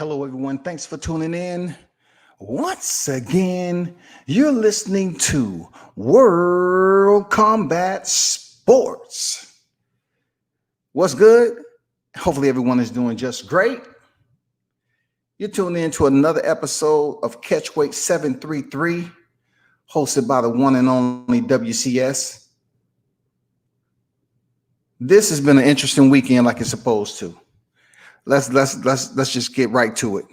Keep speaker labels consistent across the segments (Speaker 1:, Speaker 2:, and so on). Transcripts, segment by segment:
Speaker 1: Hello, everyone. Thanks for tuning in. Once again, you're listening to World Combat Sports. What's good? Hopefully, everyone is doing just great. You're tuning in to another episode of Catchweight 733, hosted by the one and only WCS. This has been an interesting weekend, like it's supposed to. Let's just get right to it.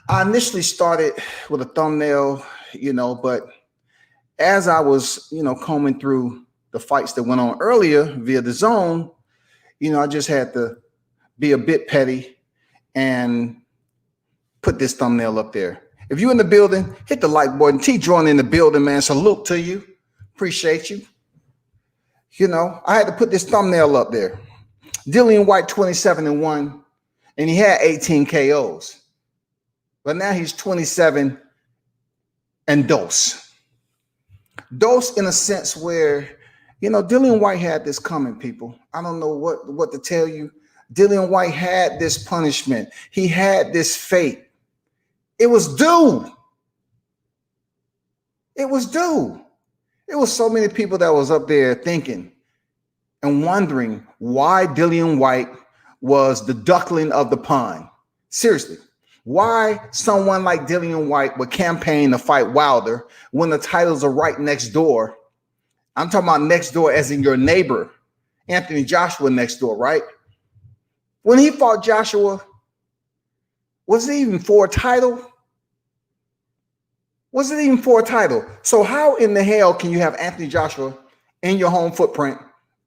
Speaker 1: I initially started with a thumbnail, but as I was, combing through the fights that went on earlier via the zone, I just had to be a bit petty and put this thumbnail up there. If you're in the building, hit the like button. T-Drawn in the building, man. Salute to you. Appreciate you. I had to put this thumbnail up there. Dillian Whyte 27-1, and he had 18 KOs. But now he's 27 and dose. Dose in a sense where, Dillian Whyte had this coming, people. I don't know what to tell you. Dillian Whyte had this punishment. He had this fate. It was due. It was due. It was so many people that was up there thinking and wondering why Dillian Whyte was the duckling of the pond. Seriously, why someone like Dillian Whyte would campaign to fight Wilder when the titles are right next door. I'm talking about next door as in your neighbor, Anthony Joshua next door, right? When he fought Joshua, was it even for a title? Was it even for a title? So how in the hell can you have Anthony Joshua in your home footprint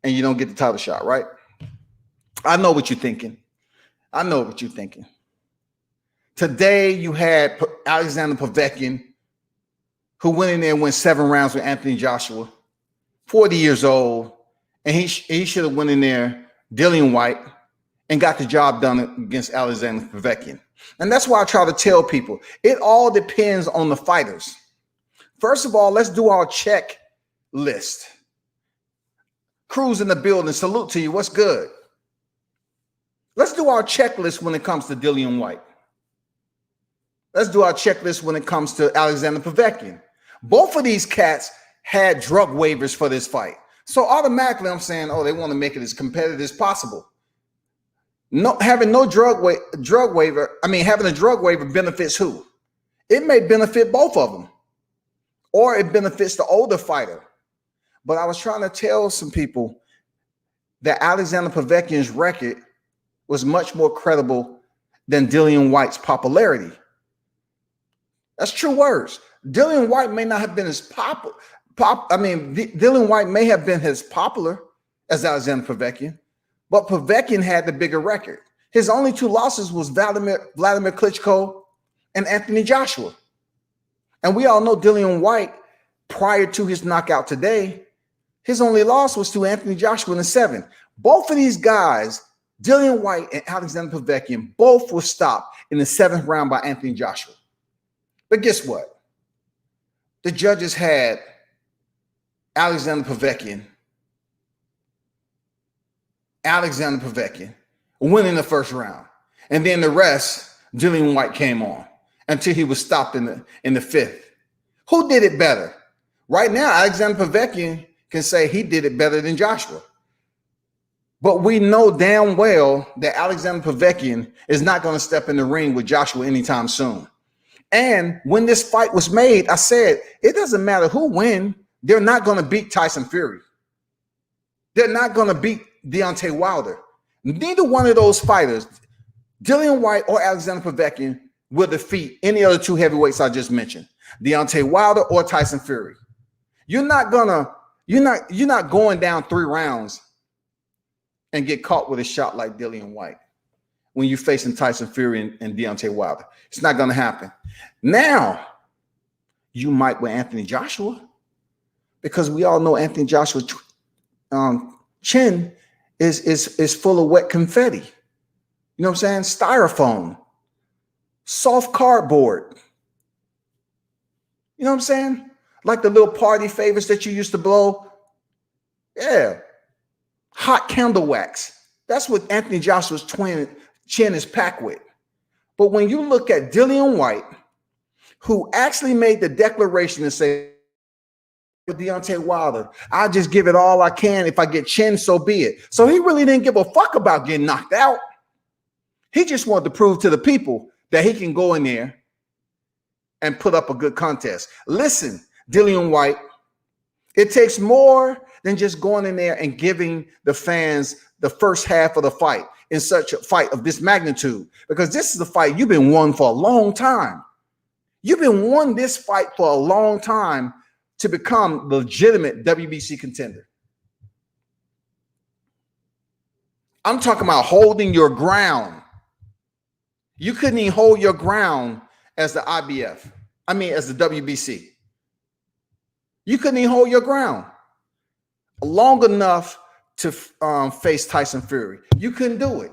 Speaker 1: and you don't get the title shot, right? I know what you're thinking. Today, you had Alexander Povetkin, who went in there and went 7 rounds with Anthony Joshua, 40 years old, and he should have went in there, Dillian Whyte, and got the job done against Alexander Povetkin. And that's why I try to tell people, it all depends on the fighters. First of all, let's do our checklist. Cruz in the building, salute to you. What's good? Let's do our checklist when it comes to Dillian Whyte. Let's do our checklist when it comes to Alexander Povetkin. Both of these cats had drug waivers for this fight. So automatically I'm saying, they want to make it as competitive as possible. Having a drug waiver benefits who? It may benefit both of them, or it benefits the older fighter. But I was trying to tell some people that Alexander Povetkin's record was much more credible than Dillian Whyte's popularity. That's true words. Dillian Whyte may not have been as Dillian Whyte may have been as popular as Alexander Povetkin, but Povetkin had the bigger record. His only 2 losses was Vladimir Klitschko and Anthony Joshua. And we all know Dillian Whyte, prior to his knockout today, his only loss was to Anthony Joshua in the 7th. Both of these guys, Dillian Whyte and Alexander Povetkin, both were stopped in the 7th round by Anthony Joshua. But guess what? The judges had Alexander Povetkin winning the 1st round. And then the rest, Dillian Whyte came on until he was stopped in the 5th. Who did it better? Right now, Alexander Povetkin can say he did it better than Joshua. But we know damn well that Alexander Povetkin is not going to step in the ring with Joshua anytime soon. And when this fight was made, I said, it doesn't matter who wins. They're not going to beat Tyson Fury. They're not going to beat Deontay Wilder. Neither one of those fighters, Dillian Whyte or Alexander Povetkin, will defeat any other 2 heavyweights I just mentioned, Deontay Wilder or Tyson Fury. You're not going down 3 rounds and get caught with a shot like Dillian Whyte when you're facing Tyson Fury and Deontay Wilder. It's not going to happen. Now, you might with Anthony Joshua, because we all know Anthony Joshua's chin is full of wet confetti. You know what I'm saying? Styrofoam, soft cardboard. You know what I'm saying? Like the little party favors that you used to blow. Yeah. Hot candle wax. That's what Anthony Joshua's chin is packed with. But when you look at Dillian Whyte, who actually made the declaration to say, with Deontay Wilder, I'll just give it all I can. If I get chin, so be it. So he really didn't give a fuck about getting knocked out. He just wanted to prove to the people that he can go in there and put up a good contest. Listen, Dillian Whyte, it takes more than just going in there and giving the fans the first half of the fight in such a fight of this magnitude, because this is a fight you've been won for a long time. You've been won this fight for a long time to become legitimate WBC contender. I'm talking about holding your ground. You couldn't even hold your ground as the IBF. I mean, as the WBC. You couldn't even hold your ground long enough to face Tyson Fury. You couldn't do it.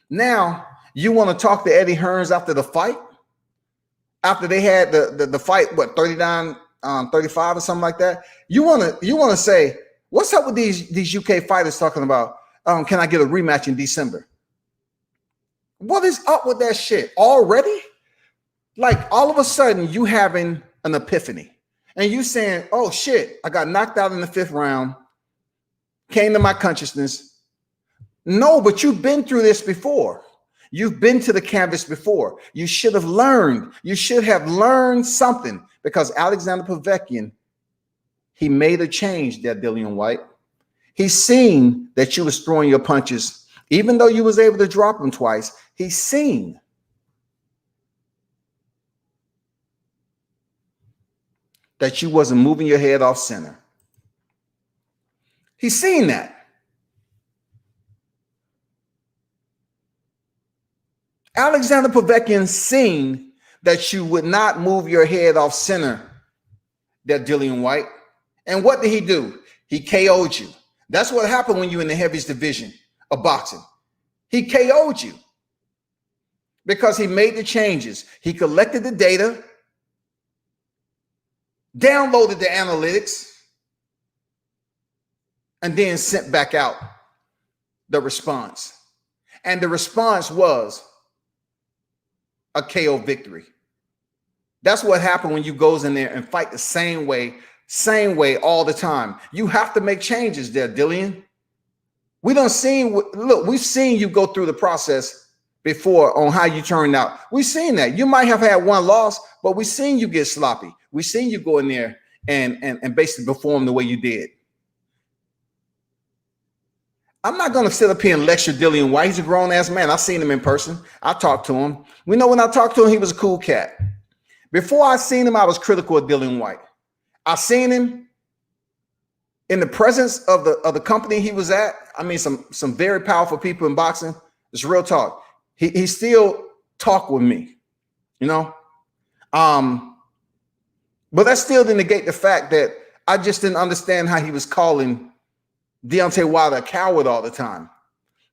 Speaker 1: Now, you want to talk to Eddie Hearns after the fight? After they had the fight, what, 39, 35 or something like that? You want to say, what's up with these UK fighters talking about, can I get a rematch in December? What is up with that shit already? Like, all of a sudden, you having an epiphany. And you saying, oh, shit, I got knocked out in the 5th round. Came to my consciousness. No, but you've been through this before. You've been to the canvas before. You should have learned. You should have learned something, because Alexander Povetkin, he made a change there, Dillian Whyte. He's seen that you was throwing your punches. Even though you was able to drop them twice, he's seen that you wasn't moving your head off center. He's seen that. Alexander Povetkin seen that you would not move your head off center, that Dillian Whyte. And what did he do? He KO'd you. That's what happened when you're in the heaviest division of boxing. He KO'd you because he made the changes. He collected the data, downloaded the analytics, and then sent back out the response. And the response was a KO victory. That's what happened when you goes in there and fight the same way all the time. You have to make changes there, Dillian. We've seen you go through the process before on how you turned out. We've seen that. You might have had one loss, but we've seen you get sloppy. We've seen you go in there and basically perform the way you did. I'm not going to sit up here and lecture Dillian Whyte. He's a grown-ass man. I've seen him in person. I talked to him. We know when I talked to him, he was a cool cat. Before I seen him, I was critical of Dillian Whyte. I seen him in the presence of the company he was at. I mean, some very powerful people in boxing. It's real talk. He still talked with me, you know. But that still didn't negate the fact that I just didn't understand how he was calling Deontay Wilder a coward all the time.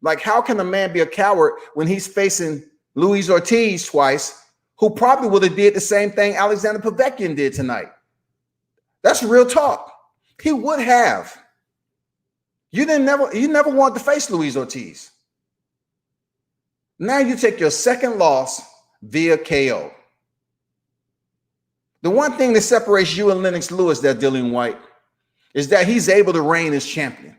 Speaker 1: Like, how can a man be a coward when he's facing Luis Ortiz twice, who probably would have did the same thing Alexander Povetkin did tonight? That's real talk. He would have. You never wanted to face Luis Ortiz. Now you take your second loss via KO. The one thing that separates you and Lennox Lewis, that Dillian Whyte, is that he's able to reign as champion.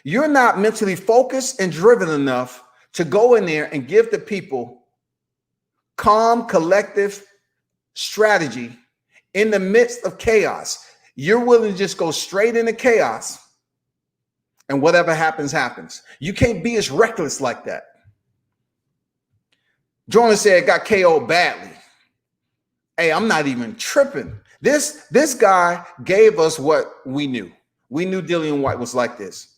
Speaker 1: You're not mentally focused and driven enough to go in there and give the people calm, collective strategy in the midst of chaos. You're willing to just go straight into chaos, and whatever happens, happens. You can't be as reckless like that. Jordan said got KO'd badly. Hey, I'm not even tripping. This guy gave us what we knew. We knew Dillian Whyte was like this.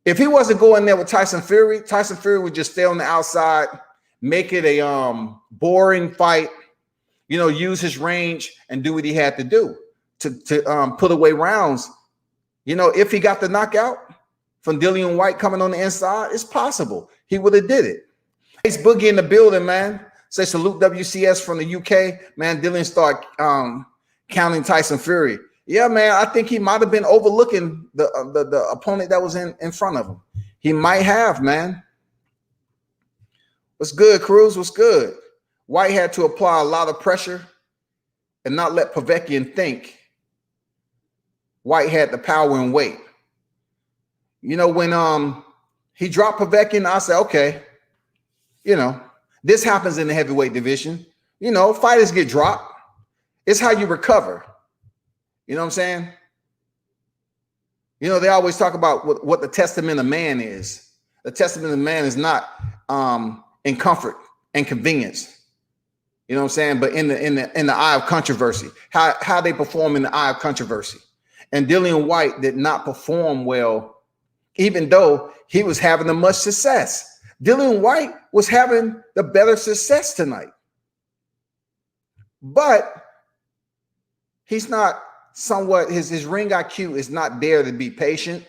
Speaker 1: If he wasn't going there with Tyson Fury would just stay on the outside, make it a boring fight, you know, use his range and do what he had to do to put away rounds. You know, if he got the knockout from Dillian Whyte coming on the inside, it's possible he would have did it. Ace Boogie in the building, man. Say salute WCS from the UK, man. Dillian start counting Tyson Fury. Yeah, man, I think he might have been overlooking the opponent that was in front of him. He might have, man. What's good, Cruz? What's good? Whyte had to apply a lot of pressure and not let Povetkin think Whyte had the power and weight. You know, when he dropped Povetkin, I said, okay, you know, this happens in the heavyweight division. You know, fighters get dropped. It's how you recover. You know what I'm saying? You know, they always talk about what the testament of man is. The testament of man is not in comfort and convenience. You know what I'm saying? But in the eye of controversy, how they perform in the eye of controversy. And Dillian Whyte did not perform well, even though he was having the much success. Dillian Whyte was having the better success tonight. But he's not somewhat, his ring IQ is not there to be patient.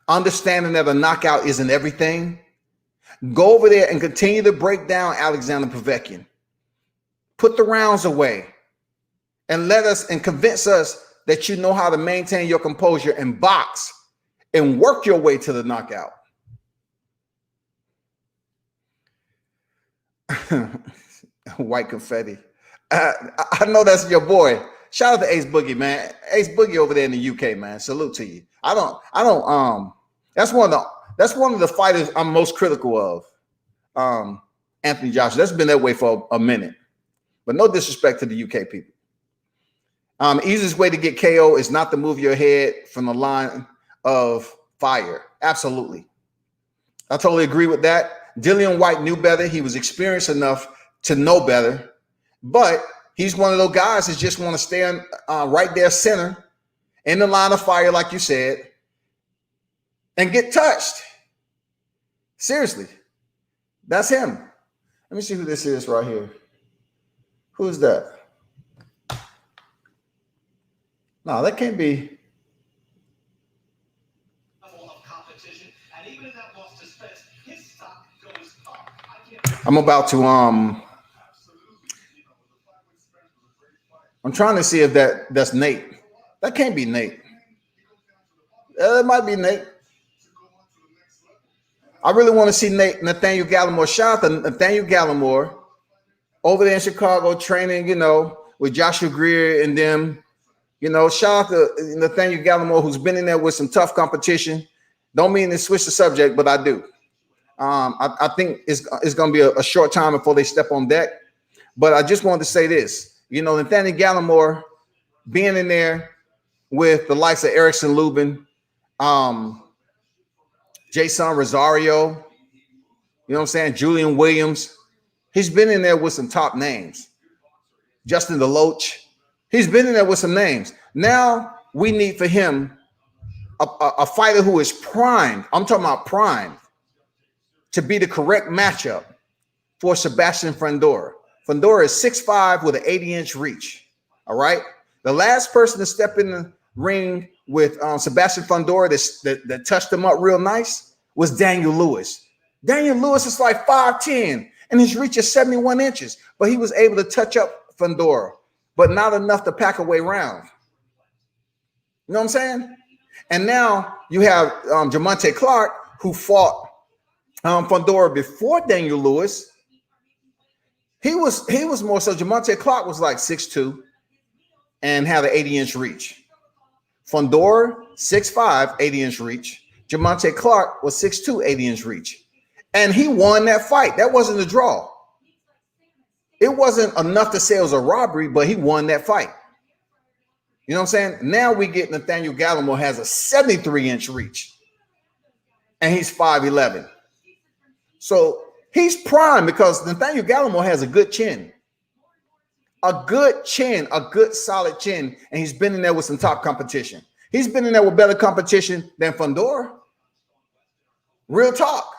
Speaker 1: Understanding that a knockout isn't everything. Go over there and continue to break down Alexander Povetkin. Put the rounds away and let us and convince us that you know how to maintain your composure and box and work your way to the knockout. White confetti. I know that's your boy. Shout out to Ace Boogie, man. Ace Boogie over there in the UK, man. Salute to you. That's one of the fighters I'm most critical of. Anthony Joshua. That's been that way for a minute. But no disrespect to the UK people. Easiest way to get KO is not to move your head from the line of fire. Absolutely. I totally agree with that. Dillian Whyte knew better. He was experienced enough to know better. But he's one of those guys that just want to stand right there center in the line of fire, like you said, and get touched. Seriously. That's him. Let me see who this is right here. Who's that? No, that can't be. I'm about to I'm trying to see if that's Nate. That can't be Nate. It might be Nate. I really want to see Nathaniel Gallimore. Shout out to Nathaniel Gallimore over there in Chicago training, you know, with Joshua Greer and them. You know, shout out to Nathaniel Gallimore, who's been in there with some tough competition. Don't mean to switch the subject, but I do. I think it's going to be a short time before they step on deck. But I just wanted to say this. You know, Nathaniel Gallimore being in there with the likes of Erickson Lubin, Jason Rosario, you know what I'm saying, Julian Williams. He's been in there with some top names. Justin DeLoach. He's been in there with some names. Now we need for him a fighter who is primed. I'm talking about primed to be the correct matchup for Sebastian Fundora. Fundora is 6'5" with an 80-inch reach. All right. The last person to step in the ring with Sebastian Fundora that touched him up real nice was Daniel Lewis. Daniel Lewis is like 5'10", and his reach is 71 inches, but he was able to touch up Fundora, but not enough to pack away rounds. You know what I'm saying? And now you have Jamonte Clark, who fought Fundora before Daniel Lewis. He was more so. Jamonte Clark was like 6'2" and had an 80-inch reach. Fundora, 6'5", 80-inch reach. Jamonte Clark was 6'2", 80-inch reach. And he won that fight. That wasn't a draw. It wasn't enough to say it was a robbery, but he won that fight. You know what I'm saying? Now we get Nathaniel Gallimore has a 73-inch reach. And he's 5'11". So he's prime because Nathaniel Gallimore has a good chin. A good chin, a good solid chin. And he's been in there with some top competition. He's been in there with better competition than Fundora. Real talk.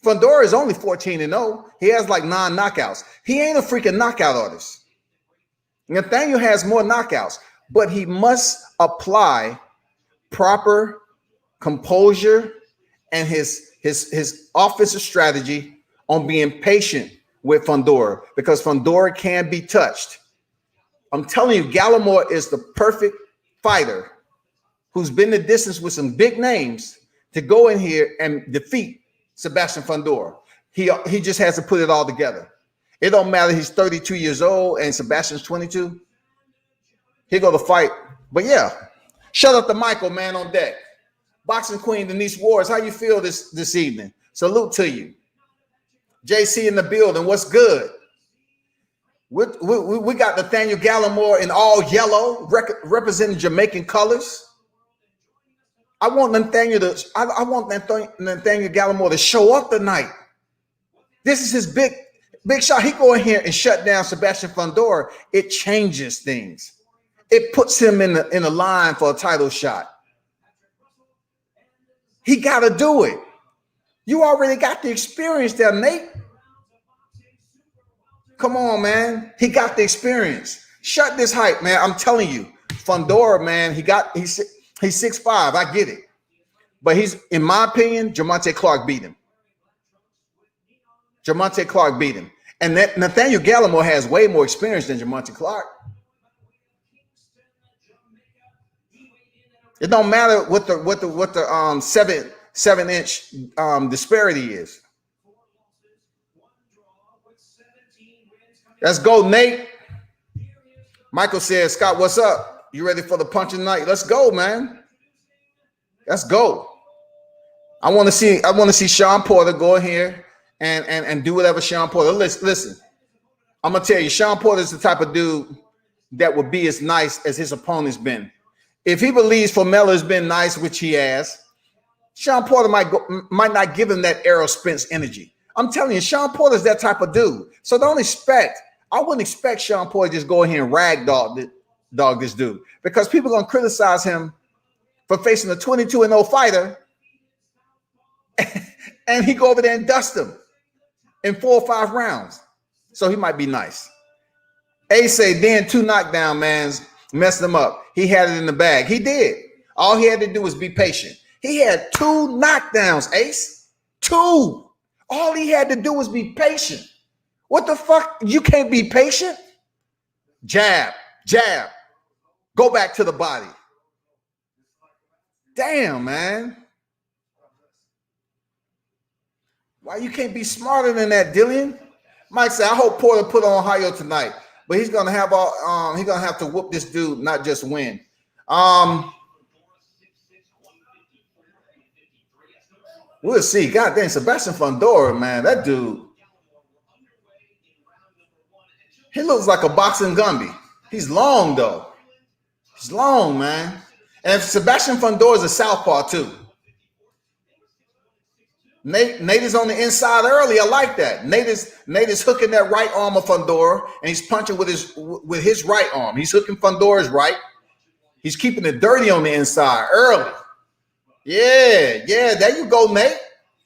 Speaker 1: Fundora is only 14-0. He has like 9 knockouts. He ain't a freaking knockout artist. Nathaniel has more knockouts, but he must apply proper composure and his offensive strategy on being patient with Fundora because Fundora can be touched. I'm telling you, Gallimore is the perfect fighter who's been the distance with some big names to go in here and defeat Sebastian Fundora. He just has to put it all together. It don't matter. He's 32 years old and Sebastian's 22. He go to fight. But yeah, shout out to Michael, man, on deck. Boxing Queen Denise Wars, how you feel this evening? Salute to you. JC in the building, what's good? We got Nathaniel Gallimore in all yellow, representing Jamaican colors. I want Nathaniel Gallimore to show up tonight. This is his big shot. He go in here and shut down Sebastian Fundora. It changes things. It puts him in the line for a title shot. He got to do it. You already got the experience there, Nate. Come on, man. He got the experience. Shut this hype, man. I'm telling you, Fundora, man. He's 6'5". I get it, but in my opinion, Jamonte Clark beat him. Jamonte Clark beat him, and that Nathaniel Gallimore has way more experience than Jamonte Clark. It don't matter what the 7-inch disparity is. Let's go, Nate. Michael says, Scott, what's up? You ready for the punch tonight? Let's go, man. Let's go. I want to see Sean Porter go in here and do whatever Sean Porter. Listen, I'm gonna tell you, Sean Porter is the type of dude that would be as nice as his opponent's been. If he believes Formella has been nice, which he has, Sean Porter might not give him that Errol Spence energy. I'm telling you, Sean Porter's that type of dude. So I wouldn't expect Sean Porter to just go in here and ragdoll this dude, because people are gonna criticize him for facing a 22-0 fighter, and he go over there and dust him in 4 or 5 rounds. So he might be nice. Ace say then 2 knockdown mans messed him up. He had it in the bag. He did. All he had to do was be patient. He had 2 knockdowns, Ace. 2. All he had to do was be patient. What the fuck? You can't be patient? Jab, jab. Go back to the body. Damn, man. Why you can't be smarter than that, Dillian? Mike said, I hope Porter put on Ohio tonight, but he's gonna have to whoop this dude, not just win. We'll see. God dang, Sebastian Fundora, man, that dude. He looks like a boxing Gumby. He's long though. He's long, man. And Sebastian Fundora is a southpaw too. Nate is on the inside early. I like that. Nate is hooking that right arm of Fundora, and he's punching with his right arm. He's hooking Fundora's right. He's keeping it dirty on the inside early. Yeah. There you go, Nate.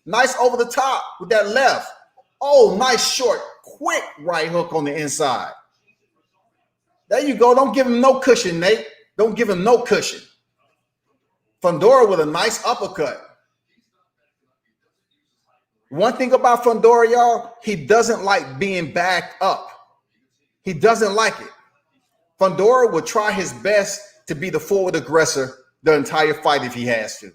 Speaker 1: Nice over the top with that left. Oh, nice short, quick right hook on the inside. There you go. Don't give him no cushion, Nate. Don't give him no cushion. Fundora with a nice uppercut. One thing about Fundora, y'all, he doesn't like being backed up. He doesn't like it. Fundora will try his best to be the forward aggressor the entire fight if he has to.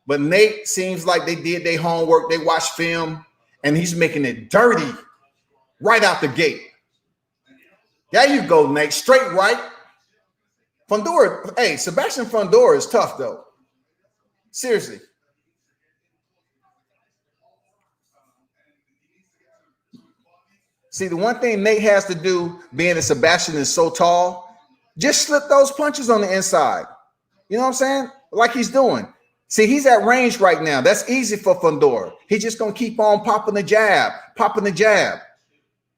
Speaker 1: But Nate seems like they did their homework. They watched film, and he's making it dirty right out the gate. There you go, Nate. Straight right. Fundora, hey, Sebastian Fundora is tough, though. Seriously. See, the one thing Nate has to do, being that Sebastian is so tall, just slip those punches on the inside. You know what I'm saying? Like he's doing. See, he's at range right now. That's easy for Fundora. He's just going to keep on popping the jab.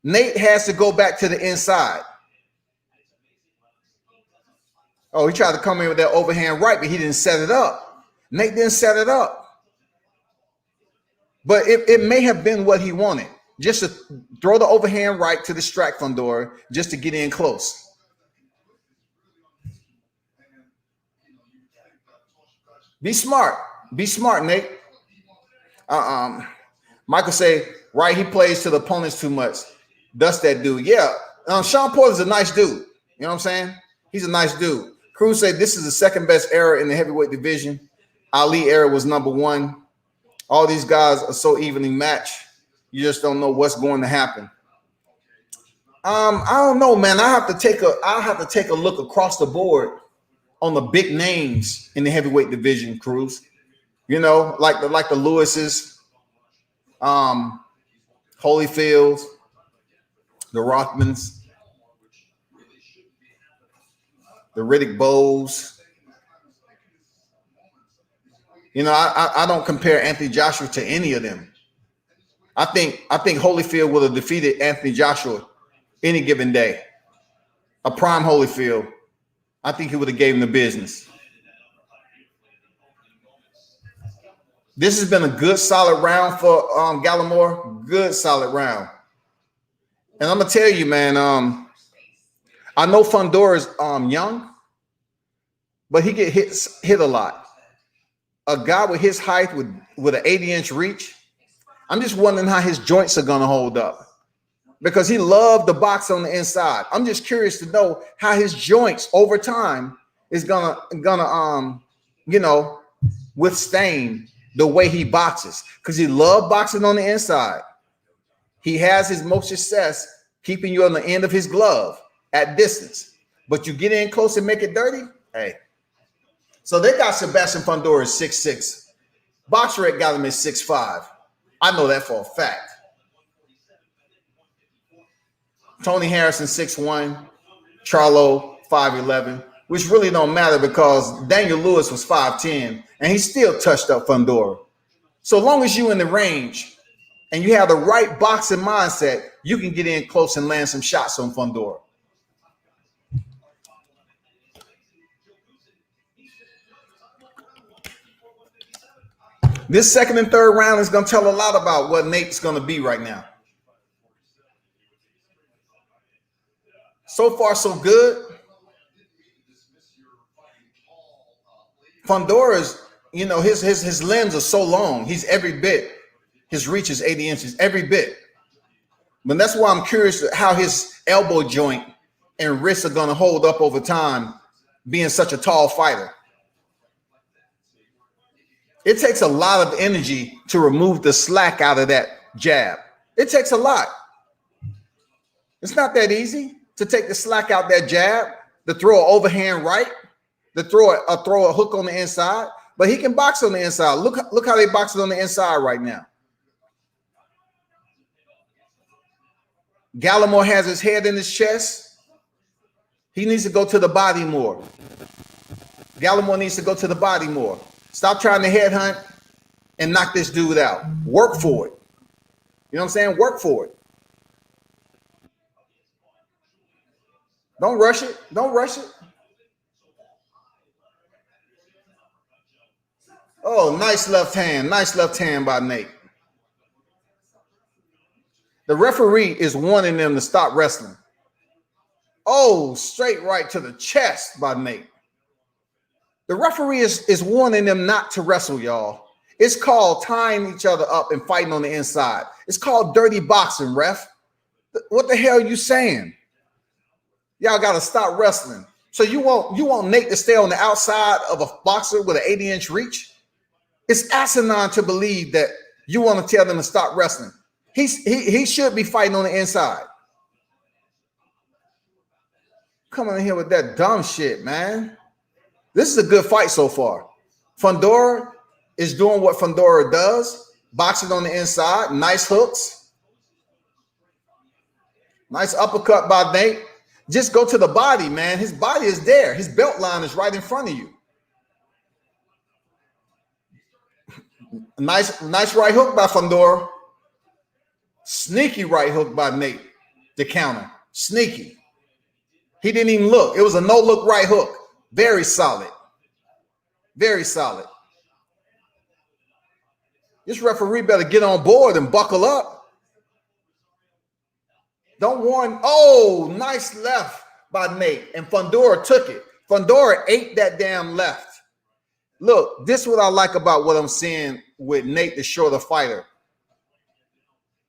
Speaker 1: Nate has to go back to the inside. Oh, he tried to come in with that overhand right, but he didn't set it up. Nate didn't set it up. But it may have been what he wanted. Just to throw the overhand right to distract Fundora, just to get in close. Be smart, Nate. Michael say, right, he plays to the opponents too much. That's that dude. Yeah, Sean Porter's a nice dude. You know what I'm saying? He's a nice dude. Cruz said this is the second best era in the heavyweight division. Ali era was number 1. All these guys are so evenly matched. You just don't know what's going to happen. I don't know, man. I'll have to take a look across the board on the big names in the heavyweight division, Cruz. You know, like the Lewises, Holyfields, the Rothmans, the Riddick Bowes. You know, I don't compare Anthony Joshua to any of them. I think Holyfield would have defeated Anthony Joshua any given day. A prime Holyfield, I think he would have gave him the business. This has been a good, solid round for Gallimore. Good, solid round. And I'm gonna tell you, man. I know Fundora is young, but he get hit a lot. A guy with his height with an 80-inch reach. I'm just wondering how his joints are gonna hold up, because he loved the box on the inside. I'm just curious to know how his joints over time is gonna withstand the way he boxes, because he loved boxing on the inside. He has his most success keeping you on the end of his glove at distance, but you get in close and make it dirty. Hey, so they got Sebastian Fundora at 6'6". BoxRec got him at 6'5". I know that for a fact. Tony Harrison 6'1", Charlo 5'11", which really don't matter because Daniel Lewis was 5'10", and he still touched up Fundora. So long as you in the range and you have the right boxing mindset, you can get in close and land some shots on Fundora. This second and third round is going to tell a lot about what Nate's going to be right now. So far, so good. Fundora's, you know, his limbs are so long. He's every bit. His reach is 80 inches, every bit. But that's why I'm curious how his elbow joint and wrists are going to hold up over time, being such a tall fighter. It takes a lot of energy to remove the slack out of that jab. It takes a lot. It's not that easy to take the slack out that jab, to throw an overhand right, to throw a hook on the inside. But he can box on the inside. Look how they box it on the inside right now. Gallimore has his head in his chest. He needs to go to the body more. Gallimore needs to go to the body more. Stop trying to headhunt and knock this dude out. Work for it. You know what I'm saying? Work for it. Don't rush it. Don't rush it. Oh, nice left hand. Nice left hand by Nate. The referee is wanting them to stop wrestling. Oh, straight right to the chest by Nate. The referee is warning them not to wrestle, y'all. It's called tying each other up and fighting on the inside. It's called dirty boxing, ref. What the hell are you saying? Y'all got to stop wrestling. So you want Nate to stay on the outside of a boxer with an 80-inch reach? It's asinine to believe that you want to tell them to stop wrestling. He should be fighting on the inside. Coming in here with that dumb shit, man. This is a good fight so far. Fundora is doing what Fundora does, boxing on the inside, nice hooks. Nice uppercut by Nate. Just go to the body, man. His body is there. His belt line is right in front of you. Nice right hook by Fundora. Sneaky right hook by Nate. The counter. Sneaky. He didn't even look. It was a no-look right hook. Very solid. Very solid. This referee better get on board and buckle up. Don't warn. Oh, nice left by Nate. And Fundora took it. Fundora ate that damn left. Look, this is what I like about what I'm seeing with Nate, the shorter fighter.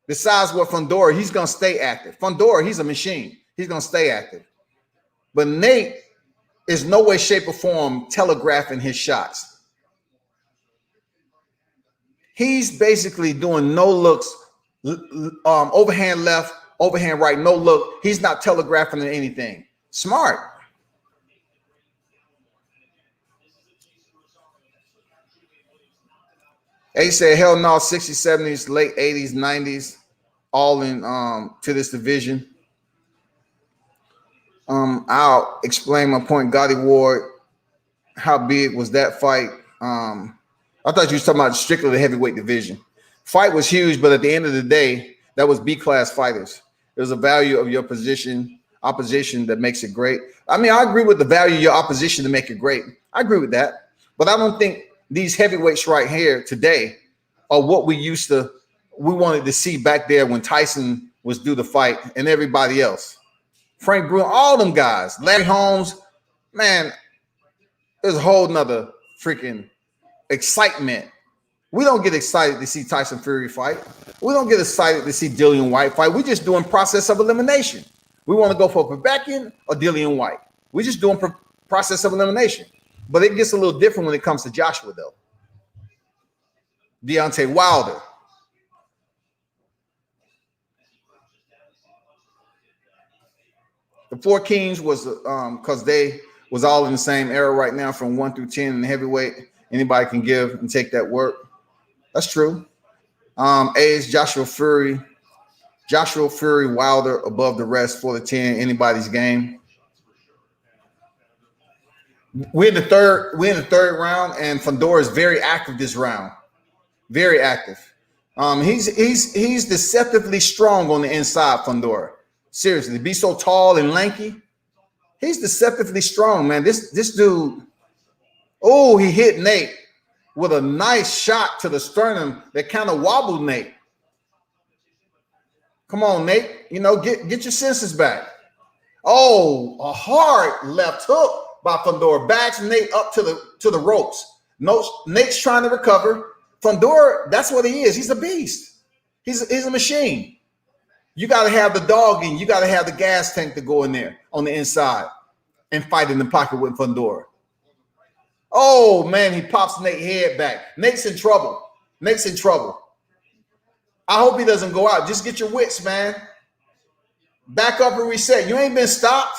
Speaker 1: Besides what Fundora, he's going to stay active. Fundora, he's a machine. He's going to stay active. But Nate is no way, shape, or form telegraphing his shots. He's basically doing no looks, overhand left, overhand right, no look. He's not telegraphing anything. Smart. He said, hell no, 60s, 70s, late 80s, 90s, all in to this division. I'll explain my point. Gotti Ward, how big was that fight? I thought you was talking about strictly the heavyweight division. Fight was huge, but at the end of the day, that was B-class fighters. There's a value of your opposition that makes it great. I mean, I agree with the value of your opposition to make it great. I agree with that. But I don't think these heavyweights right here today are what we wanted to see back there when Tyson was due to fight and everybody else. Frank Bruno, all them guys, Larry Holmes, man, there's a whole nother freaking excitement. We don't get excited to see Tyson Fury fight. We don't get excited to see Dillian Whyte fight. We're just doing process of elimination. We want to go for Povetkin or Dillian Whyte. We're just doing process of elimination. But it gets a little different when it comes to Joshua, though. Deontay Wilder. The Four Kings was because they was all in the same era right now from 1 through 10 in the heavyweight. Anybody can give and take that work. That's true. Age Joshua Fury, Wilder above the rest for the 10. Anybody's game. We're in the third round, and Fundora is very active this round. Very active. He's deceptively strong on the inside, Fundora. Seriously, to be so tall and lanky, he's deceptively strong, man. This dude, oh, he hit Nate with a nice shot to the sternum that kind of wobbled Nate. Come on, Nate. You know, get your senses back. Oh, a hard left hook by Fundora. Backs Nate up to the ropes. Nate's trying to recover. Fundora, that's what he is. He's a beast. He's a machine. You got to have the dog in. You got to have the gas tank to go in there on the inside and fight in the pocket with Fundora. Oh, man, he pops Nate's head back. Nate's in trouble. I hope he doesn't go out. Just get your wits, man. Back up and reset. You ain't been stopped.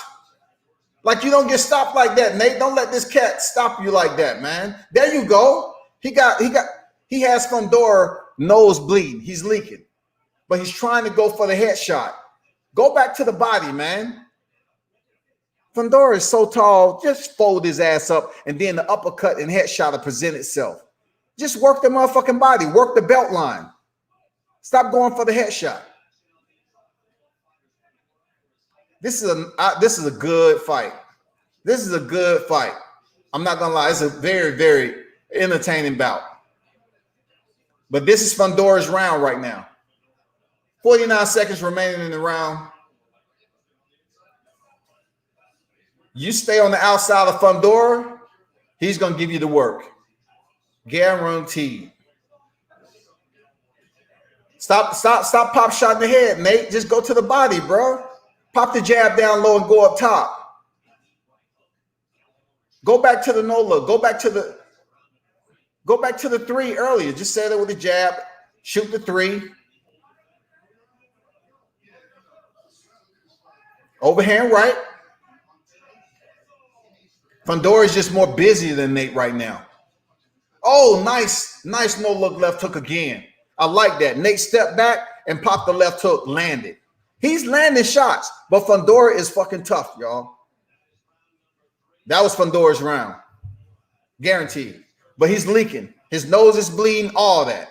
Speaker 1: Like, you don't get stopped like that, Nate. Don't let this cat stop you like that, man. There you go. He has Fundora nose bleeding. He's leaking. But he's trying to go for the headshot. Go back to the body, man. Fundora is so tall. Just fold his ass up, and then the uppercut and headshot will present itself. Just work the motherfucking body. Work the belt line. Stop going for the headshot. This is a good fight. I'm not gonna lie. It's a very, very entertaining bout. But this is Fundora's round right now. 49 seconds remaining in the round. You stay on the outside of Fundora, he's going to give you the work. Guaranteed. Stop pop shot in the head, Nate. Just go to the body, bro. Pop the jab down low and go up top. Go back to the no look. Go back to the 3 earlier. Just set it with a jab. Shoot the 3. Overhand right. Fundora is just more busy than Nate right now. Oh, nice no look left hook again. I like that. Nate stepped back and popped the left hook, landed. He's landing shots, but Fundora is fucking tough, y'all. That was Fundora's round. Guaranteed. But he's leaking. His nose is bleeding, all that.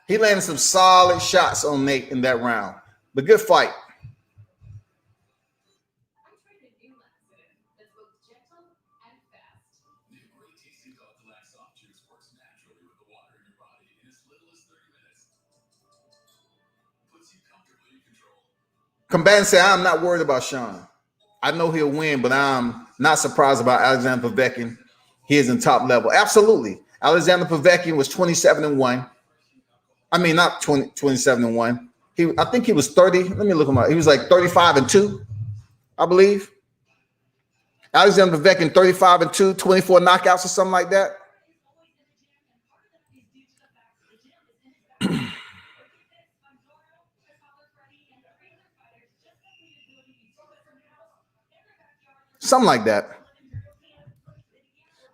Speaker 1: He landed some solid shots on Nate in that round. But good fight. Combatant said, I'm not worried about Sean. I know he'll win, but I'm not surprised about Alexander Povetkin. He is in top level. Absolutely. Alexander Povetkin was 27-1. I mean, not 27-1. I think he was 30. Let me look him up. He was like 35-2, I believe. Alexander Povetkin, 35-2, 24 knockouts or something like that. something like that.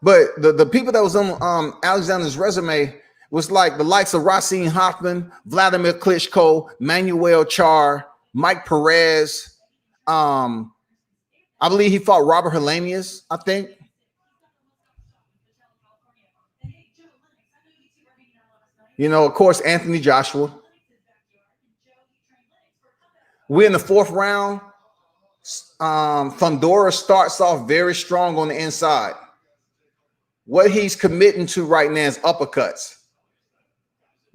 Speaker 1: But the people that was on Alexander's resume was like the likes of Racine Hoffman, Vladimir Klitschko, Manuel Char, Mike Perez. I believe he fought Robert Helenius, I think. You know, of course, Anthony Joshua. We're in the fourth round. Fundora starts off very strong on the inside. What he's committing to right now is uppercuts.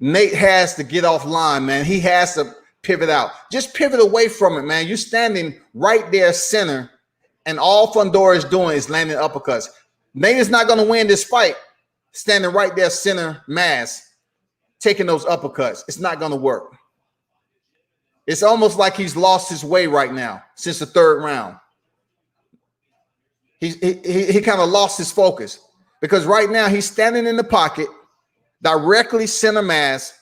Speaker 1: Nate has to get off line, man. He has to pivot out. Just pivot away from it, man. You're standing right there center, and all Fundora is doing is landing uppercuts. Nate is not going to win this fight standing right there center mass, taking those uppercuts. It's not going to work. It's almost like he's lost his way right now since the third round. He kind of lost his focus because right now he's standing in the pocket, directly center mass,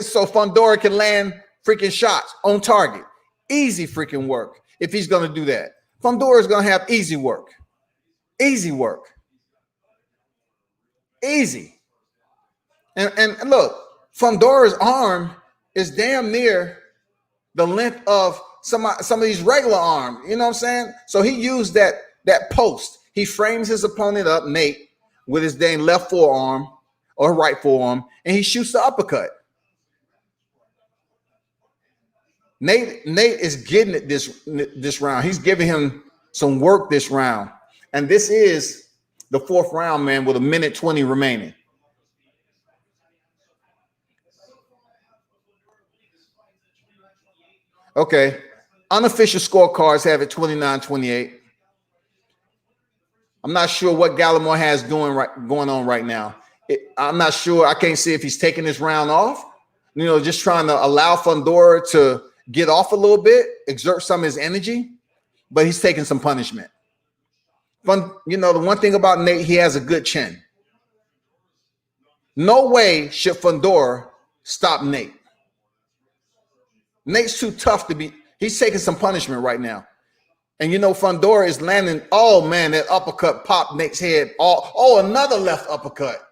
Speaker 1: so Fundora can land freaking shots on target. Easy freaking work if he's going to do that. Fundora is going to have easy work. Easy work. Easy. And look, Fundora's arm is damn near the length of some of these regular arms. You know what I'm saying? So he used that post. He frames his opponent up, Nate, with his dang left forearm or right forearm, and he shoots the uppercut. Nate is getting it this round. He's giving him some work this round. And this is the fourth round, man, with 1:20 remaining. Okay. Unofficial scorecards have it 29-28. I'm not sure what Gallimore has going on right now. I'm not sure. I can't see if he's taking this round off. You know, just trying to allow Fundora to get off a little bit, exert some of his energy, but he's taking some punishment. You know, the one thing about Nate, he has a good chin. No way should Fundora stop Nate. Nate's too tough to be. He's taking some punishment right now. And you know, Fundora is landing. Oh man, that uppercut popped Nate's head. Oh, another left uppercut.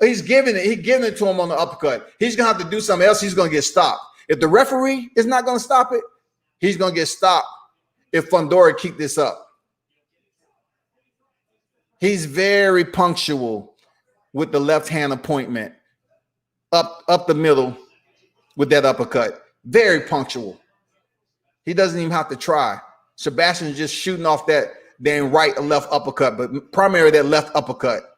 Speaker 1: He's giving it to him on the uppercut. He's gonna have to do something else. He's gonna get stopped. If the referee is not gonna stop it, he's gonna get stopped if Fundora keep this up. He's very punctual with the left hand appointment up the middle with that uppercut. Very punctual. He doesn't even have to try. Sebastian's just shooting off that damn right or left uppercut, but primarily that left uppercut.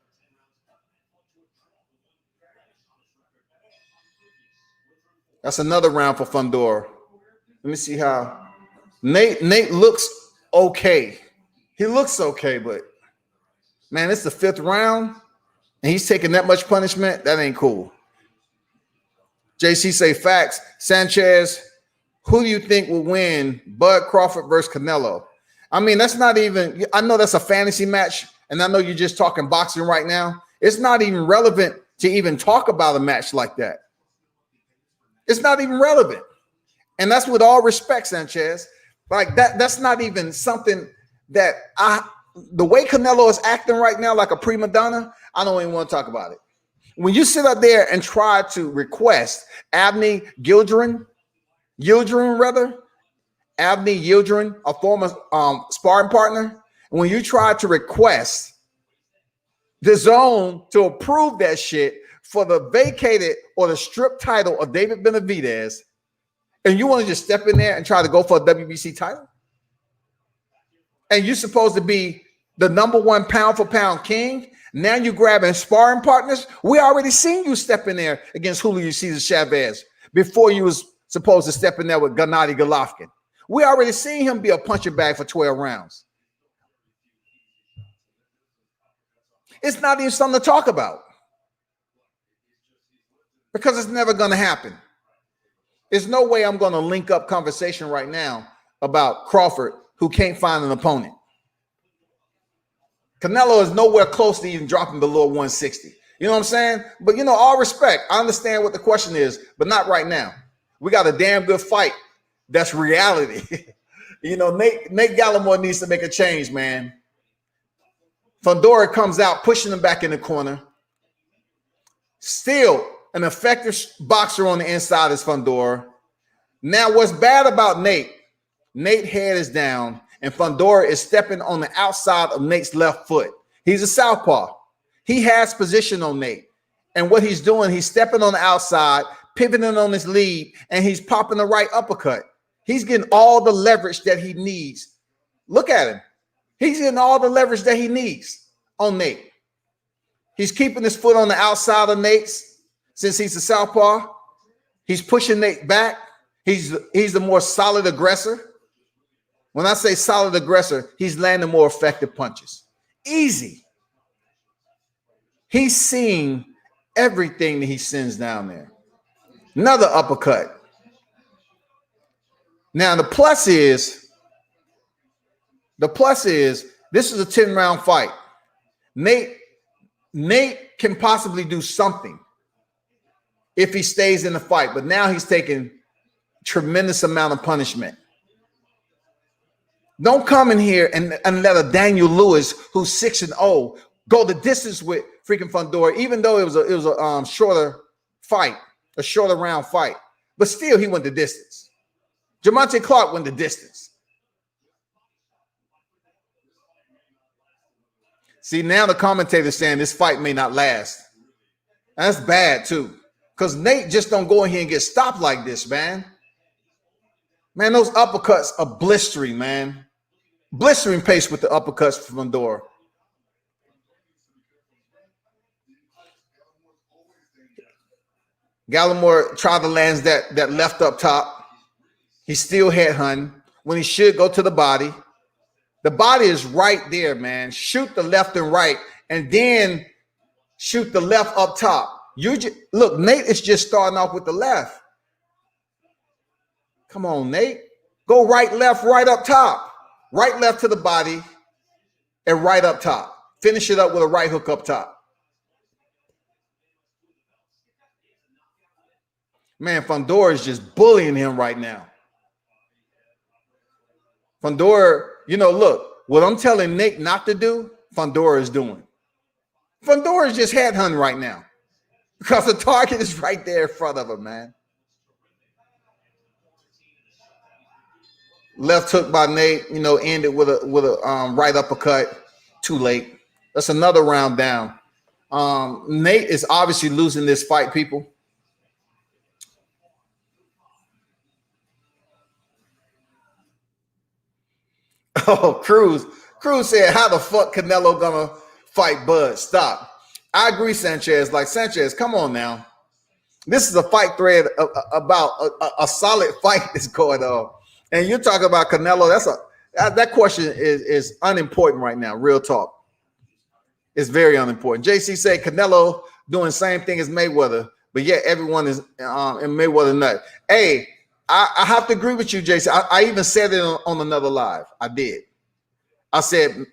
Speaker 1: That's another round for Fundora. Let me see how Nate looks okay. He looks okay, but man, it's the fifth round, and he's taking that much punishment. That ain't cool. JC say facts. Sanchez, who do you think will win, Bud Crawford versus Canelo? I mean, that's not even, I know that's a fantasy match, and I know you're just talking boxing right now. It's not even relevant to even talk about a match like that. It's not even relevant. And that's with all respect, Sanchez. Like that's not even something that the way Canelo is acting right now, like a prima donna, I don't even want to talk about it. When you sit up there and try to request Abney Yildirim, a former sparring partner, when you try to request the zone to approve that shit for the vacated or the stripped title of David Benavidez, and you want to just step in there and try to go for a WBC title, and you're supposed to be the #1 pound for pound king. Now you're grabbing sparring partners. We already seen you step in there against Julio Cesar Chavez before you was supposed to step in there with Gennady Golovkin. We already seen him be a punching bag for 12 rounds. It's not even something to talk about because it's never going to happen. There's no way I'm going to link up conversation right now about Crawford, who can't find an opponent. Canelo is nowhere close to even dropping below 160. You know what I'm saying? But, you know, all respect. I understand what the question is, but not right now. We got a damn good fight. That's reality. Nate Gallimore needs to make a change, man. Fundora comes out, pushing him back in the corner. Still an effective boxer on the inside is Fundora. Now, what's bad about Nate? Nate's head is down, and Fundora is stepping on the outside of Nate's left foot. He's a southpaw. He has position on Nate. And what he's doing, he's stepping on the outside, pivoting on his lead, and he's popping the right uppercut. He's getting all the leverage that he needs. Look at him. He's getting all the leverage that he needs on Nate. He's keeping his foot on the outside of Nate's since he's a southpaw. He's pushing Nate back. He's the more solid aggressor. When I say solid aggressor, he's landing more effective punches. Easy. He's seeing everything that he sends down there. Another uppercut. Now, the plus is this is a 10-round fight. Nate can possibly do something if he stays in the fight, but now he's taking tremendous amount of punishment. Don't come in here and let a Daniel Lewis, who's 6-0, go the distance with freaking Fundora, even though it was a shorter fight, a shorter round fight. But still, he went the distance. Jamonte Clark went the distance. See, now the commentator's saying this fight may not last. And that's bad, too. Because Nate just don't go in here and get stopped like this, man. Man, those uppercuts are blistering, man. Blistering pace with the uppercuts from Fundora. Gallimore tried to land that left up top. He's still headhunting when he should go to the body. The body is right there, man. Shoot the left and right, and then shoot the left up top. Look, Nate is just starting off with the left. Come on, Nate. Go right, left, right up top. Right, left to the body, and right up top. Finish it up with a right hook up top. Man, Fundora is just bullying him right now. Fundora, look, what I'm telling Nate not to do, Fundora is doing. Fundora is just headhunting right now because the target is right there in front of him, man. Left hook by Nate, ended with a right uppercut. Too late. That's another round down. Nate is obviously losing this fight, people. Oh, Cruz said, how the fuck Canelo gonna fight Bud? Stop. I agree, Sanchez. Like, Sanchez, come on now. This is a fight thread about a solid fight that's going on. And you're talking about Canelo. That question is unimportant right now. Real talk. It's very unimportant. JC said Canelo doing the same thing as Mayweather, but yet everyone is in Mayweather nut. Hey, I have to agree with you, JC. I even said it on another live. I did. I said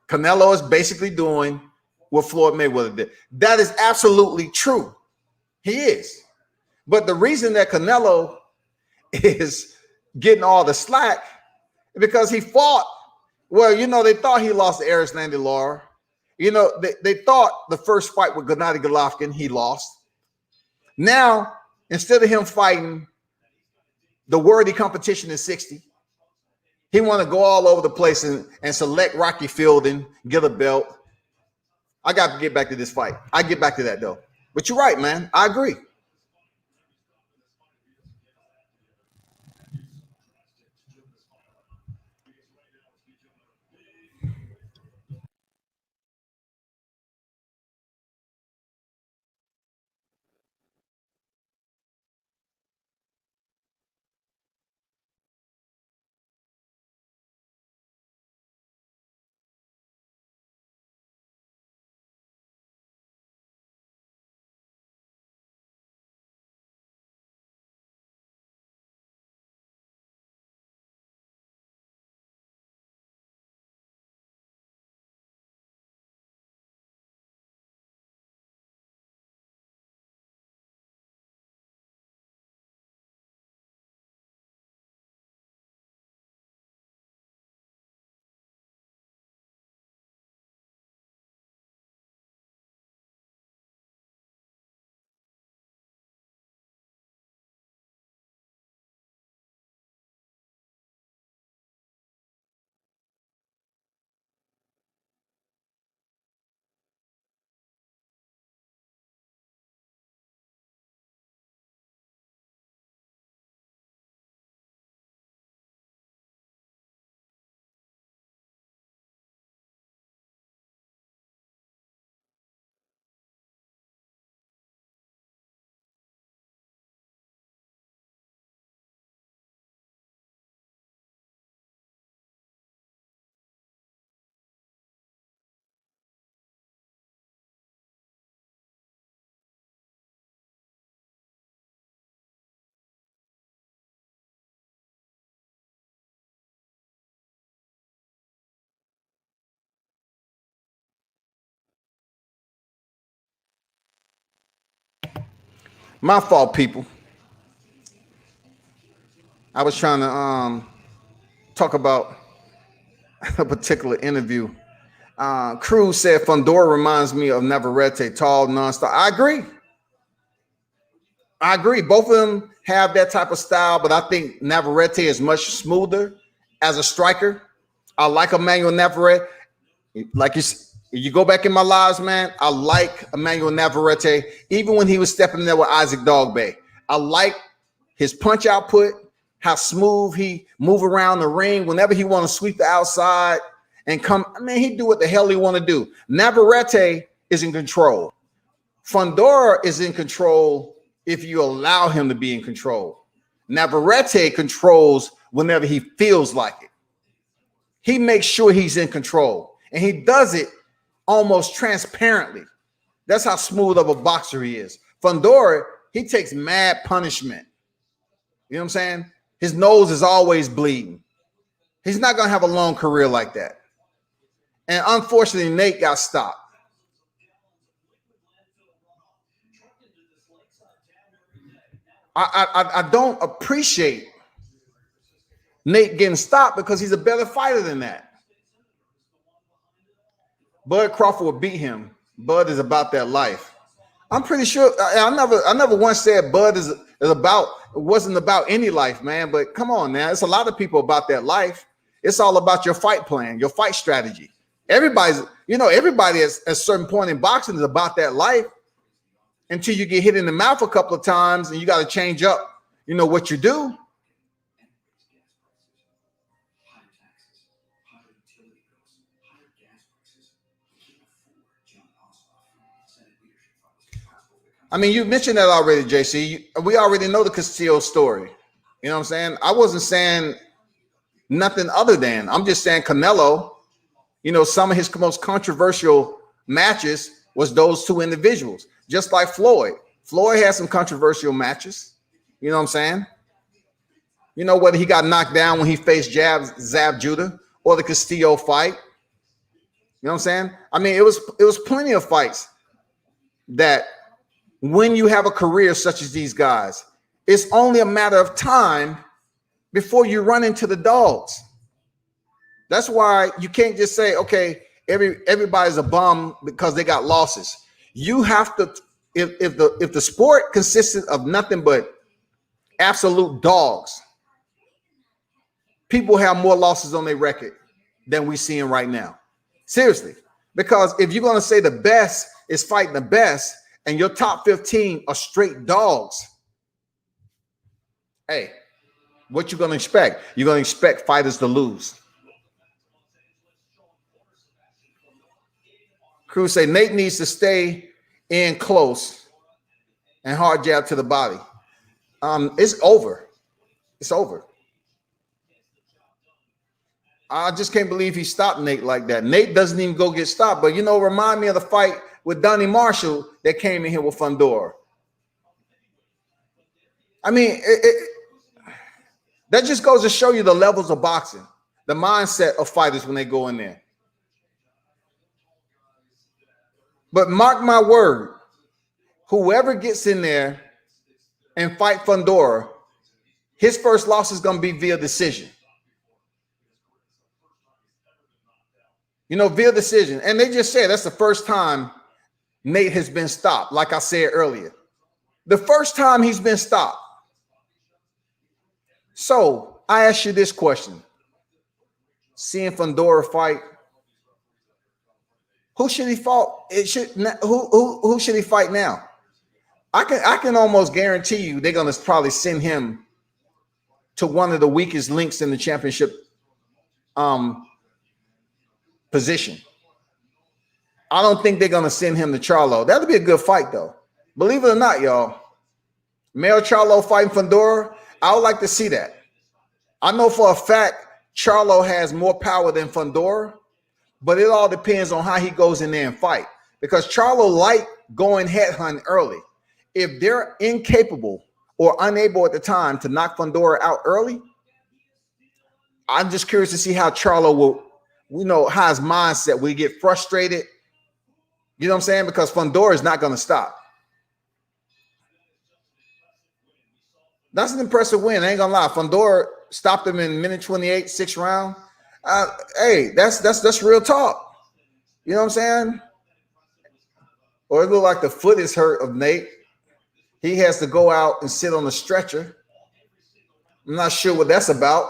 Speaker 1: Canelo is basically doing what Floyd Mayweather did. That is absolutely true. He is. But the reason that Canelo is getting all the slack is because he fought. Well, they thought he lost to Erislandy Lara. They thought the first fight with Gennady Golovkin, he lost. Now, instead of him fighting the worthy competition in 60, he want to go all over the place and select Rocky Fielding, get a belt. I got to get back to this fight. I get back to that, though. But you're right, man. I agree. My fault, people. I was trying to talk about a particular interview. Cruz said Fundora reminds me of Navarrete, tall, nonstop. I agree. I agree. Both of them have that type of style, but I think Navarrete is much smoother as a striker. I like Emmanuel Navarrete. Like you go back in my lives, man. I like Emmanuel Navarrete, even when he was stepping in there with Isaac Dogbay. I like his punch output, how smooth he move around the ring whenever he want to sweep the outside and come. I mean, he do what the hell he want to do. Navarrete is in control. Fundora is in control if you allow him to be in control. Navarrete controls whenever he feels like it. He makes sure he's in control, and he does it almost transparently. That's how smooth of a boxer he is. Fundora, he takes mad punishment. You know what I'm saying? His nose is always bleeding. He's not going to have a long career like that. And unfortunately, Nate got stopped. I don't appreciate Nate getting stopped because he's a better fighter than that. Bud Crawford would beat him. Bud is about that life. I'm pretty sure. I never once said Bud is about. It wasn't about any life, man. But come on, now. It's a lot of people about that life. It's all about your fight plan, your fight strategy. Everybody at a certain point in boxing is about that life until you get hit in the mouth a couple of times and you got to change up, what you do. I mean, you mentioned that already, JC. We already know the Castillo story. You know what I'm saying? I wasn't saying nothing other than, I'm just saying Canelo, some of his most controversial matches was those two individuals, just like Floyd. Floyd had some controversial matches. You know what I'm saying? Whether he got knocked down when he faced Zab Judah or the Castillo fight. You know what I'm saying? I mean, it was plenty of fights that when you have a career such as these guys, it's only a matter of time before you run into the dogs. That's why you can't just say, okay, everybody's a bum because they got losses. You have to, if the sport consisted of nothing but absolute dogs, people have more losses on their record than we're seeing right now. Seriously. Because if you're going to say the best is fighting the best, and your top 15 are straight dogs, hey, what you going to expect? You're going to expect fighters to lose. Cruz say Nate needs to stay in close and hard jab to the body. It's over. It's over. I just can't believe he stopped Nate like that. Nate doesn't even go get stopped. But, remind me of the fight with Donnie Marshall that came in here with Fundora. I mean, that just goes to show you the levels of boxing, the mindset of fighters when they go in there. But mark my word, whoever gets in there and fight Fundora, his first loss is going to be via decision. Via decision. And they just said that's the first time Nate has been stopped, like I said earlier. The first time he's been stopped. So I ask you this question. Seeing Fundora fight, who should he fight? Who should he fight now? I can almost guarantee you they're going to probably send him to one of the weakest links in the championship position. I don't think they're going to send him to Charlo. That'll be a good fight, though. Believe it or not, y'all. Male Charlo fighting Fundora, I would like to see that. I know for a fact Charlo has more power than Fundora, but it all depends on how he goes in there and fight. Because Charlo like going headhunt early. If they're incapable or unable at the time to knock Fundora out early, I'm just curious to see how Charlo will, how his mindset will get frustrated. You know what I'm saying? Because Fundora is not going to stop. That's an impressive win. I ain't gonna lie. Fundora stopped him in minute 28, 6th round. Hey, that's real talk. You know what I'm saying? Or it looked like the foot is hurt of Nate. He has to go out and sit on the stretcher. I'm not sure what that's about.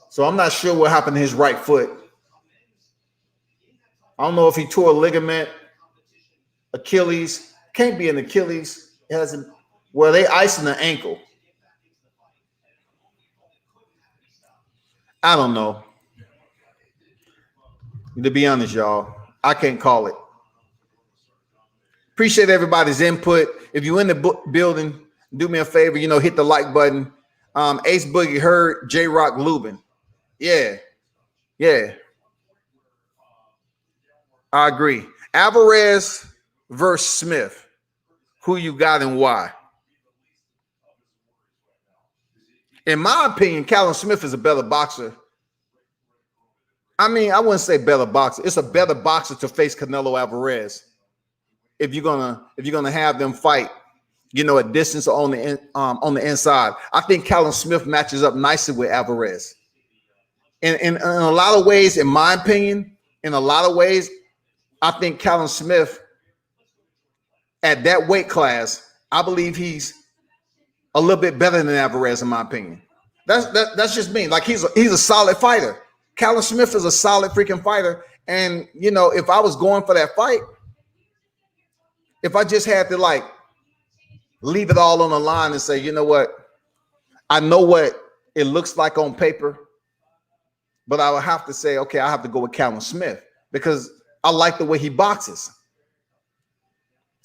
Speaker 1: So I'm not sure what happened to his right foot. I don't know if he tore a ligament, Achilles. Can't be an Achilles. It hasn't. Well, they icing the ankle. I don't know. To be honest, y'all, I can't call it. Appreciate everybody's input. If you're in the building, do me a favor, hit the like button. Ace Boogie heard J-Rock Lubin. Yeah. I agree. Alvarez versus Smith. Who you got and why? In my opinion, Callum Smith is a better boxer. I mean, I wouldn't say better boxer. It's a better boxer to face Canelo Alvarez. If you're gonna have them fight, a distance on the inside. I think Callum Smith matches up nicely with Alvarez. In a lot of ways, in my opinion, I think Callum Smith at that weight class, I believe he's a little bit better than Alvarez, in my opinion. That's just me. Like he's a solid fighter. Callum Smith is a solid freaking fighter. And if I was going for that fight, if I just had to leave it all on the line and say, you know what, I know what it looks like on paper, but I would have to say, okay, I have to go with Callum Smith because I like the way he boxes.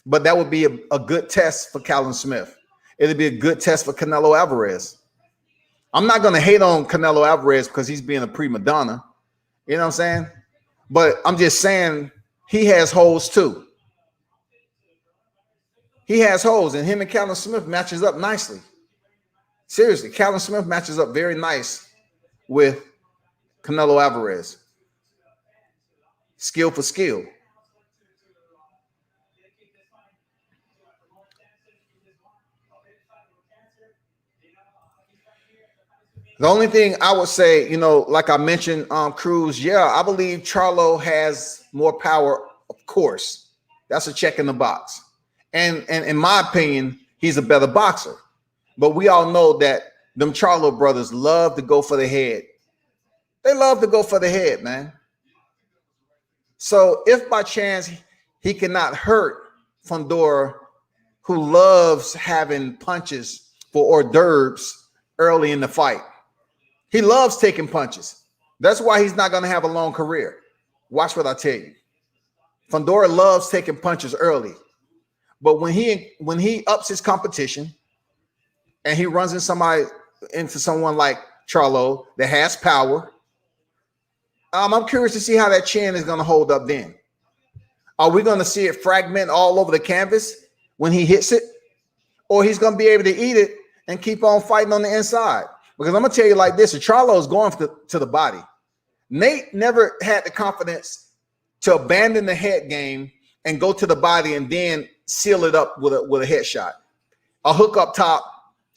Speaker 1: But that would be a good test for Callum Smith. It'd be a good test for Canelo Alvarez. I'm not going to hate on Canelo Alvarez because he's being a prima donna. You know what I'm saying? But I'm just saying he has holes too. He has holes, and him and Callum Smith matches up nicely. Seriously, Callum Smith matches up very nice with Canelo Alvarez. Skill for skill. The only thing I would say, like I mentioned, Cruz, I believe Charlo has more power, of course. That's a check in the box. And in my opinion, he's a better boxer. But we all know that them Charlo brothers love to go for the head. They love to go for the head, man. So if by chance he cannot hurt Fundora, who loves having punches for hors d'oeuvres early in the fight. He loves taking punches. That's why he's not going to have a long career. Watch what I tell you. Fundora loves taking punches early. But when he ups his competition and he runs into someone like Charlo that has power, I'm curious to see how that chin is going to hold up then. Are we going to see it fragment all over the canvas when he hits it? Or he's going to be able to eat it and keep on fighting on the inside? Because I'm going to tell you like this, Charlo is going to the body. Nate never had the confidence to abandon the head game and go to the body and then seal it up with a headshot, a hook up top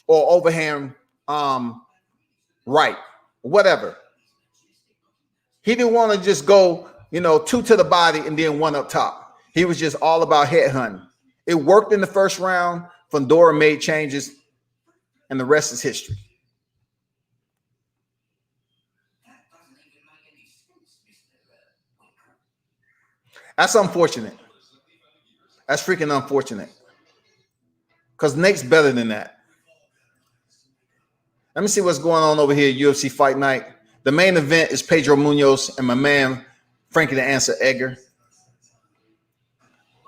Speaker 1: or overhand right, whatever. He didn't want to just go, 2 to the body and then 1 up top. He was just all about head hunting. It worked in the first round. Fundora made changes, and the rest is history. That's unfortunate. That's freaking unfortunate. Because Nate's better than that. Let me see what's going on over here, UFC Fight Night. The main event is Pedro Munoz and my man, Frankie the Answer Edgar.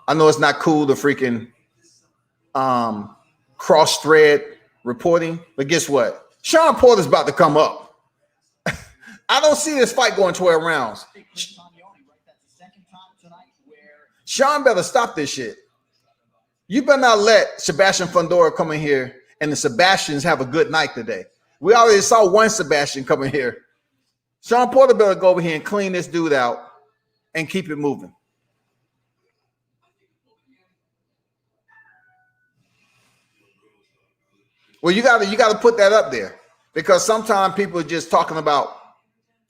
Speaker 1: I know it's not cool to freaking cross-thread reporting, but guess what? Sean Porter's about to come up. I don't see this fight going 12 rounds. Sean better stop this shit. You better not let Sebastian Fundora come in here and the Sebastians have a good night today. We already saw one Sebastian come in here. Sean Porter better go over here and clean this dude out and keep it moving. Well, you gotta put that up there, because sometimes people are just talking about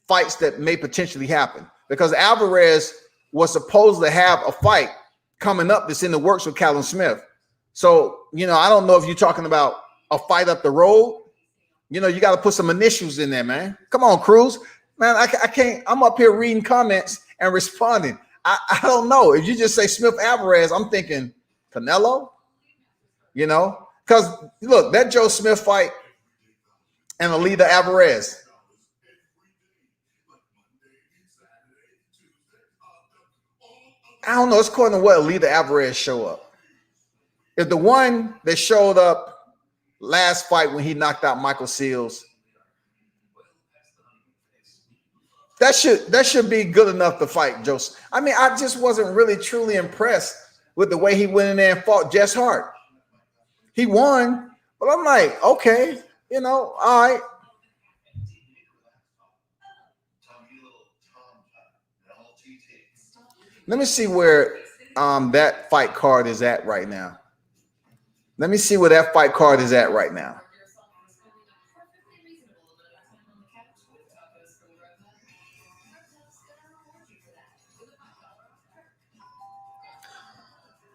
Speaker 1: fights that may potentially happen. Because Alvarez was supposed to have a fight coming up that's in the works with Callum Smith. So, I don't know if you're talking about a fight up the road. You got to put some initials in there, man. Come on, Cruz. Man, I can't. I'm up here reading comments and responding. I don't know. If you just say Smith Alvarez, I'm thinking Canelo, because look, that Joe Smith fight and Alida Alvarez. I don't know. It's according to what Alida Alvarez show up. If the one that showed up last fight when he knocked out Michael Seals, that should be good enough to fight Joseph. I mean, I just wasn't really truly impressed with the way he went in there and fought Jess Hart. He won, but I'm like, okay, all right. Let me see where that fight card is at right now. Let me see where that fight card is at right now.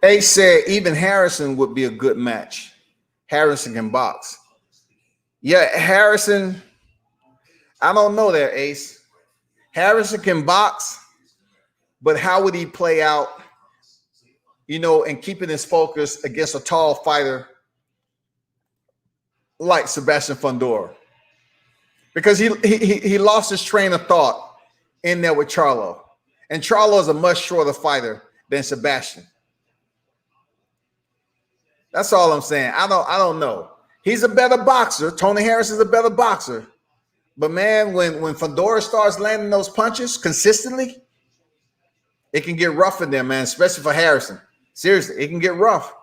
Speaker 1: Ace said even Harrison would be a good match. Harrison can box. Yeah, Harrison. I don't know that, Ace. Harrison can box, but how would he play out, and keeping his focus against a tall fighter like Sebastian Fundora? Because he lost his train of thought in there with Charlo. And Charlo is a much shorter fighter than Sebastian. That's all I'm saying. I don't know. He's a better boxer. Tony Harris is a better boxer. But man, when Fundora starts landing those punches consistently, it can get rough in there, man, especially for Harrison. Seriously, it can get rough.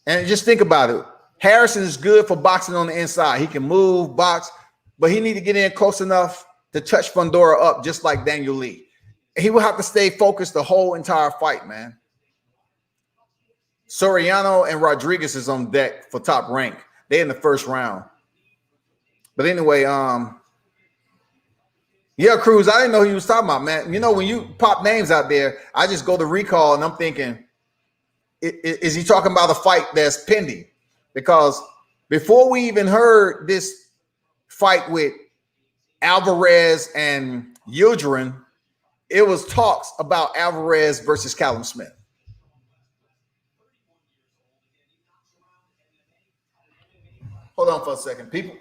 Speaker 1: And just think about it. Harrison is good for boxing on the inside. He can move, box, but he need to get in close enough to touch Fundora up, just like Daniel Lee. He will have to stay focused the whole entire fight, man. Soriano and Rodriguez is on deck for Top Rank. They're in the first round. But anyway, yeah, Cruz, I didn't know who you was talking about, man. When you pop names out there, I just go to recall and I'm thinking, is he talking about a fight that's pending? Because before we even heard this fight with Alvarez and Yildirim, it was talks about Alvarez versus Callum Smith. Hold on for a second, people.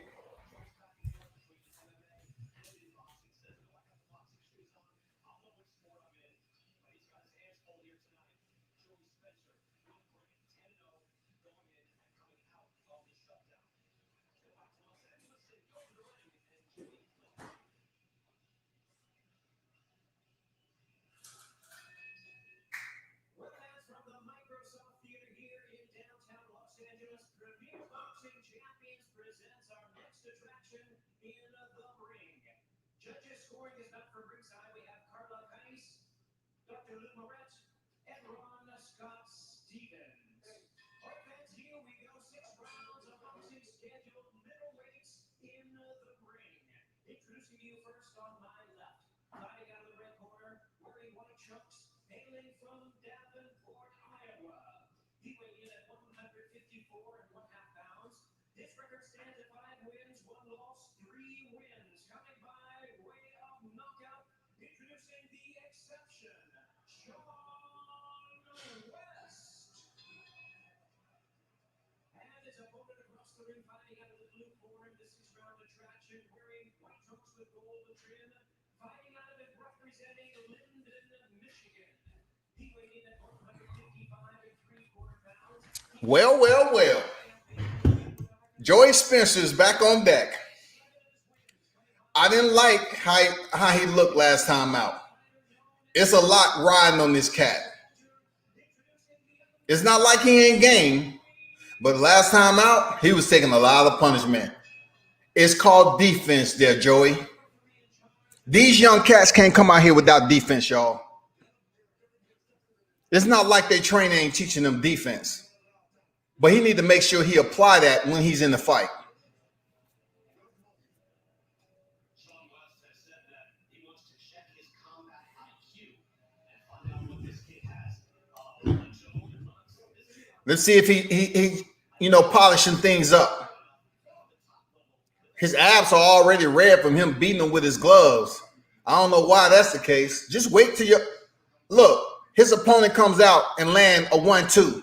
Speaker 1: Well. Joey Spencer's back on deck. I didn't like how he looked last time out. It's a lot riding on this cat. It's not like he ain't game, but last time out, he was taking a lot of punishment. It's called defense there, Joey. These young cats can't come out here without defense, y'all. It's not like they training ain't teaching them defense. But he need to make sure he apply that when he's in the fight. Let's see if he polishing things up. His abs are already red from him beating him with his gloves. I don't know why that's the case. Just wait till look. His opponent comes out and land a 1-2.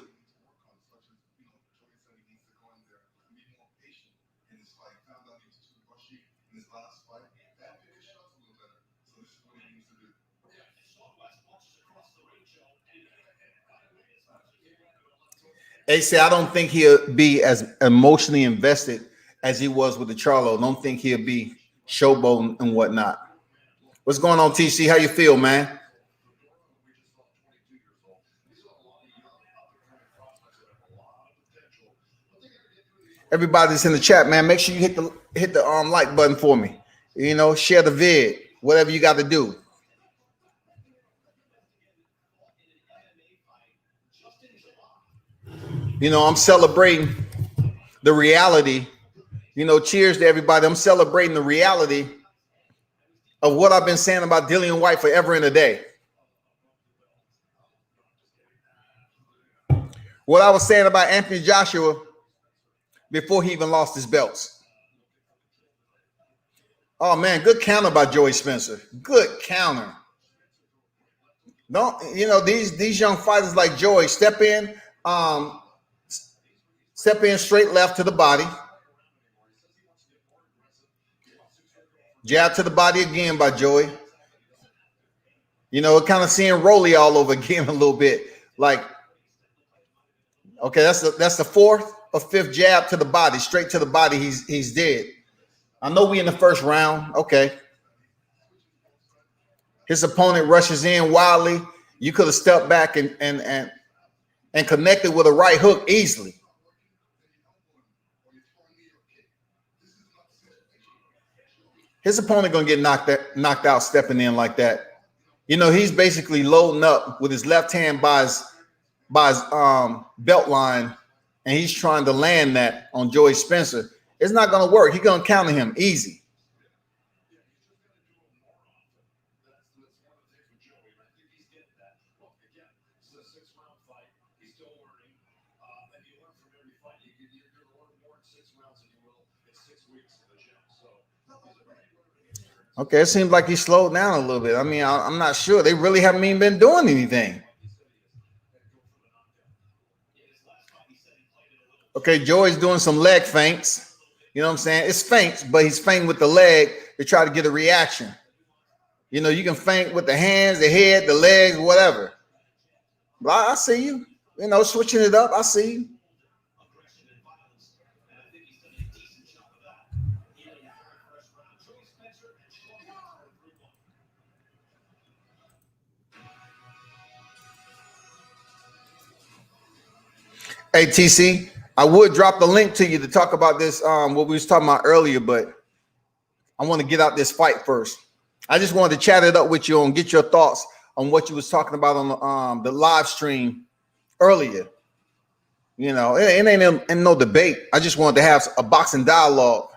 Speaker 1: They say I don't think he'll be as emotionally invested as he was with the Charlo. Don't think he'll be showboating and whatnot. What's going on, TC? How you feel, man? Everybody's in the chat, man. Make sure you hit the like button for me. Share the vid, whatever you got to do. I'm celebrating the reality. Cheers to everybody. I'm celebrating the reality of what I've been saying about Dillian Whyte forever and a day. What I was saying about Anthony Joshua before he even lost his belts. Oh man, good counter by Joey Spencer. Good counter. Don't these young fighters like Joey step in straight left to the body. Jab to the body again by Joey. Kind of seeing Rolly all over again a little bit. Like, okay, that's the fourth or fifth jab to the body, straight to the body. He's dead. I know we in the first round. Okay. His opponent rushes in wildly. You could have stepped back and connected with a right hook easily. His opponent gonna get knocked out stepping in like that. He's basically loading up with his left hand by his belt line, and he's trying to land that on Joey Spencer. It's not gonna work. He's gonna counter him easy. Okay, it seems like he slowed down a little bit. I mean, I'm not sure. They really haven't even been doing anything. Okay, Joey's doing some leg feints. You know what I'm saying? It's feints, but he's feinting with the leg to try to get a reaction. You can feint with the hands, the head, the legs, whatever. But I see you. Switching it up. I see you. Hey, TC, I would drop the link to you to talk about this, what we was talking about earlier, but I want to get out this fight first. I just wanted to chat it up with you and get your thoughts on what you was talking about on the live stream earlier. It ain't in no debate. I just wanted to have a boxing dialogue,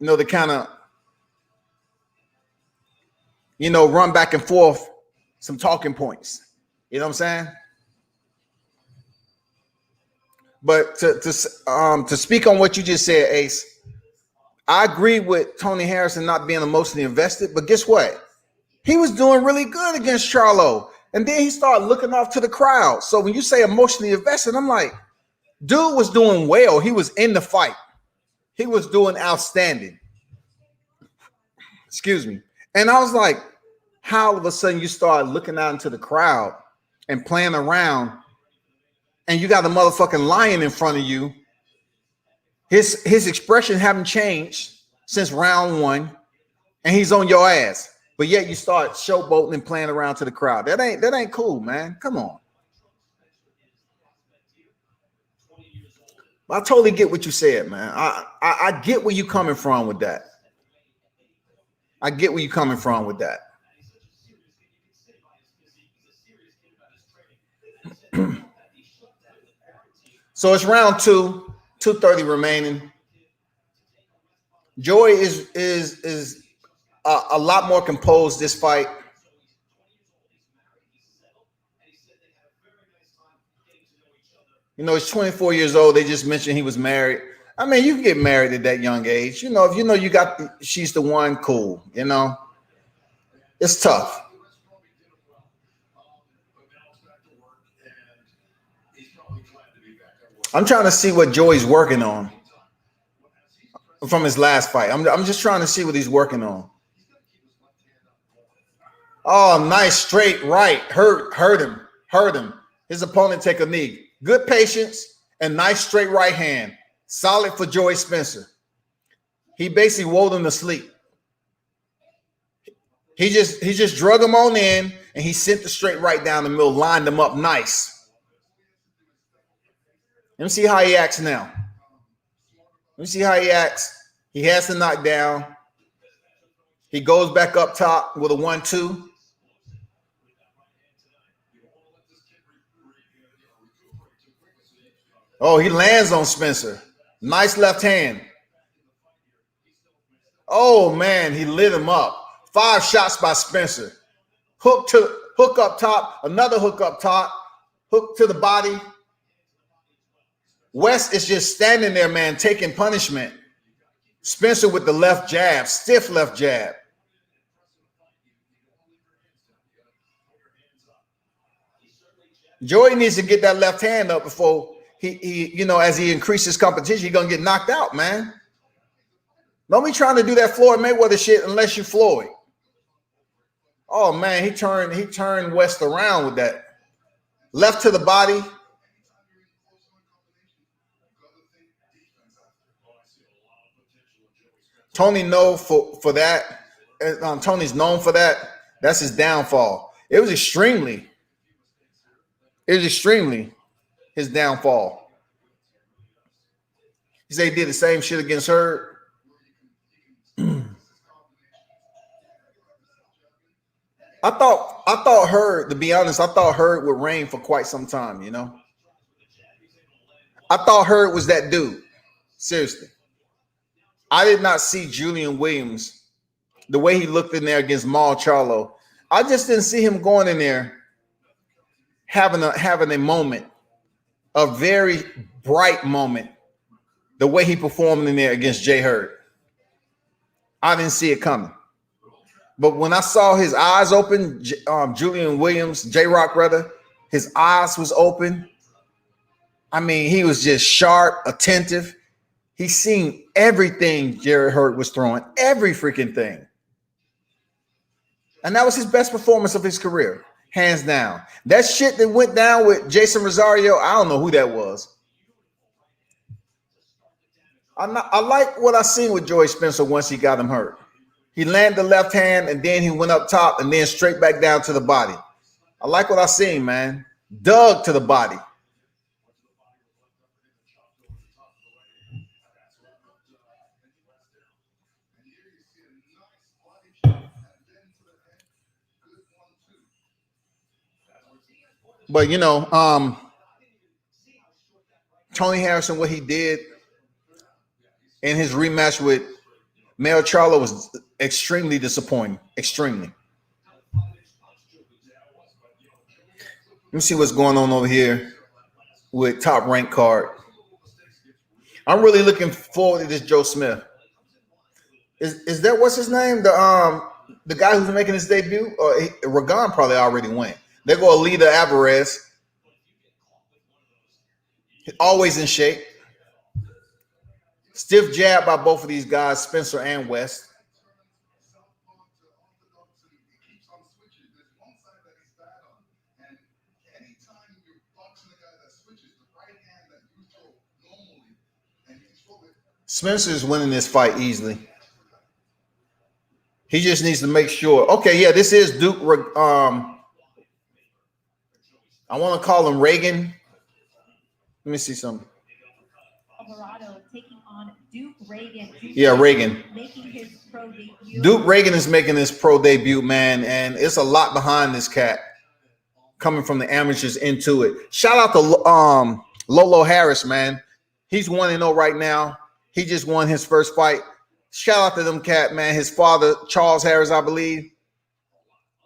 Speaker 1: to kind of, run back and forth some talking points. You know what I'm saying? But to speak on what you just said, Ace, I agree with Tony Harrison not being emotionally invested. But guess what? He was doing really good against Charlo. And then he started looking off to the crowd. So when you say emotionally invested, I'm like, dude was doing well. He was in the fight. He was doing outstanding. Excuse me. And I was like, how all of a sudden you start looking out into the crowd and playing around, and you got a motherfucking lion in front of you. His expression haven't changed since round one, and he's on your ass. But yet you start showboating and playing around to the crowd. That ain't cool, man. Come on. I totally get what you said, man. I get where you coming from with that. I get where you're coming from with that. So it's round 2, 2:30 remaining. Joey is a lot more composed this fight. You know, he's 24 years old. They just mentioned he was married. I mean, you can get married at that young age. You know, if you know you got she's the one, cool. You know, it's tough. I'm trying to see what Joey's working on from his last fight. I'm just trying to see what he's working on. Oh, nice straight right. Hurt him. His opponent take a knee. Good patience and nice straight right hand. Solid for Joey Spencer. He basically rolled him to sleep. He just drug him on in and he sent the straight right down the middle, lined him up nice. Let me see how he acts now. Let me see how he acts. He has to knock down. He goes back up top with a 1-2. Oh, he lands on Spencer. Nice left hand. Oh, man, he lit him up. 5 shots by Spencer. Hook up top. Another hook up top. Hook to the body. West is just standing there, man, taking punishment. Spencer with the left jab, stiff left jab. Joey needs to get that left hand up before he you know, as he increases competition, he's gonna get knocked out, man. Don't be trying to do that Floyd Mayweather shit unless you Floyd. Oh man, he turned West around with that. Left to the body. Tony known for that. Tony's known for that. That's his downfall. It was extremely his downfall. He said he did the same shit against her. I thought Hurd, to be honest, I thought Hurd would reign for quite some time, you know. I thought Hurd was that dude. Seriously. I did not see Julian Williams, the way he looked in there against Mal Charlo. I just didn't see him going in there having a moment, a very bright moment, the way he performed in there against Jay Hurd. I didn't see it coming. But when I saw his eyes open, Julian Williams, J-Rock rather, his eyes was open. I mean, he was just sharp, attentive. He seen everything Jared Hurd was throwing, every freaking thing. And that was his best performance of his career, hands down. That shit that went down with Jason Rosario, I don't know who that was. I like what I seen with Joey Spencer once he got him hurt. He landed the left hand, and then he went up top and then straight back down to the body. I like what I seen, man. Dug to the body. But, you know, Tony Harrison, what he did in his rematch with Mal Charlo was extremely disappointing. Extremely. Let me see what's going on over here with Top Rank card. I'm really looking forward to this Joe Smith. Is that what's his name? The guy who's making his debut? Ragon probably already went. They're going to lead Alvarez. Always in shape. Stiff jab by both of these guys, Spencer and West. Spencer's winning this fight easily. He just needs to make sure. Okay, yeah, this is Duke. I want to call him Reagan. Let me see something.
Speaker 2: Alvarez taking on Duke Reagan.
Speaker 1: Yeah, Reagan.
Speaker 2: Making his pro debut.
Speaker 1: Duke Reagan is making his pro debut, man, and it's a lot behind this cat coming from the amateurs into it. Shout out to Lolo Harris, man. He's 1-0 right now. He just won his first fight. Shout out to them cat, man. His father, Charles Harris, I believe.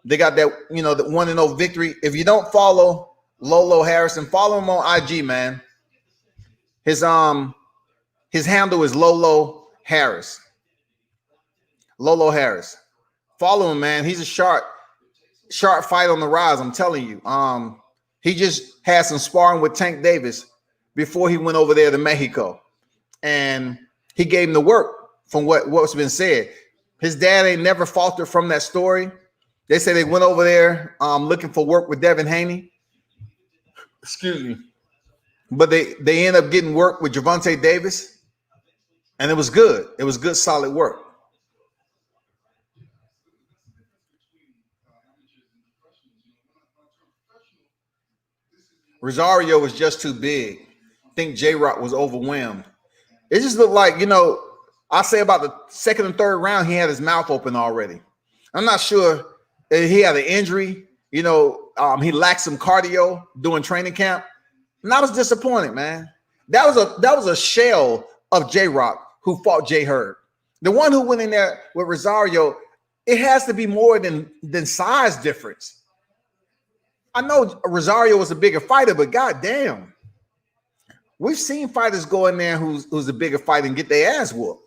Speaker 1: They got that, the 1-0 victory. If you don't follow Lolo Harrison, follow him on IG, man. His handle is Lolo Harris. Lolo Harris. Follow him, man. He's a sharp fight on the rise. I'm telling you. He just had some sparring with Tank Davis before he went over there to Mexico, and he gave him the work. From what's been said, his dad ain't never faltered from that story. They say they went over there looking for work with Devin Haney. Excuse me. But they end up getting work with Gervonta Davis, and it was good. It was good, solid work. Rosario was just too big. I think J-Rock was overwhelmed. It just looked like, I say about the second and third round, he had his mouth open already. I'm not sure if he had an injury. He lacked some cardio during training camp. And I was disappointed, man. That was a shell of J-Rock who fought Jay Hurd. The one who went in there with Rosario, it has to be more than size difference. I know Rosario was a bigger fighter, but goddamn, we've seen fighters go in there who's a bigger fighter and get their ass whooped.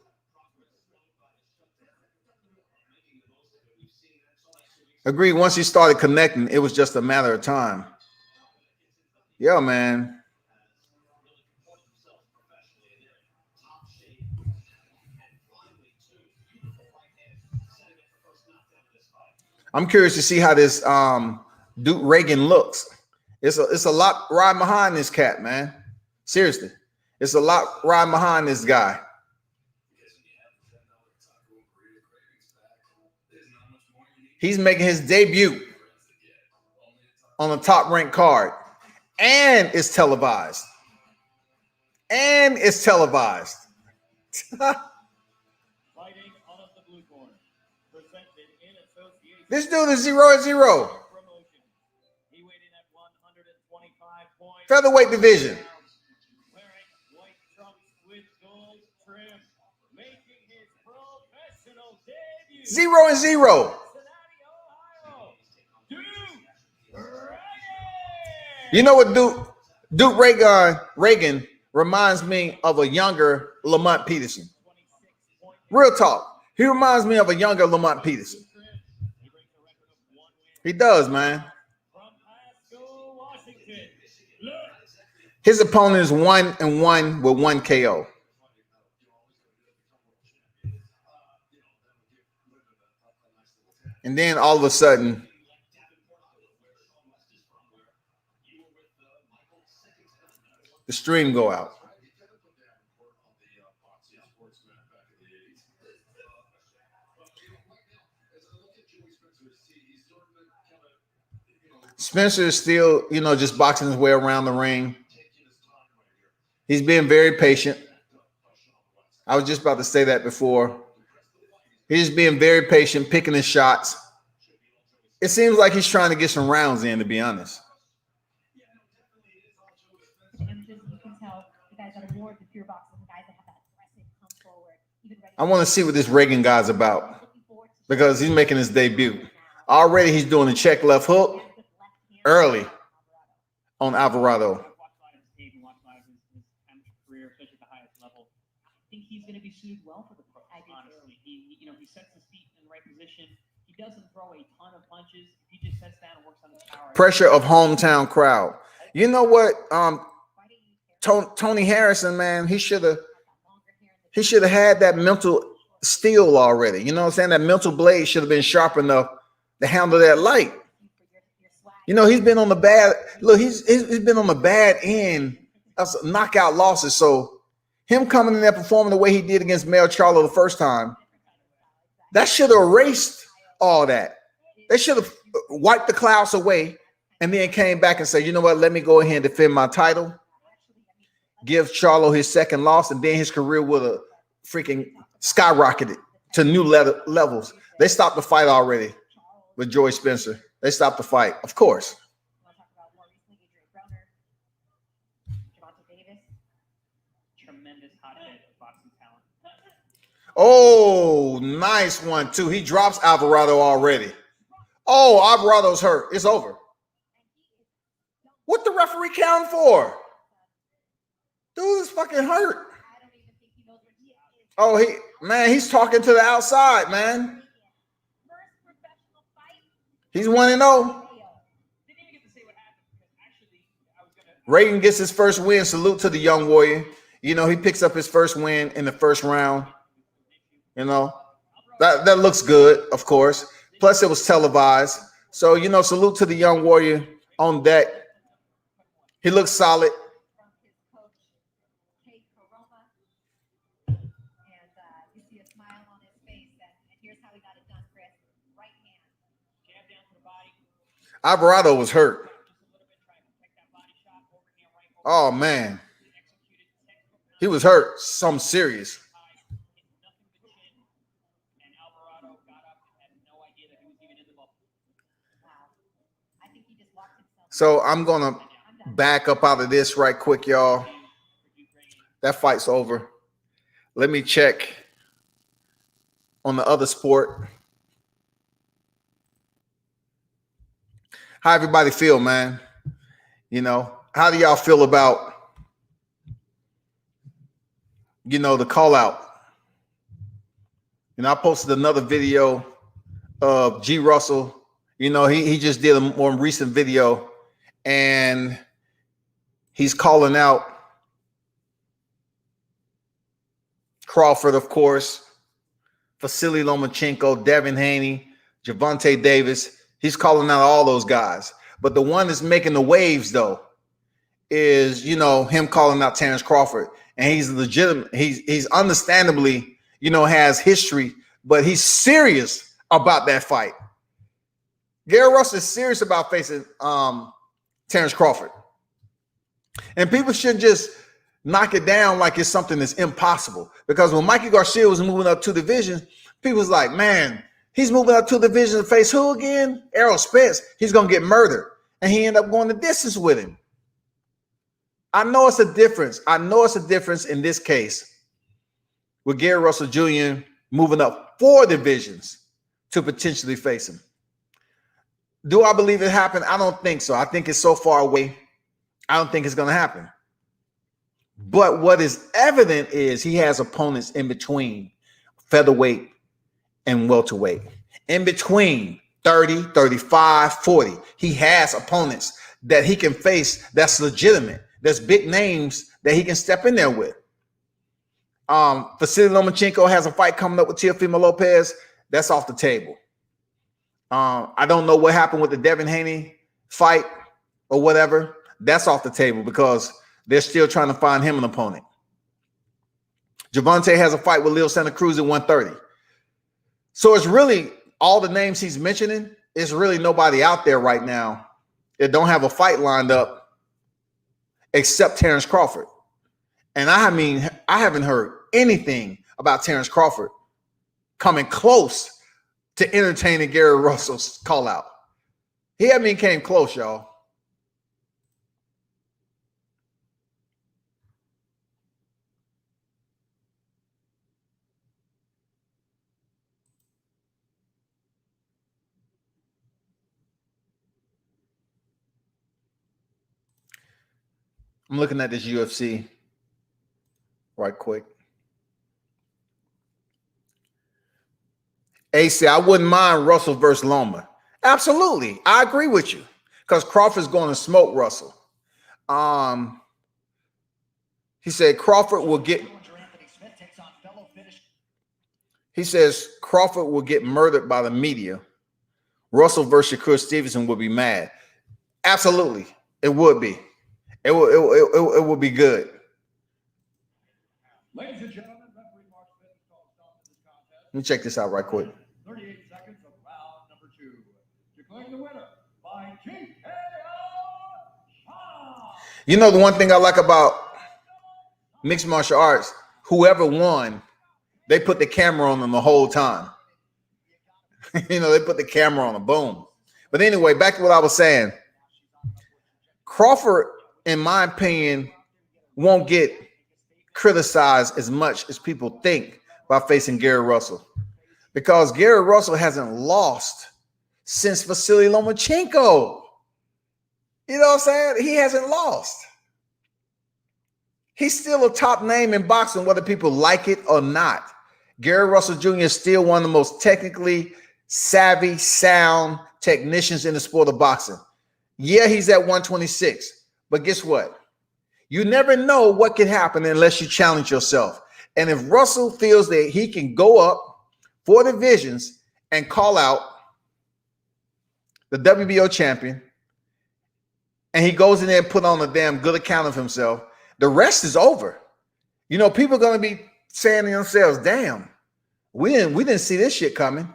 Speaker 1: Agreed. Once he started connecting, it was just a matter of time. Yeah, man. I'm curious to see how this Duke Reagan looks. It's a lot riding behind this cat, man. Seriously, it's a lot riding behind this guy. He's making his debut on the top-ranked card, and it's televised. This dude is 0-0. Featherweight division. 0-0. You know what Duke Reagan reminds me of a younger Lamont Peterson. Real talk. He reminds me of a younger Lamont Peterson. He does, man. His opponent is 1-1 with 1 KO. And then all of a sudden, the stream go out. Spencer is still, just boxing his way around the ring. He's being very patient. I was just about to say that before. He's being very patient, picking his shots. It seems like he's trying to get some rounds in, to be honest. I want to see what this Reagan guy's about because he's making his debut. Already he's doing a check left hook early on Alvarez.
Speaker 2: He's going to be suited well for the pro. Honestly, he sets his feet in the right position. He doesn't throw a ton of punches. He just sets down and works on his power.
Speaker 1: Pressure of hometown crowd. You know what? Tony Harrison, man, he should have had that mental steel already. You know what I'm saying? That mental blade should have been sharp enough to handle that light. He's been on the bad. Look, he's been on the bad end of knockout losses. So him coming in there performing the way he did against Mel Charlo the first time, that should have erased all that. They should have wiped the clouds away and then came back and said, you know what, let me go ahead and defend my title. give Charlo his second loss, and then his career would have freaking skyrocketed to new levels. They stopped the fight already with Joy Spencer. They stopped the fight, of course.
Speaker 2: Tremendous hothead boxing talent.
Speaker 1: Oh, nice one, too. He drops Alvarado already. Oh, Alvarado's hurt. It's over. What the referee counting for? Dude is fucking hurt. Oh, he's talking to the outside, man. He's 1-0. Reagan gets his first win. Salute to the young warrior. You know, he picks up his first win in the first round. You know, that looks good, of course. Plus, it was televised. So, you know, salute to the young warrior on deck. He looks solid. Alvarado was hurt. Oh, man. He was hurt. Something serious. So I'm going to back up out of this right quick, y'all. That fight's over. Let me check on the other sport. How everybody feel, man? You know, how do y'all feel about, you know, the call out? You know, I posted another video of G. Russell. You know, he just did a more recent video, and he's calling out Crawford, of course, Vasily Lomachenko, Devin Haney, Gervonta Davis. He's calling out all those guys. But the one that's making the waves, though, is, you know, him calling out Terrence Crawford. And he's legitimate. He's understandably, you know, has history, but he's serious about that fight. Gary Russell is serious about facing Terrence Crawford. And people shouldn't just knock it down like it's something that's impossible. Because when Mikey Garcia was moving up 2 divisions, people was like, man, he's moving up 2 divisions to face who again? Errol Spence. He's going to get murdered. And he ended up going the distance with him. I know it's a difference. I know it's a difference in this case with Gary Russell Jr. moving up 4 divisions to potentially face him. Do I believe it happened? I don't think so. I think it's so far away. I don't think it's going to happen. But what is evident is he has opponents in between featherweight and welterweight. In between 30, 35, 40. He has opponents that he can face that's legitimate. There's big names that he can step in there with. Vasily Lomachenko has a fight coming up with Teofimo Lopez. That's off the table. I don't know what happened with the Devin Haney fight or whatever. That's off the table because they're still trying to find him an opponent. Gervonta has a fight with Leo Santa Cruz at 130. So it's really all the names he's mentioning. It's really nobody out there right now that don't have a fight lined up except Terrence Crawford. And I mean, I haven't heard anything about Terrence Crawford coming close to entertaining Gary Russell's call out. He hasn't even came close, y'all. I'm looking at this UFC right quick. AC, I wouldn't mind Russell versus Loma. Absolutely. I agree with you because Crawford's going to smoke Russell. He said Crawford will get. He says Crawford will get murdered by the media. Russell versus Shakur Stevenson would be mad. Absolutely. It would be. It would be good.
Speaker 3: Ladies and gentlemen, referee Mark Smith is called stop in this contest.
Speaker 1: Let me check this out right quick.
Speaker 3: 38 seconds of round number 2. Declaring the winner by TKO.
Speaker 1: You know the one thing I like about mixed martial arts, whoever won, they put the camera on them the whole time. You know, they put the camera on them, boom. But anyway, back to what I was saying. Crawford, in my opinion, won't get criticized as much as people think by facing Gary Russell, because Gary Russell hasn't lost since Vasily Lomachenko. You know what I'm saying? He hasn't lost. He's still a top name in boxing, whether people like it or not. Gary Russell Jr. is still one of the most technically savvy, sound technicians in the sport of boxing. Yeah, he's at 126, but guess what? You never know what can happen unless you challenge yourself. And if Russell feels that he can go up 4 divisions and call out the WBO champion, and he goes in there and put on a damn good account of himself, the rest is over. You know, people are going to be saying to themselves, damn, we didn't see this shit coming.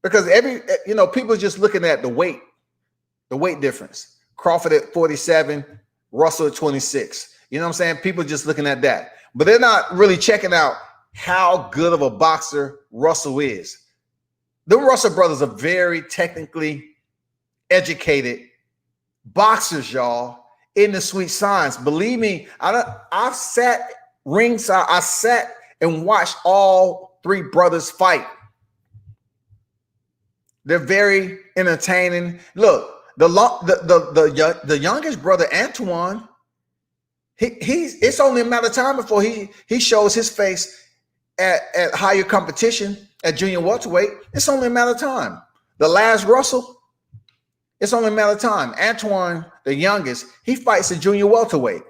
Speaker 1: Because people are just looking at the weight difference. Crawford at 47, Russell at 26. You know what I'm saying? People are just looking at that. But they're not really checking out how good of a boxer Russell is. The Russell brothers are very technically educated boxers, y'all, in the sweet science. Believe me, I've sat ringside. I sat and watched all 3 brothers fight. They're very entertaining. Look, the youngest brother, Antoine, it's only a matter of time before he shows his face at higher competition at junior welterweight. It's only a matter of time. The last Russell, it's only a matter of time. Antoine, the youngest, he fights at junior welterweight.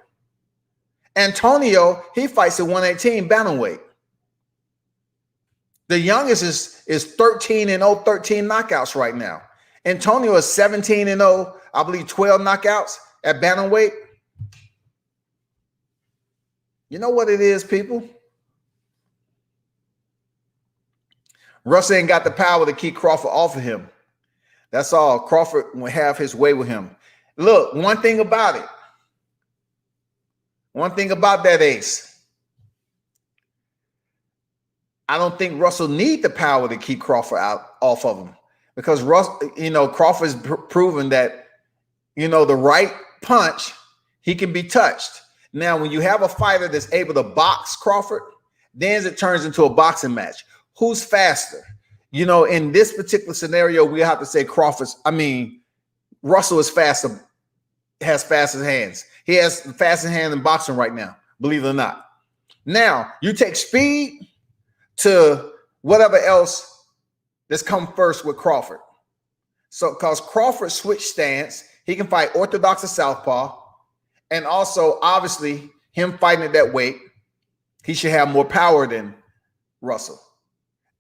Speaker 1: Antonio, he fights at 118 bantamweight. The youngest is 13-0, 13 knockouts right now. Antonio is 17-0, I believe 12 knockouts at bantamweight. You know what it is, people? Russell ain't got the power to keep Crawford off of him. That's all. Crawford will have his way with him. Look, one thing about that, Ace, I don't think Russell need the power to keep Crawford off of him, because Crawford's proven that, the right punch, he can be touched. Now, when you have a fighter that's able to box Crawford, then it turns into a boxing match. Who's faster? In this particular scenario, we have to say Russell is faster, has faster hands. He has the fastest hand in boxing right now, believe it or not. Now, you take speed to whatever else that's come first with Crawford. So, because Crawford switched stance, he can fight orthodox or southpaw, and also, obviously, him fighting at that weight, he should have more power than Russell.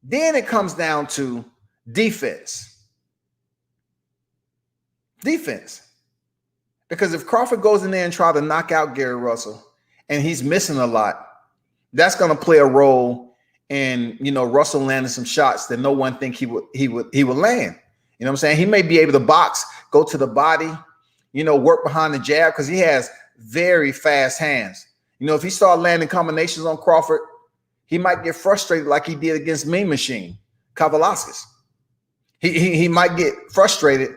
Speaker 1: Then it comes down to defense. Defense. Because if Crawford goes in there and try to knock out Gary Russell, and he's missing a lot, that's going to play a role in, Russell landing some shots that no one think he would land. You know what I'm saying? He may be able to box, go to the body, work behind the jab, because he has very fast hands. If he started landing combinations on Crawford, he might get frustrated like he did against Mean Machine, Kavalauskas. He might get frustrated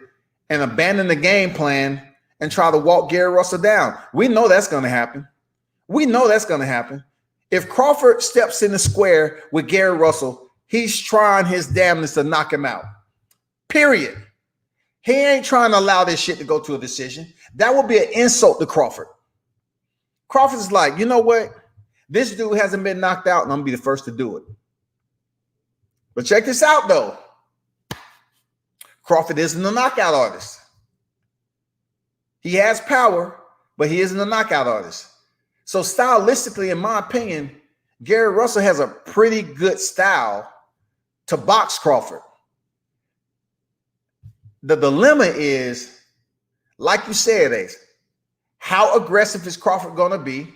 Speaker 1: and abandon the game plan and try to walk Gary Russell down. We know that's going to happen. If Crawford steps in the square with Gary Russell, he's trying his damnedest to knock him out. Period. He ain't trying to allow this shit to go to a decision. That would be an insult to Crawford. Crawford's like, you know what? This dude hasn't been knocked out, and I'm going to be the first to do it. But check this out, though. Crawford isn't a knockout artist. He has power, but he isn't a knockout artist. So stylistically, in my opinion, Gary Russell has a pretty good style to box Crawford. The dilemma is, like you said, Ace, how aggressive is Crawford going to be?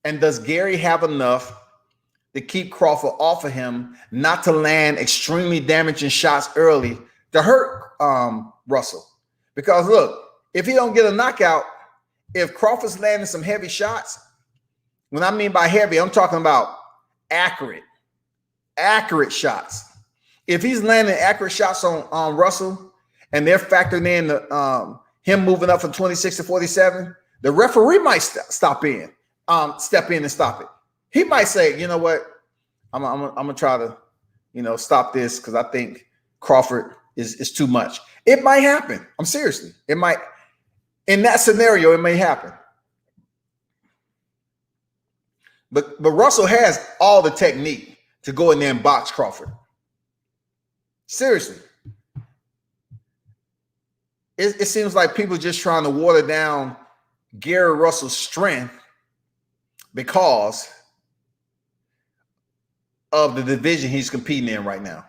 Speaker 1: And does Gary have enough to keep Crawford off of him, not to land extremely damaging shots early to hurt Russell? Because look, if he don't get a knockout, if Crawford's landing some heavy shots, When I mean by heavy, I'm talking about accurate shots. If he's landing accurate shots on Russell and they're factoring in the, him moving up from 26 to 47, the referee might step in and stop it. He might say, you know what, I'm gonna try to, stop this because I think Crawford is too much. It might happen. I'm seriously. It might. In that scenario, it may happen. But Russell has all the technique to go in there and box Crawford. Seriously. It seems like people just trying to water down Gary Russell's strength because of the division he's competing in right now.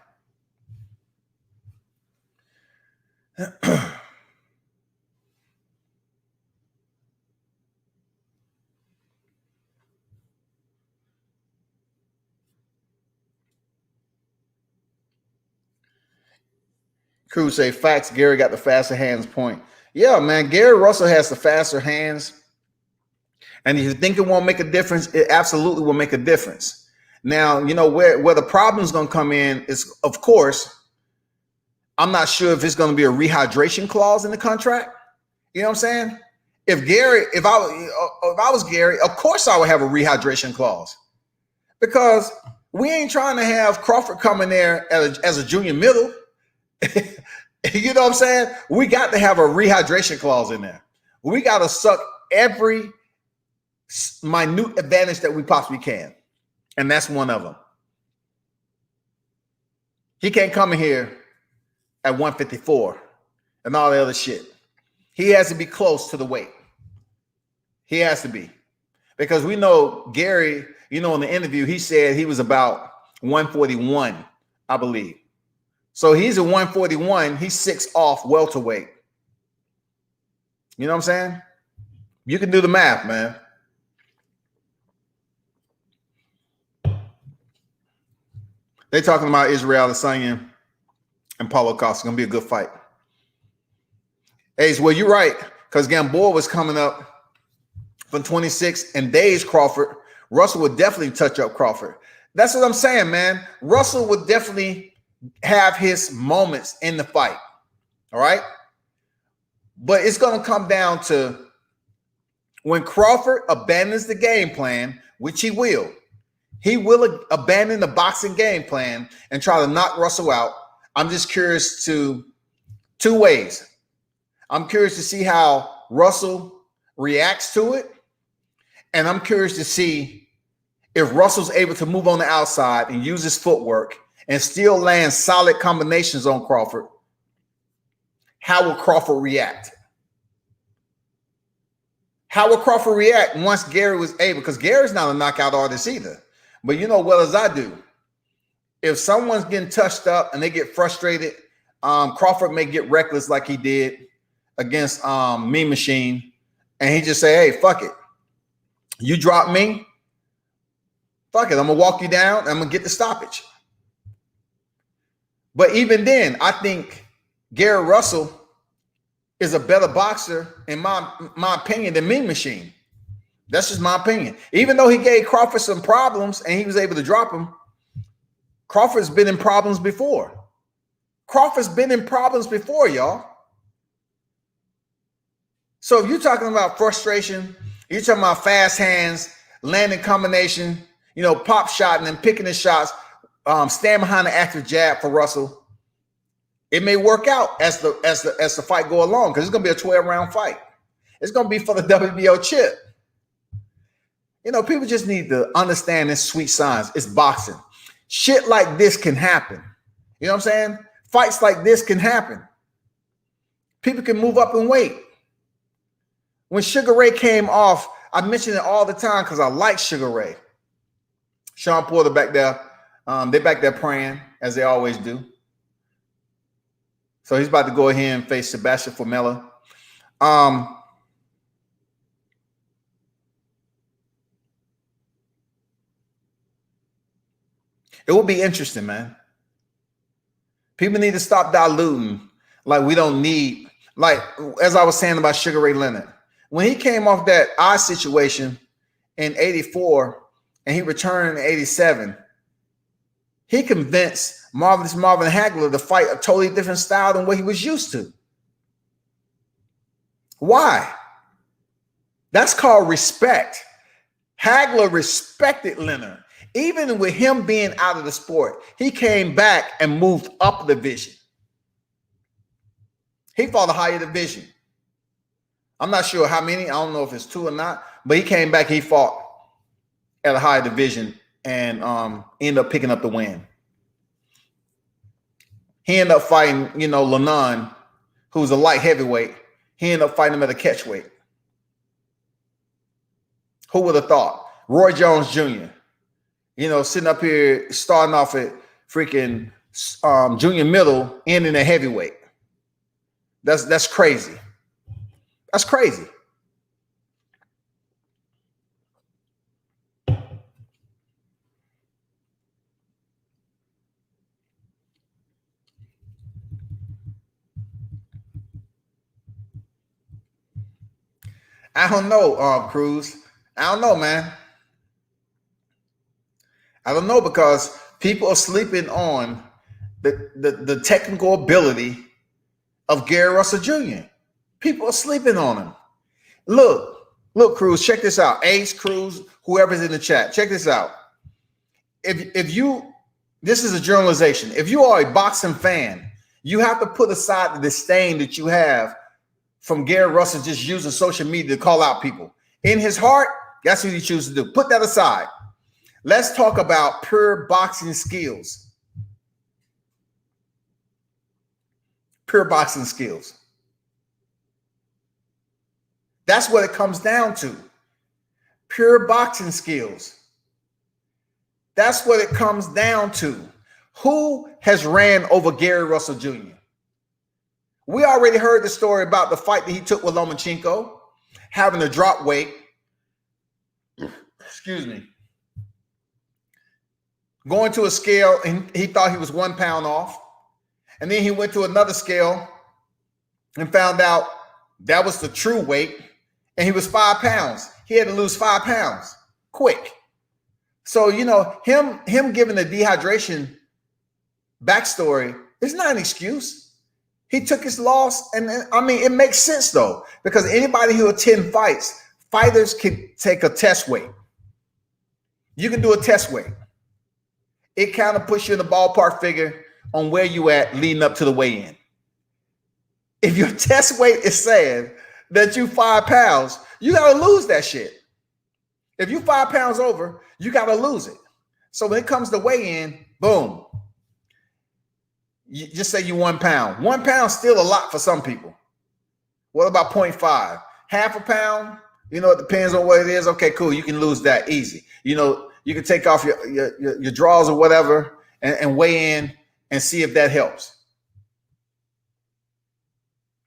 Speaker 1: Cruz say facts. Gary got the faster hands point. Yeah, man. Gary Russell has the faster hands. And if you think it won't make a difference, it absolutely will make a difference. Now, where the problem is going to come in is, of course, I'm not sure if it's going to be a rehydration clause in the contract. You know what I'm saying? If I was Gary, of course I would have a rehydration clause, because we ain't trying to have Crawford coming there as a junior middle. You know what I'm saying? We got to have a rehydration clause in there. We got to suck every minute advantage that we possibly can. And that's one of them. He can't come in here at 154 and all the other shit. He has to be close to the weight. He has to be. Because we know Gary, in the interview, he said he was about 141, I believe. So he's a 141. He's 6 off welterweight. You know what I'm saying? You can do the math, man. They're talking about Israel Adesanya and Paulo Costa. Going to be a good fight. Hey, well, you're right, because Gamboa was coming up from 26 and Days Crawford. Russell would definitely touch up Crawford. That's what I'm saying, man. Russell would definitely have his moments in the fight. All right. But it's going to come down to when Crawford abandons the game plan, which he will. He will abandon the boxing game plan and try to knock Russell out. I'm just curious to two ways. I'm curious to see how Russell reacts to it. And I'm curious to see if Russell's able to move on the outside and use his footwork and still land solid combinations on Crawford. How will Crawford react? How will Crawford react once Gary was able? Because Gary's not a knockout artist either. But you know well as I do, if someone's getting touched up and they get frustrated, Crawford may get reckless like he did against Mean Machine, and he just say, hey, fuck it. You drop me, fuck it. I'm going to walk you down. I'm going to get the stoppage. But even then, I think Gary Russell is a better boxer, in my opinion, than Mean Machine. That's just my opinion. Even though he gave Crawford some problems and he was able to drop him, Crawford's been in problems before. Crawford's been in problems before, y'all. So if you're talking about frustration, you're talking about fast hands, landing combination, pop shot and then picking his shots, stand behind the active jab for Russell. It may work out as the fight go along, because it's gonna be a 12-round fight. It's gonna be for the WBO chip. People just need to understand this sweet science. It's boxing. Shit like this can happen. You know what I'm saying? Fights like this can happen. People can move up in weight. When Sugar Ray came off, I mention it all the time because I like Sugar Ray. Sean Porter back there. They're back there praying, as they always do. So he's about to go ahead and face Sebastian Formella. It will be interesting, man. People need to stop diluting. Like, we don't need, like, as I was saying about Sugar Ray Leonard, when he came off that eye situation in 84 and he returned in 87, he convinced Marvin Hagler to fight a totally different style than what he was used to. Why? That's called respect. Hagler respected Leonard. Even with him being out of the sport, he came back and moved up the division. He fought a higher division. I'm not sure how many. I don't know if it's 2 or not, but he came back. He fought at a higher division and ended up picking up the win. He ended up fighting, Lenon, who's a light heavyweight. He ended up fighting him at a catchweight. Who would have thought? Roy Jones Jr., sitting up here starting off at freaking junior middle, ending at heavyweight. That's crazy. That's crazy. I don't know, Cruz. I don't know, man. I don't know, because people are sleeping on the technical ability of Gary Russell Jr. People are sleeping on him. Look, Cruz, check this out. Ace, Cruz, whoever's in the chat, check this out. This is a generalization. If you are a boxing fan, you have to put aside the disdain that you have from Gary Russell just using social media to call out people. In his heart, that's what he chooses to do. Put that aside. Let's talk about pure boxing skills. Pure boxing skills. That's what it comes down to. Pure boxing skills. That's what it comes down to. Who has ran over Gary Russell Jr.? We already heard the story about the fight that he took with Lomachenko, having to drop weight. Excuse me. Going to a scale, and he thought he was 1 pound off. And then he went to another scale and found out that was the true weight, and he was 5 pounds. He had to lose 5 pounds quick. So, him giving the dehydration backstory is not an excuse. He took his loss, and it makes sense though, because anybody who attend fights, fighters can take a test weight. You can do a test weight. It kind of puts you in the ballpark figure on where you at leading up to the weigh-in. If your test weight is saying that you 5 pounds, you got to lose that shit. If you 5 pounds over, you got to lose it. So when it comes to weigh-in, boom. You just say you 1 pound. 1 pound still a lot for some people. What about 0.5? Half a pound? It depends on what it is. Okay, cool. You can lose that easy. You can take off your drawers or whatever and weigh in and see if that helps.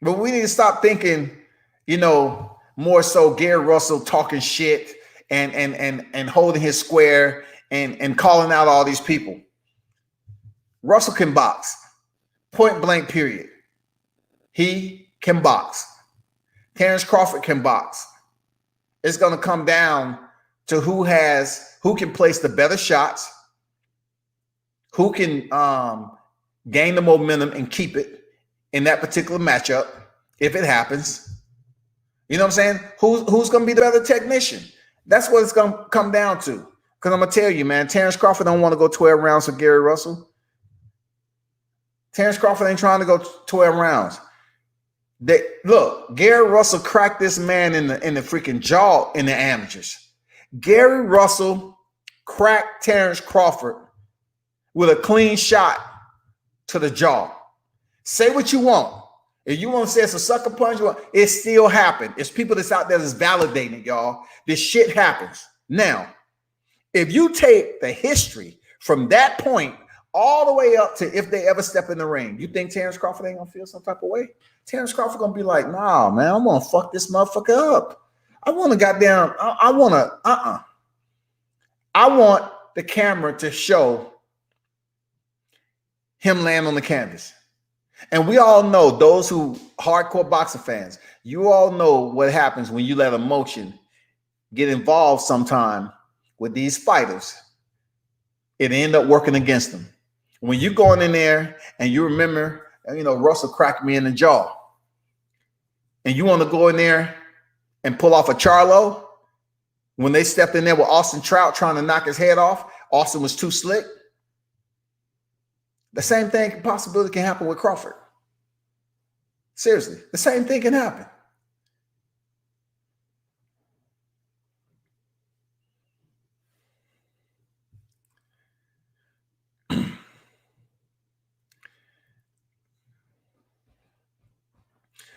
Speaker 1: But we need to stop thinking, more so Gary Russell talking shit and holding his square and calling out all these people. Russell can box. Point blank, period. He can box. Terrence Crawford can box. It's going to come down to who can place the better shots, who can gain the momentum and keep it in that particular matchup if it happens. You know what I'm saying? Who's going to be the better technician? That's what it's going to come down to. Because I'm going to tell you, man, Terrence Crawford don't want to go 12 rounds with Gary Russell. Terrence Crawford ain't trying to go 12 rounds. Look, Gary Russell cracked this man in the freaking jaw in the amateurs. Gary Russell cracked Terrence Crawford with a clean shot to the jaw. Say what you want. If you want to say it's a sucker punch, it still happened. It's people that's out there that's validating, y'all. This shit happens. Now, if you take the history from that point all the way up to if they ever step in the ring, you think Terrence Crawford ain't gonna feel some type of way? Terrence Crawford gonna be like, nah, man, I'm gonna fuck this motherfucker up. I want the camera to show him land on the canvas. And we all know, those who hardcore boxing fans, you all know what happens when you let emotion get involved sometime with these fighters, it end up working against them. When you going in there and you remember, Russell cracked me in the jaw, and you want to go in there and pull off a Charlo, when they stepped in there with Austin Trout trying to knock his head off, Austin was too slick. The same thing possibility can happen with Crawford. Seriously, the same thing can happen.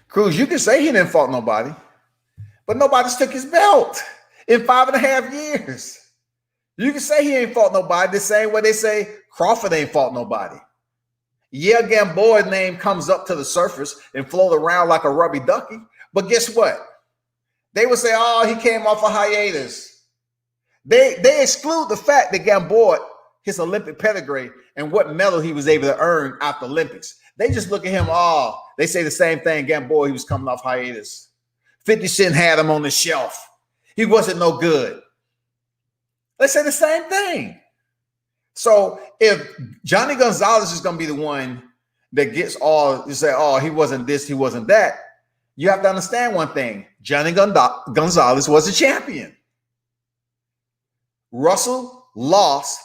Speaker 1: Cruz, you can say he didn't fault nobody, but nobody's took his belt in 5.5 years. You can say he ain't fought nobody the same way they say Crawford ain't fought nobody. Yeah, Gamboa's name comes up to the surface and float around like a rubby ducky. But guess what? They would say, oh, he came off a hiatus. They exclude the fact that Gamboa, his Olympic pedigree, and what medal he was able to earn after Olympics. They just look at him, they say the same thing. Gamboa, he was coming off hiatus. 50 Cent had him on the shelf. He wasn't no good. They say the same thing. So if Johnny Gonzalez is going to be the one that gets all, you say, oh, he wasn't this, he wasn't that. You have to understand one thing. Johnny Gonzalez was a champion. Russell lost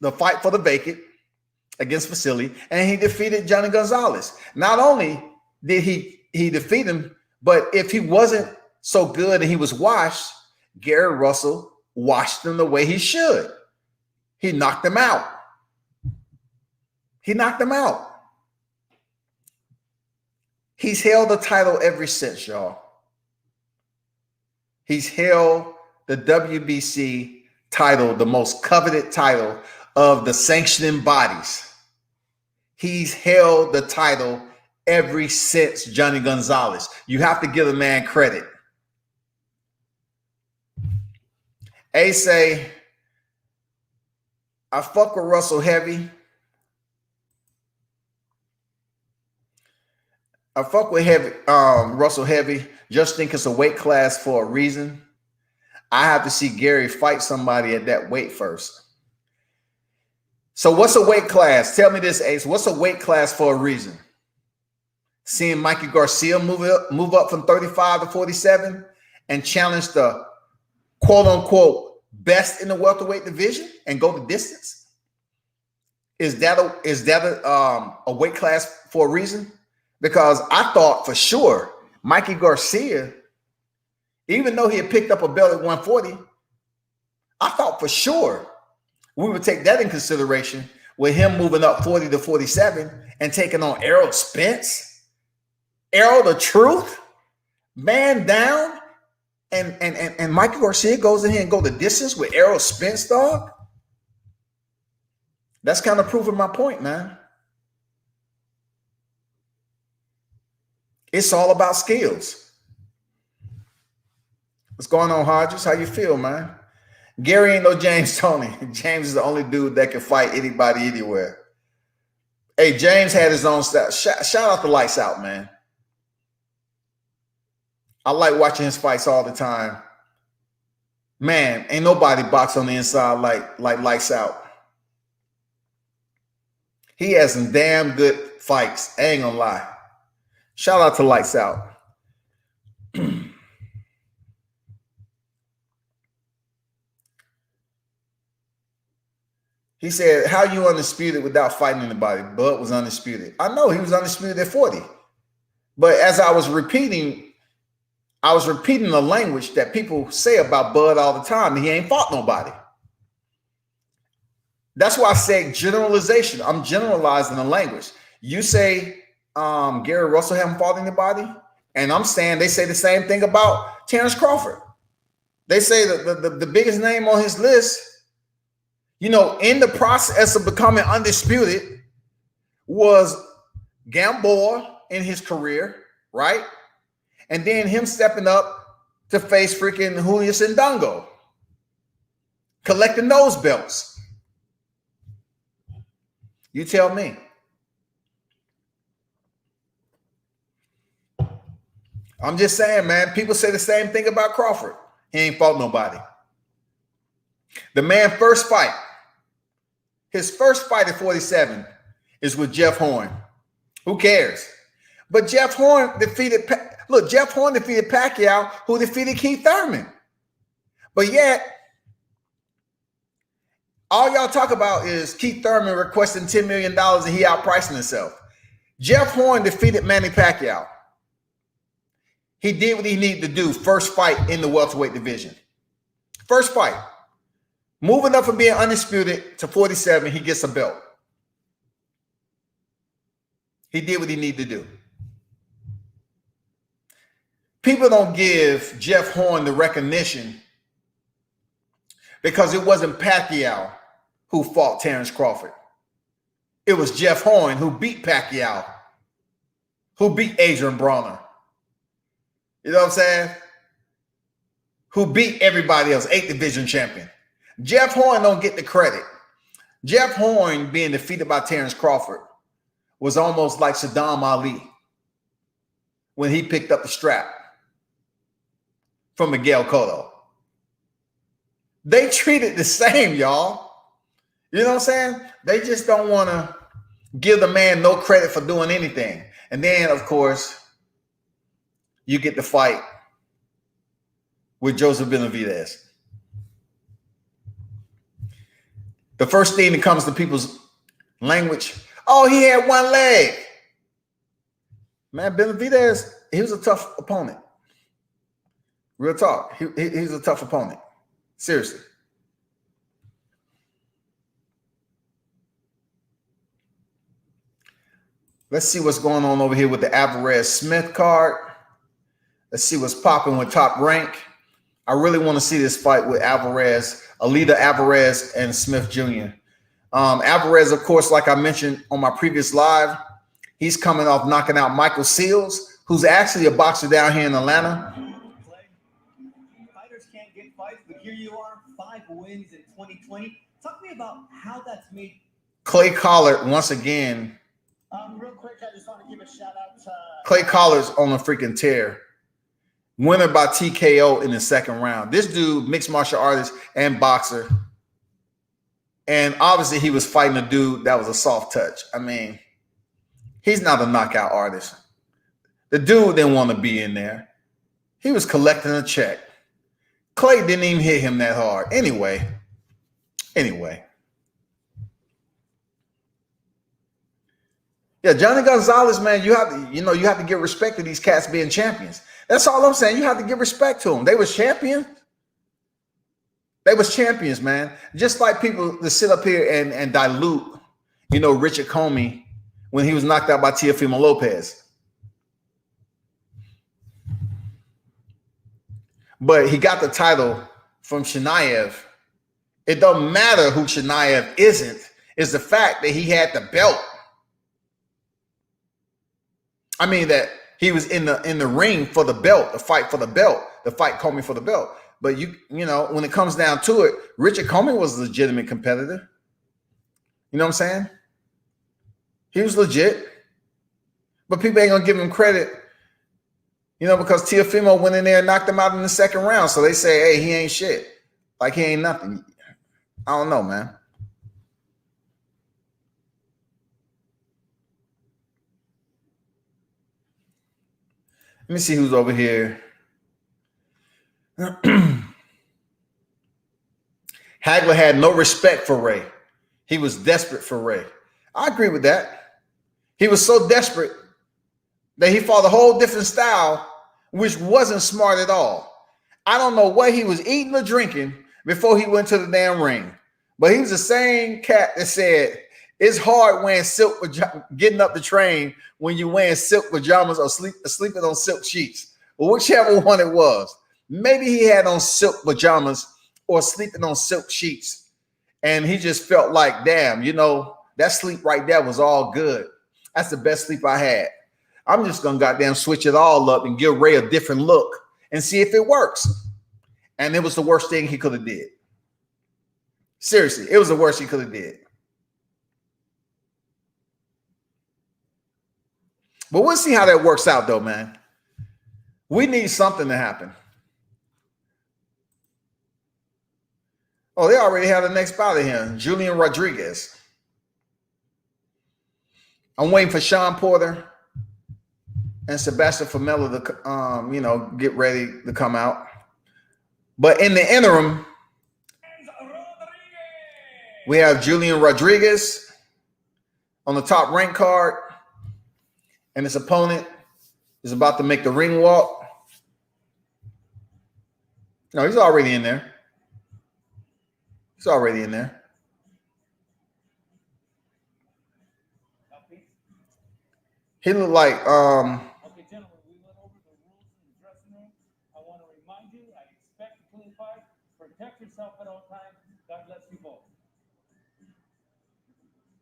Speaker 1: the fight for the vacant against Vasily, and he defeated Johnny Gonzalez. Not only did he defeat him, but if he wasn't so good and he was washed, Gary Russell washed him the way he should. He knocked him out. He's held the title ever since, y'all. He's held the WBC title, the most coveted title of the sanctioning bodies. He's held the title ever since Johnny Gonzalez. You have to give the man credit. A say, I fuck with Russell heavy. Russell heavy. Just think it's a weight class for a reason. I have to see Gary fight somebody at that weight first. So what's a weight class? Tell me this, Ace. What's a weight class for a reason? Seeing Mikey Garcia move up from 35 to 47 and challenge the quote unquote best in the welterweight division and go the distance? Is that a weight class for a reason? Because I thought for sure Mikey Garcia, even though he had picked up a belt at 140, I thought for sure we would take that in consideration with him moving up 40 to 47 and taking on Errol Spence. Errol the Truth, man down, and Mikey Garcia goes in here and go the distance with Errol Spence, dog. That's kind of proving my point, man. It's all about skills. What's going on, Hodges? How you feel, man? Gary ain't no James Toney. James is the only dude that can fight anybody anywhere. Hey, James had his own style. Shout out to Lights Out, man. I like watching his fights all the time. Man, ain't nobody box on the inside like Lights Out. He has some damn good fights. I ain't gonna lie. Shout out to Lights Out. He said, how you undisputed without fighting anybody? Bud was undisputed. I know he was undisputed at 40. But as I was repeating the language that people say about Bud all the time. He ain't fought nobody. That's why I say generalization. I'm generalizing the language. You say Gary Russell haven't fought anybody, and I'm saying they say the same thing about Terrence Crawford. They say that the biggest name on his list, in the process of becoming undisputed, was Gamboa in his career, right? And then him stepping up to face freaking Julius Ndongo, collecting those belts. You tell me. I'm just saying, man, people say the same thing about Crawford. He ain't fought nobody. The man first fight, his first fight at 47 is with Jeff Horn. Who cares? But Jeff Horn defeated Pacquiao, who defeated Keith Thurman. But yet, all y'all talk about is Keith Thurman requesting $10 million and he outpricing himself. Jeff Horn defeated Manny Pacquiao. He did what he needed to do. First fight in the welterweight division. First fight. Moving up from being undisputed to 47, he gets a belt. He did what he needed to do. People don't give Jeff Horn the recognition because it wasn't Pacquiao who fought Terrence Crawford. It was Jeff Horn who beat Pacquiao, who beat Adrian Brawner. You know what I'm saying? Who beat everybody else, 8th division champion. Jeff Horn don't get the credit. Jeff Horn being defeated by Terrence Crawford was almost like Saddam Ali when he picked up the strap from Miguel Cotto. They treat it the same, y'all. You know what I'm saying? They just don't want to give the man no credit for doing anything. And then, of course, you get the fight with Joseph Benavidez. The first thing that comes to people's language, oh, he had one leg. Man, Benavidez, he was a tough opponent. Real talk. He's a tough opponent. Seriously. Let's see what's going on over here with the Alvarez Smith card. Let's see what's popping with Top Rank. I really want to see this fight with Alvarez, Alida Alvarez and Smith Jr. Alvarez, of course, like I mentioned on my previous live, he's coming off knocking out Michael Seals, who's actually a boxer down here in Atlanta.
Speaker 4: Fighters can't get fights, but here you are, 5 wins in 2020. Talk to me about how that's made.
Speaker 1: Clay Collard, once again.
Speaker 4: Real quick, I just want to give a shout out to
Speaker 1: Clay Collar's on a freaking tear. Winner by TKO in the second round. This dude, mixed martial artist and boxer. And obviously he was fighting a dude that was a soft touch. I mean, he's not a knockout artist. The dude didn't want to be in there. He was collecting a check. Clay didn't even hit him that hard. Anyway. Yeah, Johnny Gonzalez, man, you have to give respect to these cats being champions. That's all I'm saying. You have to give respect to them. They was champions. They was champions, man. Just like people that sit up here and dilute, Richard Comey when he was knocked out by Teofimo Lopez. But he got the title from Shanaev. It don't matter who Shanaev isn't. It's the fact that he had the belt. I mean that he was in the ring for the belt, the fight for the belt, the fight Comey for the belt. But when it comes down to it, Richard Comey was a legitimate competitor. You know what I'm saying? He was legit. But people ain't gonna give him credit, because Teofimo went in there and knocked him out in the second round. So they say, hey, he ain't shit. Like he ain't nothing. I don't know, man. Let me see who's over here. Hagler had no respect for Ray. He was desperate for Ray. I agree with that. He was so desperate that he fought a whole different style, which wasn't smart at all. I don't know what he was eating or drinking before he went to the damn ring. But he was the same cat that said, it's hard wearing getting up the train when you're wearing silk pajamas or sleeping on silk sheets, or whichever one it was. Maybe he had on silk pajamas or sleeping on silk sheets, and he just felt like, damn, that sleep right there was all good. That's the best sleep I had. I'm just gonna goddamn switch it all up and give Ray a different look and see if it works. And it was the worst thing he could have did. Seriously, it was the worst he could have did. But we'll see how that works out, though, man. We need something to happen. Oh, they already have the next bout of him, Julian Rodriguez. I'm waiting for Sean Porter and Sebastian Formella to, get ready to come out. But in the interim, we have Julian Rodriguez on the top rank card, and his opponent is about to make the ring walk. No, he's already in there. He's already in there. He looked like
Speaker 3: Okay, gentlemen, we went over the rules in the dressing room. I want to remind you, I expect a clean fight. Protect yourself at all times. God bless you both.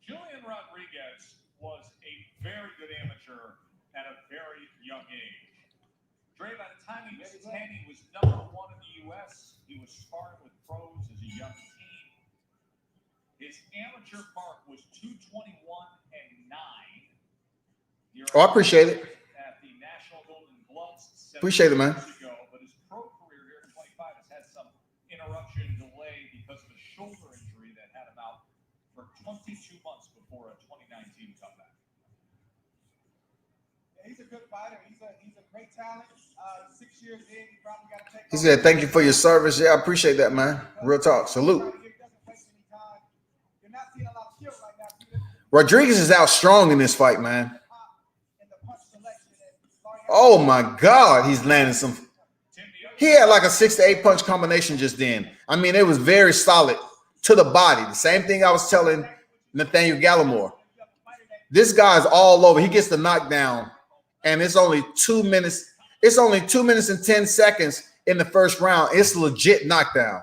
Speaker 5: Julian Rodriguez was a very good amateur at a very young age. Dre, by the time he was 10, he was #1 in the U.S. He was sparring with pros as a young teen. His amateur mark was 221-9.
Speaker 1: I appreciate it.
Speaker 5: At the National Golden Gloves
Speaker 1: Appreciate it, man.
Speaker 5: ago, but his pro career here at 25 has had some interruption delay because of a shoulder injury that had him out for 22 months before a 2019 comeback.
Speaker 6: He's a good fighter. He's a great talent. 6 years in, he probably got to take.
Speaker 1: He said, "Thank you for your service." Yeah, I appreciate that, man. Real talk. Salute.
Speaker 6: You're not seeing a lot of skill right now.
Speaker 1: Rodriguez is out strong in this fight, man. Oh my God, he's landing some. He had like a 6 to 8 punch combination just then. I mean, it was very solid to the body. The same thing I was telling Nathaniel Gallimore. This guy's all over. He gets the knockdown, and it's only 2 minutes. It's only 2 minutes and 10 seconds in the first round. It's legit knockdown.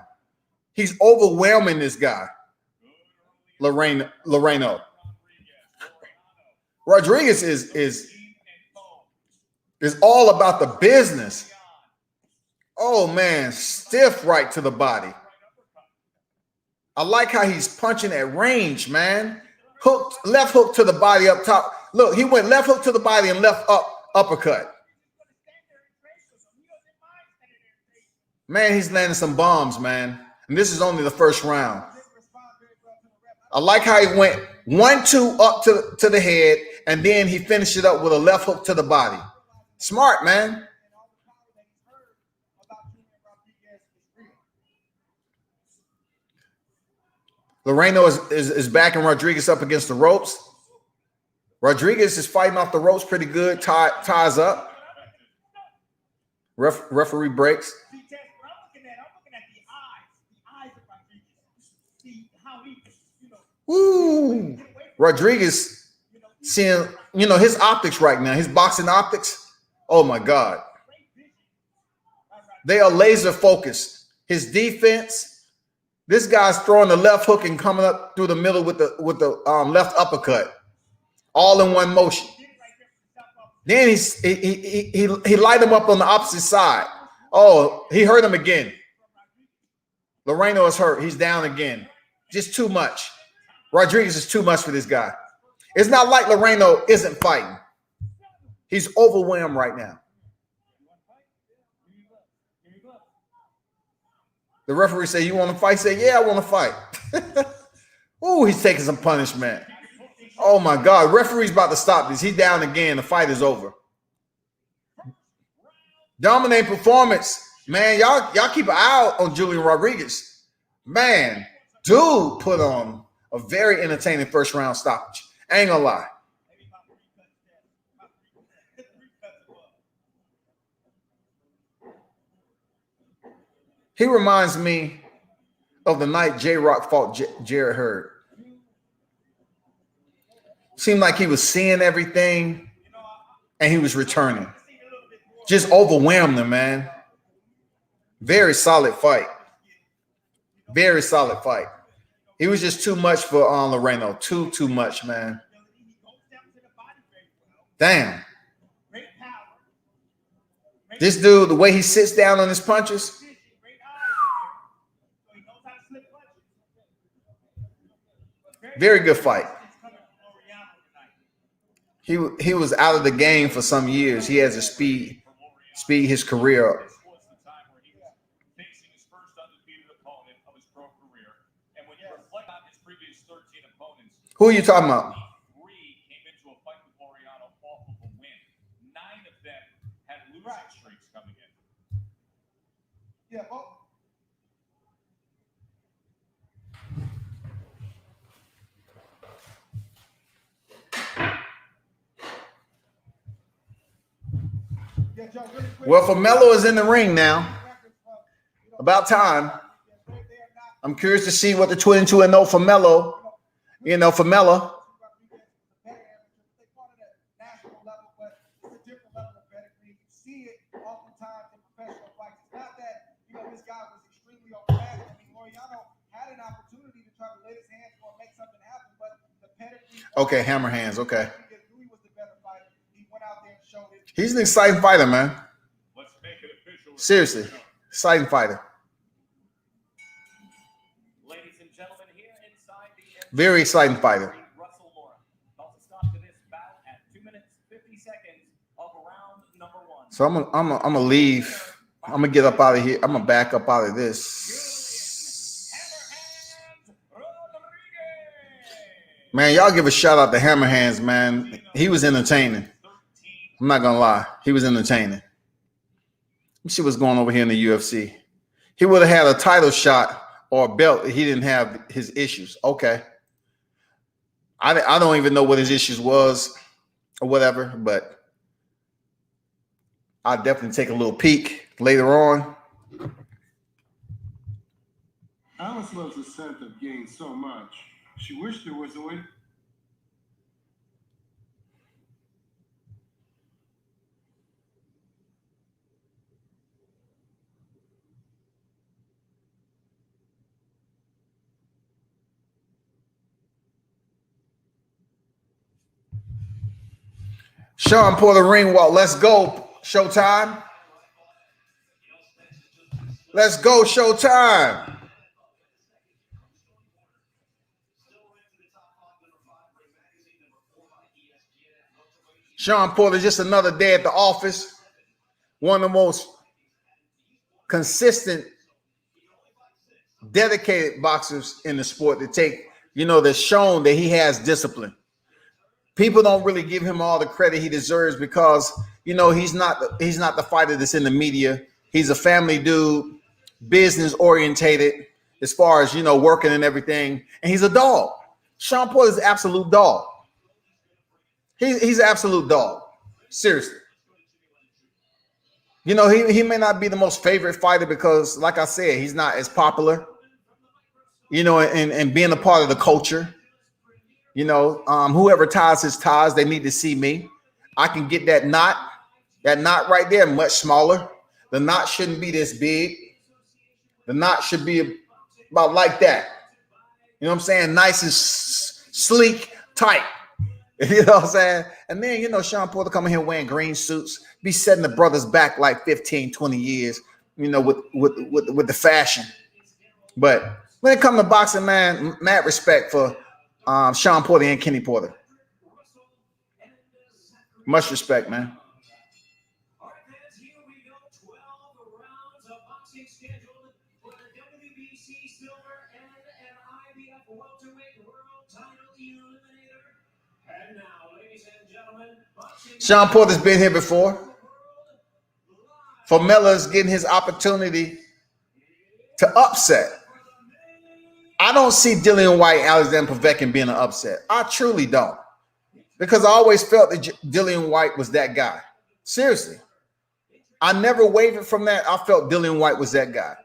Speaker 1: He's overwhelming this guy, Loreno. Rodriguez is all about the business. Oh man, stiff right to the body. I like how he's punching at range, man. Hooked, left hook to the body up top. Look, he went left hook to the body and left uppercut. Man, he's landing some bombs, man. And this is only the first round. I like how he went 1-2 up to the head, and then he finished it up with a left hook to the body. Smart, man. Loreno is backing Rodriguez up against the ropes. Rodriguez is fighting off the ropes pretty good. Ties up. Referee breaks.
Speaker 6: I'm looking at the eyes of Rodriguez. See how he,
Speaker 1: Woo! Rodriguez seeing, his optics right now, his boxing optics. Oh my God. They are laser focused. His defense, this guy's throwing the left hook and coming up through the middle with the left uppercut, all in one motion. Then he light him up on the opposite side. Oh, he hurt him again. Loreno is hurt. He's down again. Just too much. Rodriguez is too much for this guy. It's not like Loreno isn't fighting. He's overwhelmed right now. The referee said, "You want to fight?" Say, "Yeah, I want to fight." Ooh, he's taking some punishment. Oh my God. Referee's about to stop this. He's down again. The fight is over. Dominant performance. Man, y'all keep an eye out on Julian Rodriguez. Man, dude put on a very entertaining first round stoppage. I ain't gonna lie. He reminds me of the night J-Rock fought Jarrett Hurd. Seemed like he was seeing everything and he was returning. Just overwhelmed him, man. Very solid fight. Very solid fight. He was just too much for Loreno. Too much, man. Damn. This dude, the way he sits down on his punches. Very good fight. He was out of the game for some years. He has to speed his career up.
Speaker 5: This was the time where he was facing his first undefeated opponent of his pro career.
Speaker 1: Who are you talking about?
Speaker 5: 3 came into a fight with Laureano off of a win. 9 of them had losing streaks coming in.
Speaker 6: Yeah, well, yeah, Joe, really quick.
Speaker 1: Well, Formella is in the ring now. About time. I'm curious to see what the 22-0 Formella, Formella. Okay, hammer hands. Okay. He's an exciting fighter, man.
Speaker 5: Let's make it official.
Speaker 1: Seriously, exciting fighter.
Speaker 2: Ladies and gentlemen, here inside the
Speaker 1: Very exciting fighter.
Speaker 2: Russell Moore calls a stop to this bout at 2 minutes 50 seconds of round number 1.
Speaker 1: So I'm gonna leave. I'm gonna get up out of here. I'm gonna back up out of this. Man, y'all give a shout out to Hammer Hands, man. He was entertaining. I'm not gonna lie, he was entertaining. Let me see what's going on over here in the UFC. He would have had a title shot or a belt if he didn't have his issues. Okay. I don't even know what his issues was or whatever, but I'll definitely take a little peek later on.
Speaker 7: Alice loves the scent of gain so much. She wished there was a way.
Speaker 1: Sean Porter ring walk. Let's go. Showtime. Let's go. Showtime. Sean Porter, just another day at the office. One of the most consistent, dedicated boxers in the sport to take, that's shown that he has discipline. People don't really give him all the credit he deserves because, he's not the fighter that's in the media. He's a family dude, business orientated as far as, working and everything. And he's a dog. Sean Porter is an absolute dog. He's an absolute dog. Seriously. He may not be the most favorite fighter because, like I said, he's not as popular, and being a part of the culture. Whoever ties his ties, they need to see me. I can get that knot right there much smaller. The knot shouldn't be this big. The knot should be about like that. You know what I'm saying? Nice and sleek, tight. You know what I'm saying? And then, Sean Porter coming here wearing green suits, be setting the brothers back like 15, 20 years, with the fashion. But when it comes to boxing, man, mad respect for Sean Porter and Kenny Porter. Much respect, man. Sean Porter's been here before. Formella's getting his opportunity to upset. I don't see Dillian Whyte, Alexander Povetkin being an upset. I truly don't. Because I always felt that Dillian Whyte was that guy. Seriously. I never wavered from that. I felt Dillian Whyte was that guy.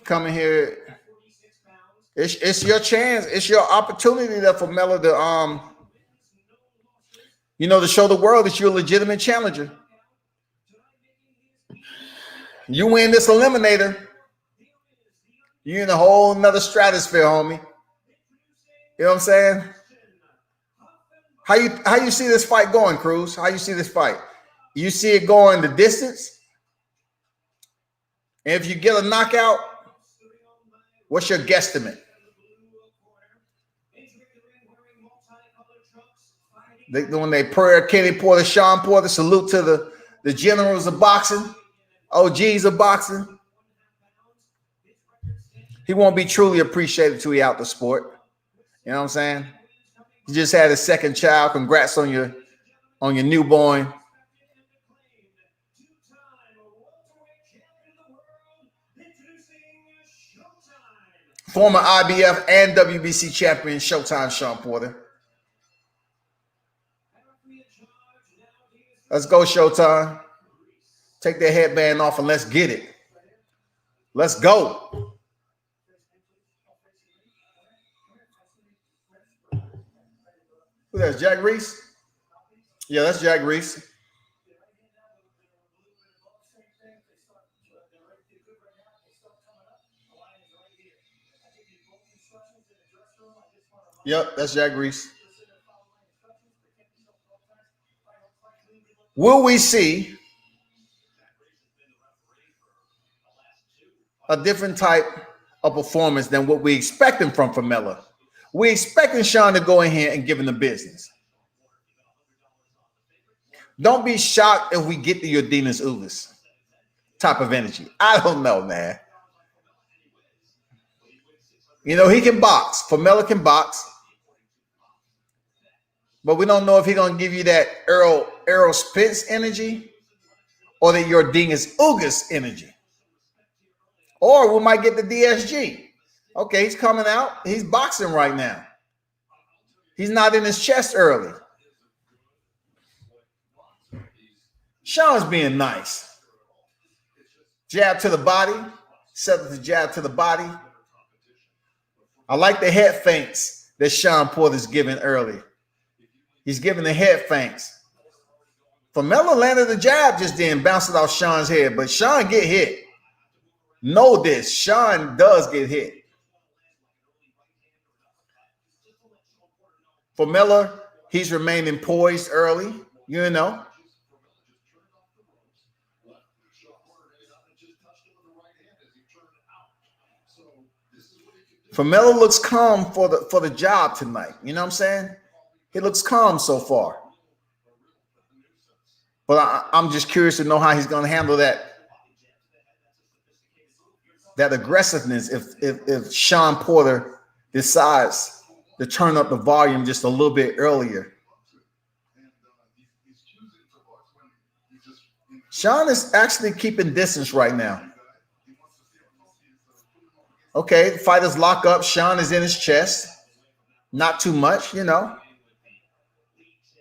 Speaker 1: Coming here, it's your chance. It's your opportunity there for Mella to to show the world that you're a legitimate challenger. You win this eliminator, you're in a whole nother stratosphere, homie. You know what I'm saying? How you see this fight going, Cruz? How you see this fight? You see it going the distance? And if you get a knockout, what's your guesstimate? When they prayer Kenny Porter, Sean Porter, salute to the generals of boxing. OGs of boxing. He won't be truly appreciated till he out the sport. You know what I'm saying? You just had a second child. Congrats on your newborn. Former IBF and WBC champion Showtime Sean Porter. Let's go, Showtime. Take that headband off and let's get it. Let's go. Who that's Jack Reese? Yeah, that's Jack Reese. Yep, that's Jack Reese. Will we see a different type of performance than what we expecting from Formella? We expecting Sean to go in here and give him the business. Don't be shocked if we get the Yordenis Ugas type of energy. I don't know, man. You know, he can box. Formella can box. But we don't know if he's going to give you that Errol Spence energy or the Yordenis Ugas energy. Or we might get the DSG. Okay, he's coming out. He's boxing right now. He's not in his chest early. Sean's being nice. Jab to the body. Set the jab to the body. I like the head feints that Sean Porter's giving early. He's giving the head feints. Formella landed the jab just then, bounced it off Sean's head, but Sean get hit. Know this, Sean does get hit. Formella, he's remaining poised early, you know. Formella looks calm for the job tonight. You know what I'm saying? He looks calm so far. But I'm just curious to know how he's going to handle that aggressiveness if Sean Porter decides to turn up the volume just a little bit earlier. Sean is actually keeping distance right now. Okay, fighters lock up. Sean is in his chest. Not too much, you know.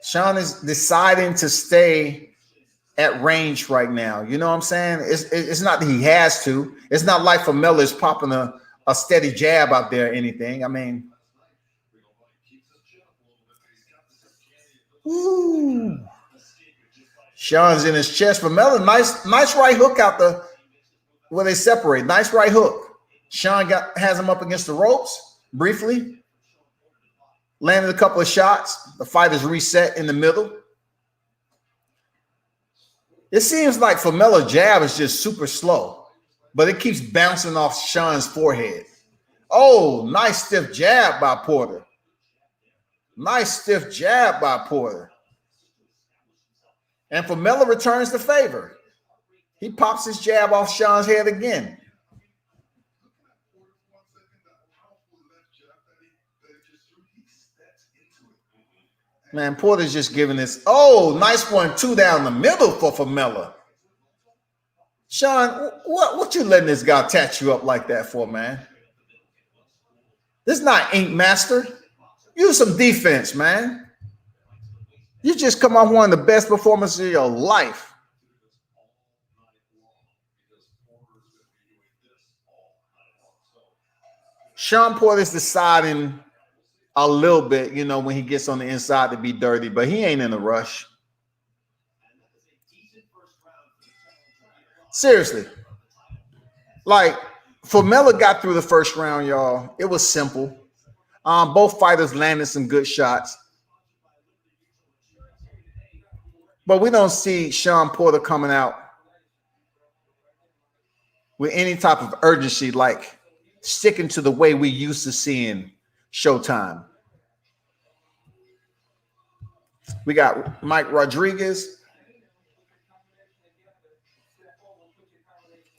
Speaker 1: Sean is deciding to stay at range right now. You know what I'm saying? It's not that he has to. It's not like Formella is popping a steady jab out there or anything. I mean, ooh. Sean's in his chest. Formella, nice right hook out the where they separate. Nice right hook. Sean has him up against the ropes briefly. Landed a couple of shots. The fighters reset in the middle. It seems like Formella jab is just super slow, but it keeps bouncing off Sean's forehead. Oh, nice stiff jab by Porter. Nice stiff jab by Porter. And Formella returns the favor. He pops his jab off Sean's head again. Man, Porter's just giving this. Oh, nice 1-2 down the middle for Formella. Sean, what you letting this guy touch you up like that for, man? This is not Ink Master. Use some defense, man. You just come off one of the best performances of your life. Sean Porter's deciding a little bit, you know, when he gets on the inside to be dirty, but he ain't in a rush. Seriously. Like, Formella got through the first round, y'all. It was simple. Both fighters landed some good shots. But we don't see Sean Porter coming out with any type of urgency, like sticking to the way we used to seeing Showtime. We got Mike Rodriguez.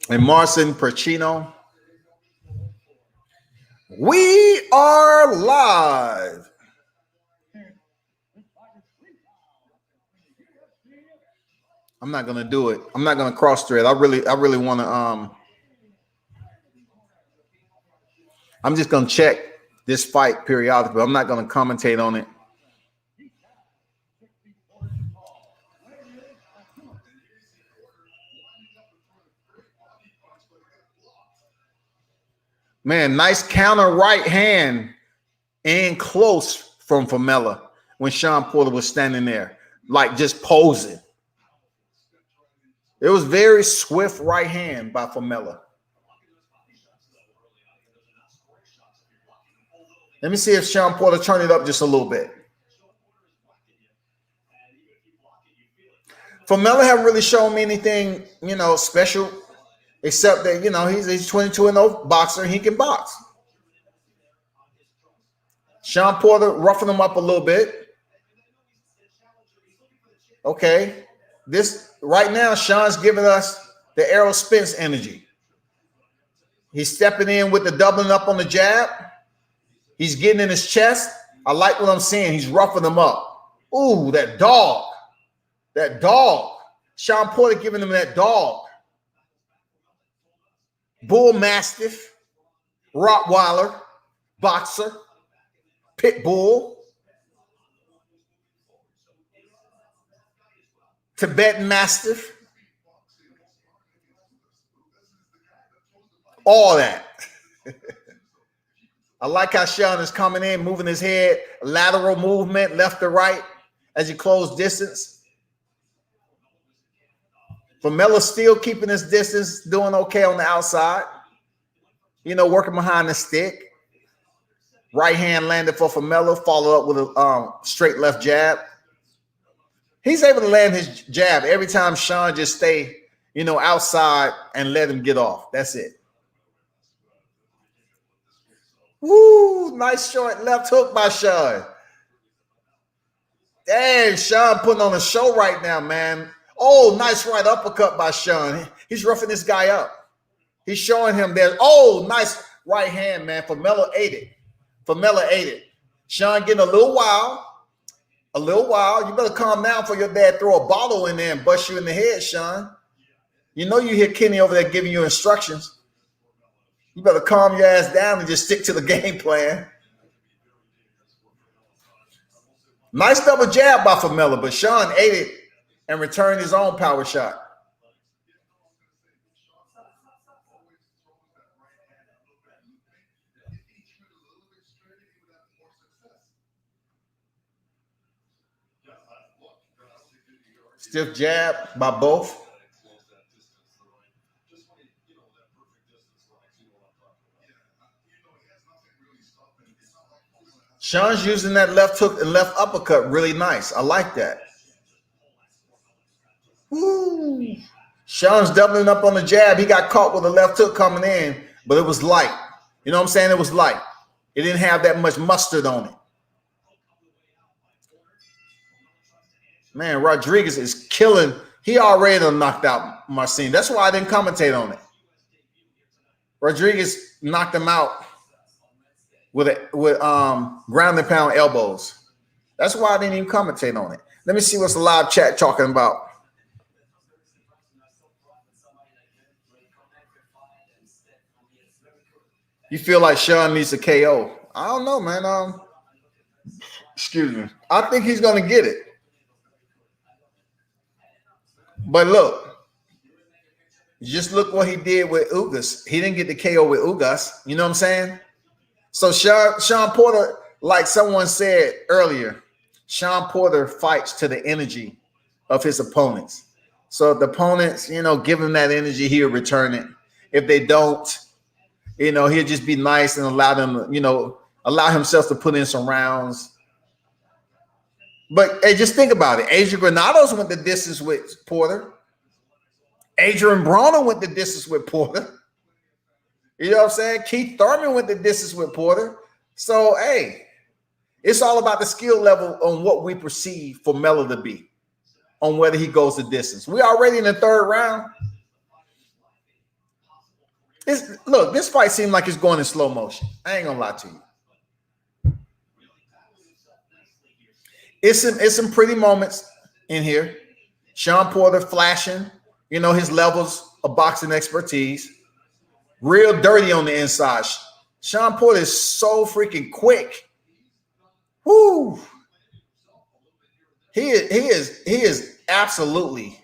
Speaker 1: and Marcin Perchino. We are live. I'm not gonna do it. I'm not gonna cross thread. I really want to. I'm just gonna check this fight periodically. I'm not gonna commentate on it. Man, nice counter right hand and close from Formella when Sean Porter was standing there, like just posing. It was very swift right hand by Formella. Let me see if Sean Porter turned it up just a little bit. Formella haven't really shown me anything, special, except that, he's 22-0 boxer. He can box. Sean Porter roughing him up a little bit. Okay. This right now, Sean's giving us the Errol Spence energy. He's stepping in with the doubling up on the jab. He's getting in his chest. I like what I'm seeing. He's roughing him up. Ooh, that dog. That dog. Sean Porter giving him that dog. Bull Mastiff, Rottweiler, boxer, Pit Bull, Tibetan Mastiff, all that. I like how Sean is coming in, moving his head, lateral movement, left to right as he close distance. Formella still keeping his distance, doing okay on the outside. Working behind the stick. Right hand landed for Formella, followed up with a straight left jab. He's able to land his jab every time Sean just stay, outside and let him get off. That's it. Woo, nice short left hook by Sean. Dang, Sean putting on a show right now, man. Oh, nice right uppercut by Sean. He's roughing this guy up. He's showing him there. Oh, nice right hand, man. Formella ate it. Formella ate it. Sean getting a little wild. A little wild. You better calm down before your dad throw a bottle in there and bust you in the head, Sean. You hear Kenny over there giving you instructions. You better calm your ass down and just stick to the game plan. Nice double jab by Formella, but Sean ate it and returned his own power shot. Stiff jab by both. Sean's using that left hook and left uppercut really nice. I like that. Woo. Sean's doubling up on the jab. He got caught with the left hook coming in, but it was light. You know what I'm saying? It was light. It didn't have that much mustard on it. Man, Rodriguez is killing. He already done knocked out Marcin. That's why I didn't commentate on it. Rodriguez knocked him out with ground and pound elbows. That's why I didn't even commentate on it. Let me see what's the live chat talking about. You feel like Sean needs a KO? I don't know, man. Excuse me. I think he's gonna get it. But look, just look what he did with Ugas. He didn't get the KO with Ugas. You know what I'm saying? So Sean Porter, like someone said earlier, Sean Porter fights to the energy of his opponents. So if the opponents, give him that energy, he'll return it. If they don't, he'll just be nice and allow them, allow himself to put in some rounds. But hey, just think about it. Adrian Granados went the distance with Porter. Adrian Broner went the distance with Porter. You know what I'm saying? Keith Thurman went the distance with Porter. So, hey, it's all about the skill level on what we perceive Formella to be, on whether he goes the distance. We're already in the third round. Look, this fight seemed like it's going in slow motion. I ain't gonna lie to you. It's some pretty moments in here. Sean Porter flashing, his levels of boxing expertise. Real dirty on the inside. Sean Porter is so freaking quick. Woo! He is absolutely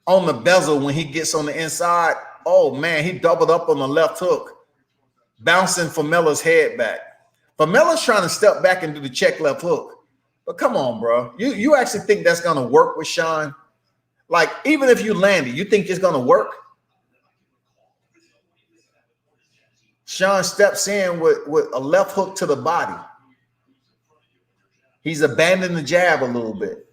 Speaker 1: on the bezel when he gets on the inside. Oh man, he doubled up on the left hook, bouncing Formella's head back. Formella's trying to step back and do the check left hook. But come on, bro. You actually think that's gonna work with Sean? Like, even if you land it, you think it's gonna work? Sean steps in with a left hook to the body. He's abandoned the jab a little bit.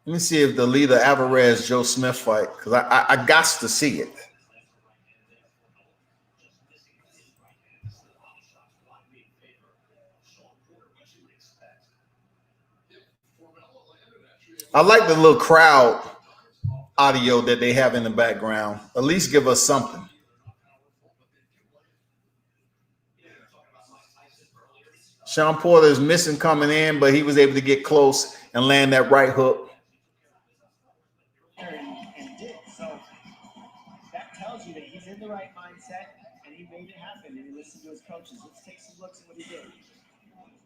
Speaker 1: Let me see if the leader Alvarez Joe Smith fight, because I got to see it. I like the little crowd audio that they have in the background. At least give us something. Sean Porter is missing coming in, but he was able to get close and land that right hook.
Speaker 6: And did. So that tells you that he's in the right mindset and he made it happen and he listened to his coaches. Let's take some looks at what he did.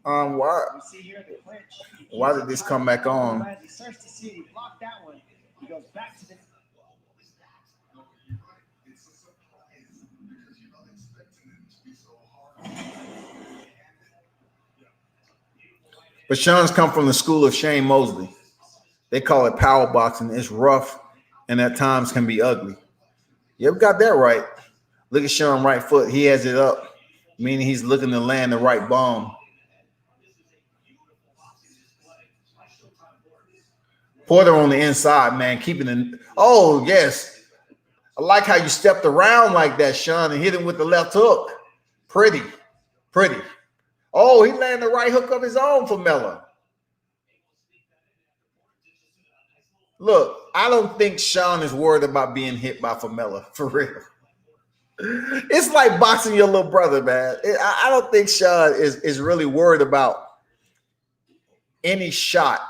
Speaker 1: Why?
Speaker 6: We see here the clinch.
Speaker 1: Why did this come back on?
Speaker 6: He starts to see it. He blocked that one. He goes back to the.
Speaker 1: But Sean's come from the school of Shane Mosley. They call it power boxing. It's rough and at times can be ugly. You ever got that right? Look at Sean right foot. He has it up, meaning he's looking to land the right bomb. Porter on the inside, man, keeping it. Oh, yes. I like how you stepped around like that, Sean, and hit him with the left hook. Pretty. Oh, he landed the right hook of his own for Miller. Look, I don't think Sean is worried about being hit by Formella, for real. It's like boxing your little brother, man. I don't think Sean is really worried about any shot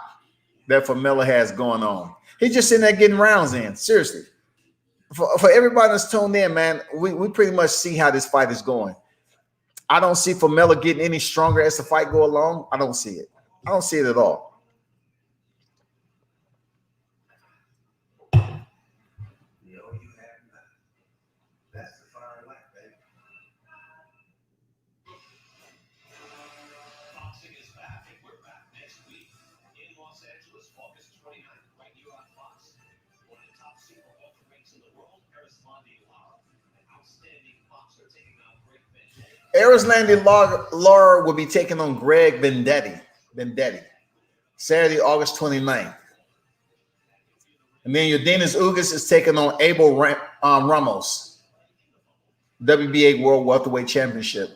Speaker 1: that Formella has going on. He's just sitting there getting rounds in. Seriously. For everybody that's tuned in, man, we pretty much see how this fight is going. I don't see Formella getting any stronger as the fight go along. I don't see it. I don't see it at all. Erislandy Lara will be taking on Greg Vendetti, Saturday, August 29th. And then Yordenis Ugas is taking on Abel Ramos, WBA World Welterweight Championship.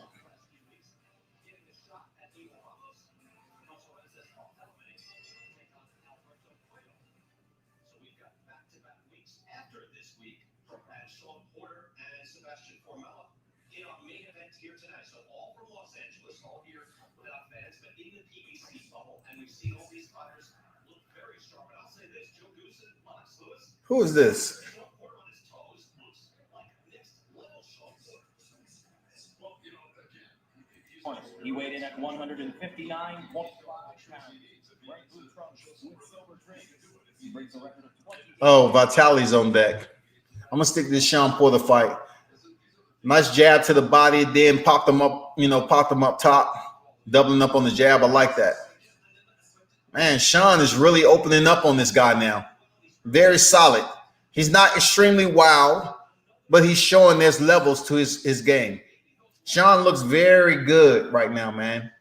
Speaker 1: Who is this?
Speaker 2: He weighed in at 159.
Speaker 1: Oh, Vitali's on deck. I'm gonna stick this Sean Porter fight. Nice jab to the body, then popped them up, popped them up top, doubling up on the jab. I like that. Man, Sean is really opening up on this guy now. Very solid. He's not extremely wild, but he's showing there's levels to his game. Sean looks very good right now, man.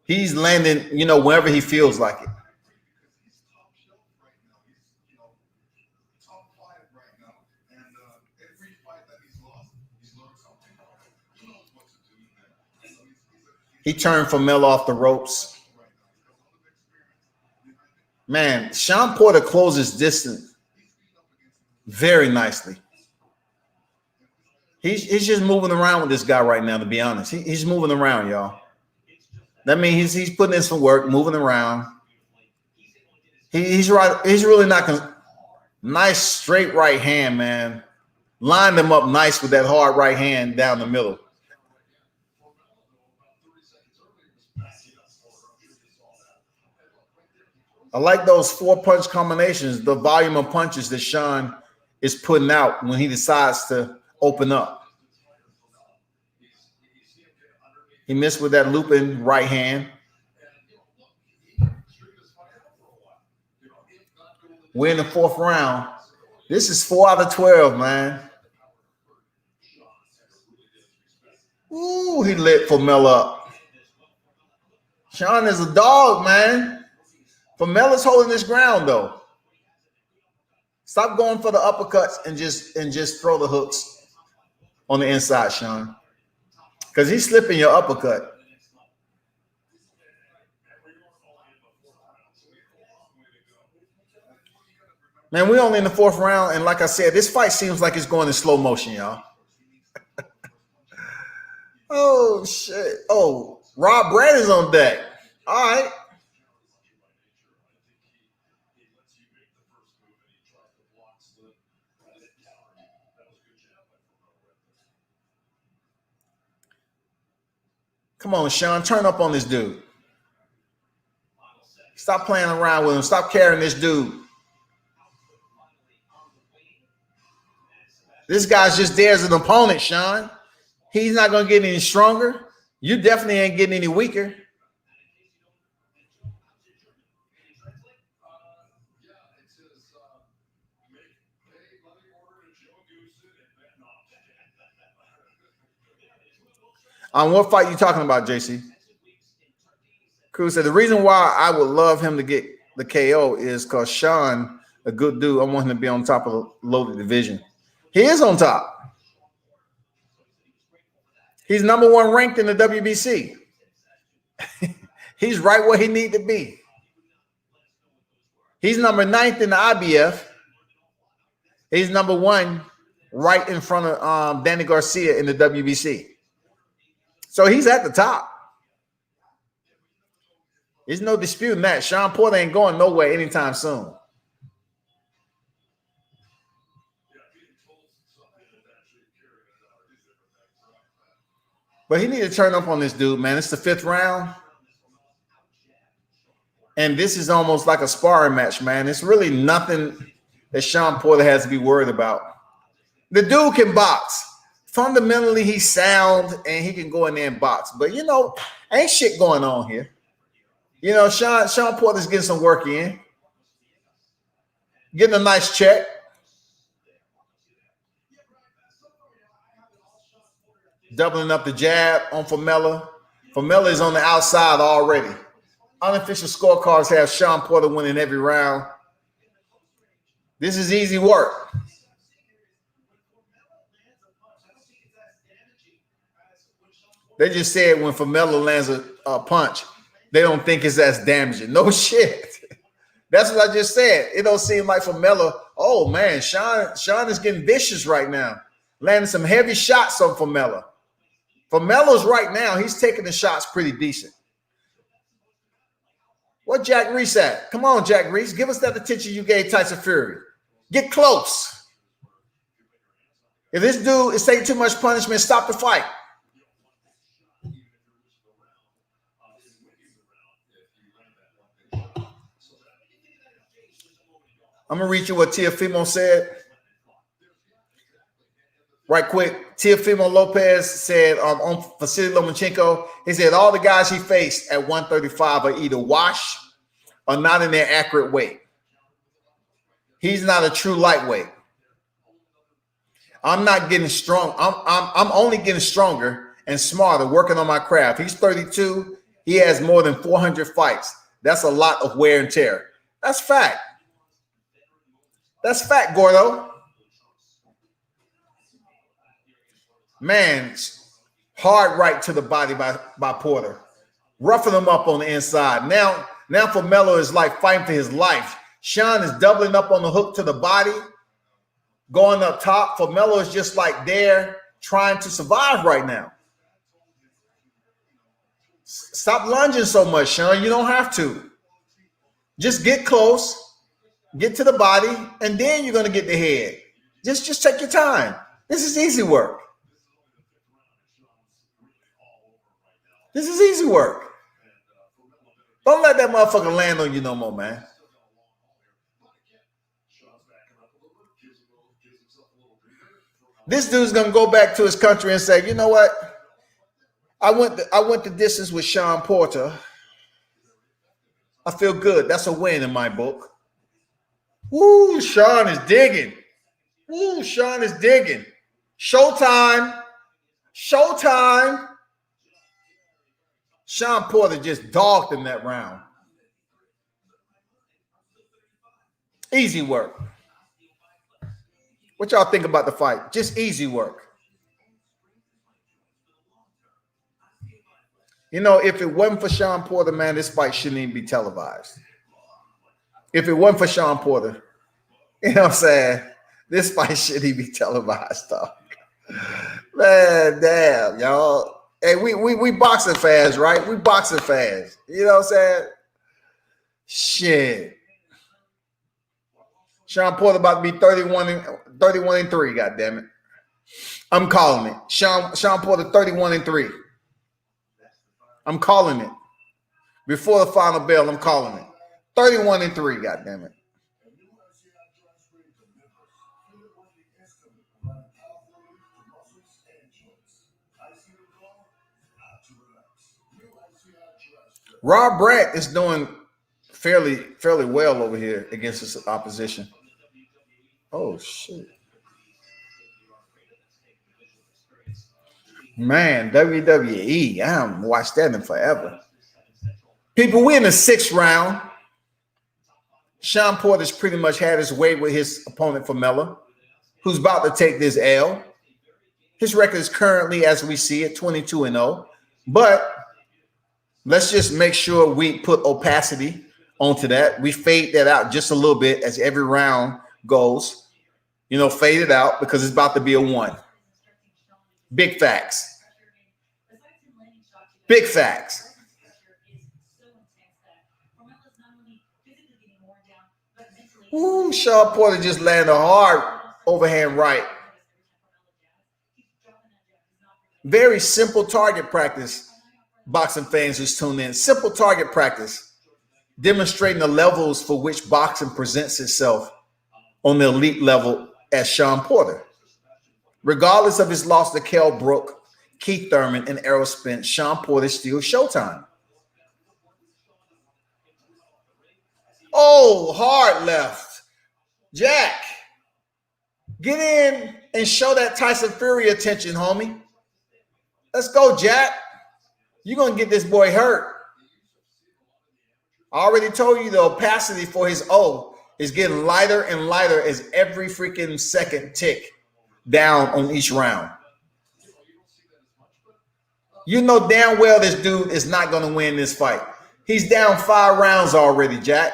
Speaker 1: He's landing, wherever he feels like it. He turned Formella off the ropes. Man, Sean Porter closes distance very nicely. He's just moving around with this guy right now, to be honest. He's moving around, y'all. That means he's putting in some work, moving around. He's right. He's really not nice straight right hand, man. Lined him up nice with that hard right hand down the middle. I like those 4-punch combinations, the volume of punches that Sean is putting out when he decides to open up. He missed with that looping right hand. We're in the 4th round. This is 4 out of 12, man. Ooh, he lit Formella up. Sean is a dog, man. Formella's holding this ground, though. Stop going for the uppercuts and just throw the hooks on the inside, Sean. Because he's slipping your uppercut. Man, we're only in the 4th round, and like I said, this fight seems like it's going in slow motion, y'all. Oh, shit. Oh, Rob Brandon's on deck. All right. Come on, Sean, turn up on this dude. Stop playing around with him. Stop carrying this dude. This guy's just there as an opponent, Sean. He's not going to get any stronger. You definitely ain't getting any weaker. On what fight you talking about, JC? Cruz said the reason why I would love him to get the KO is because Sean, a good dude, I want him to be on top of the loaded division. He is on top. He's number 1 ranked in the WBC. He's right where he need to be. He's number 9th in the IBF. He's number 1 right in front of Danny Garcia in the WBC. So he's at the top. There's no disputing that. Sean Porter ain't going nowhere anytime soon. But he need to turn up on this dude, man. It's the 5th round. And this is almost like a sparring match, man. It's really nothing that Sean Porter has to be worried about. The dude can box. Fundamentally, he's sound and he can go in there and box. But, you know, ain't shit going on here. You know, Sean Porter's getting some work in. Getting a nice check. Doubling up the jab on Formella. Formella is on the outside already. Unofficial scorecards have Sean Porter winning every round. This is easy work. They just said when Formella lands a punch, they don't think it's as damaging. No shit. That's what I just said. It don't seem like Formella. Oh, man, Sean is getting vicious right now. Landing some heavy shots on Formella. Formella's right now, he's taking the shots pretty decent. What Jack Reese at? Come on, Jack Reese. Give us that attention you gave Tyson Fury. Get close. If this dude is taking too much punishment, stop the fight. I'm going to read you what Teofimo said. Right quick, Teofimo Lopez said on Vasily Lomachenko, he said all the guys he faced at 135 are either washed or not in their accurate weight. He's not a true lightweight. I'm not getting strong. I'm only getting stronger and smarter working on my craft. He's 32. He has more than 400 fights. That's a lot of wear and tear. That's fact. That's fact, Gordo. Man, hard right to the body by Porter. roughing him up on the inside. Now Formella is like fighting for his life. Sean is doubling up on the hook to the body, going up top. Formella is just like there trying to survive right now. Stop lunging so much, Sean. You don't have to. Just get close, get to the body, and then you're going to get the head. Just take your time. This is easy work. This is easy work. Don't let that motherfucker land on you no more, man. This dude's going to go back to his country and say, you know what? I went the distance with Sean Porter. I feel good. That's a win in my book. Woo, Sean is digging. Woo, Sean is digging. Showtime. Showtime. Sean Porter just dogged him that round. Easy work. What y'all think about the fight? Just easy work. You know, if it wasn't for Sean Porter, man, this fight shouldn't even be televised. If it wasn't for Sean Porter, you know what I'm saying? This fight shouldn't even be televised, dog. Man, damn, y'all. Hey, we boxing fans, right? We boxing fans. You know what I'm saying? Shit. Sean Porter about to be 31-3, goddamn it. I'm calling it. Sean Porter 31-3. I'm calling it. Before the final bell, I'm calling it. 31-3, goddamn it. Rob Brett is doing fairly well over here against his opposition. Oh shit. Man, WWE. I haven't watched that in forever. People, we're in the 6th round. Sean Porter's pretty much had his way with his opponent, Formella, who's about to take this L. His record is currently, as we see it, 22-0. But let's just make sure we put opacity onto that. We fade that out just a little bit as every round goes. You know, fade it out because it's about to be a 1. Big facts. Big facts. Ooh, Sean Porter just landed a hard overhand right. Very simple target practice, boxing fans who's tuned in. Simple target practice, demonstrating the levels for which boxing presents itself on the elite level as Sean Porter. Regardless of his loss to Kell Brook, Keith Thurman, and Errol Spence, Sean Porter still Showtime. Oh, hard left. Jack, get in and show that Tyson Fury attention, homie. Let's go, Jack. You're going to get this boy hurt. I already told you the opacity for his O is getting lighter and lighter as every freaking second tick down on each round. You know damn well this dude is not going to win this fight. He's down 5 rounds already, Jack.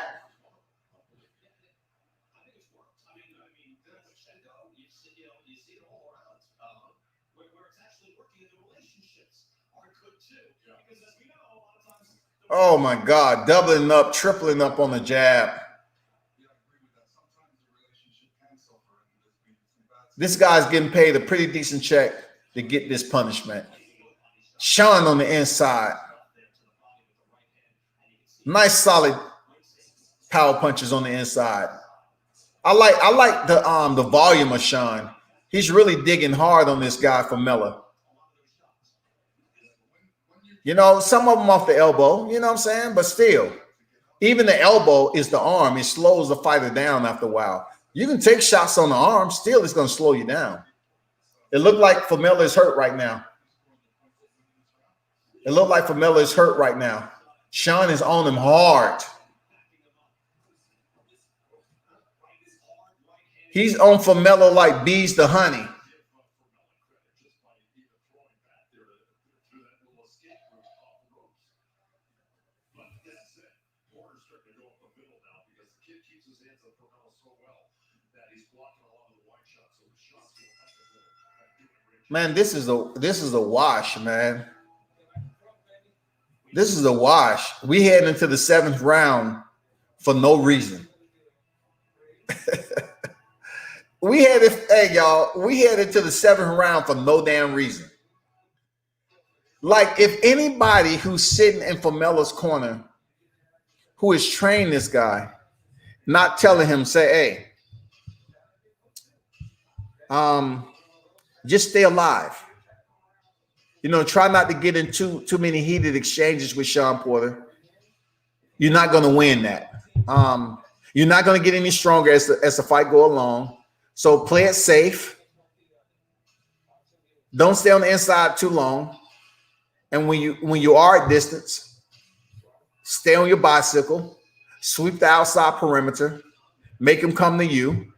Speaker 1: Oh my God, doubling up, tripling up on the jab. This guy's getting paid a pretty decent check to get this punishment. Sean on the inside. Nice solid power punches on the inside. I like the volume of Sean. He's really digging hard on this guy Formella. You know, some of them off the elbow, you know what I'm saying? But still, even the elbow is the arm. It slows the fighter down after a while. You can take shots on the arm, still it's going to slow you down. It looked like Formella is hurt right now. It looked like Formella is hurt right now. Sean is on him hard. He's on Formella like bees to honey. Man, this is a wash, man. This is a wash. We head into the 7th round for no reason. We headed into the 7th round for no damn reason. Like, if anybody who's sitting in Formella's corner, who is training this guy, not telling him, say, hey, just stay alive. Try not to get into too many heated exchanges with Sean Porter. You're not going to win that. You're not going to get any stronger as the fight go along. So play it safe. Don't stay on the inside too long. And when you are at distance, stay on your bicycle, sweep the outside perimeter, make them come to you.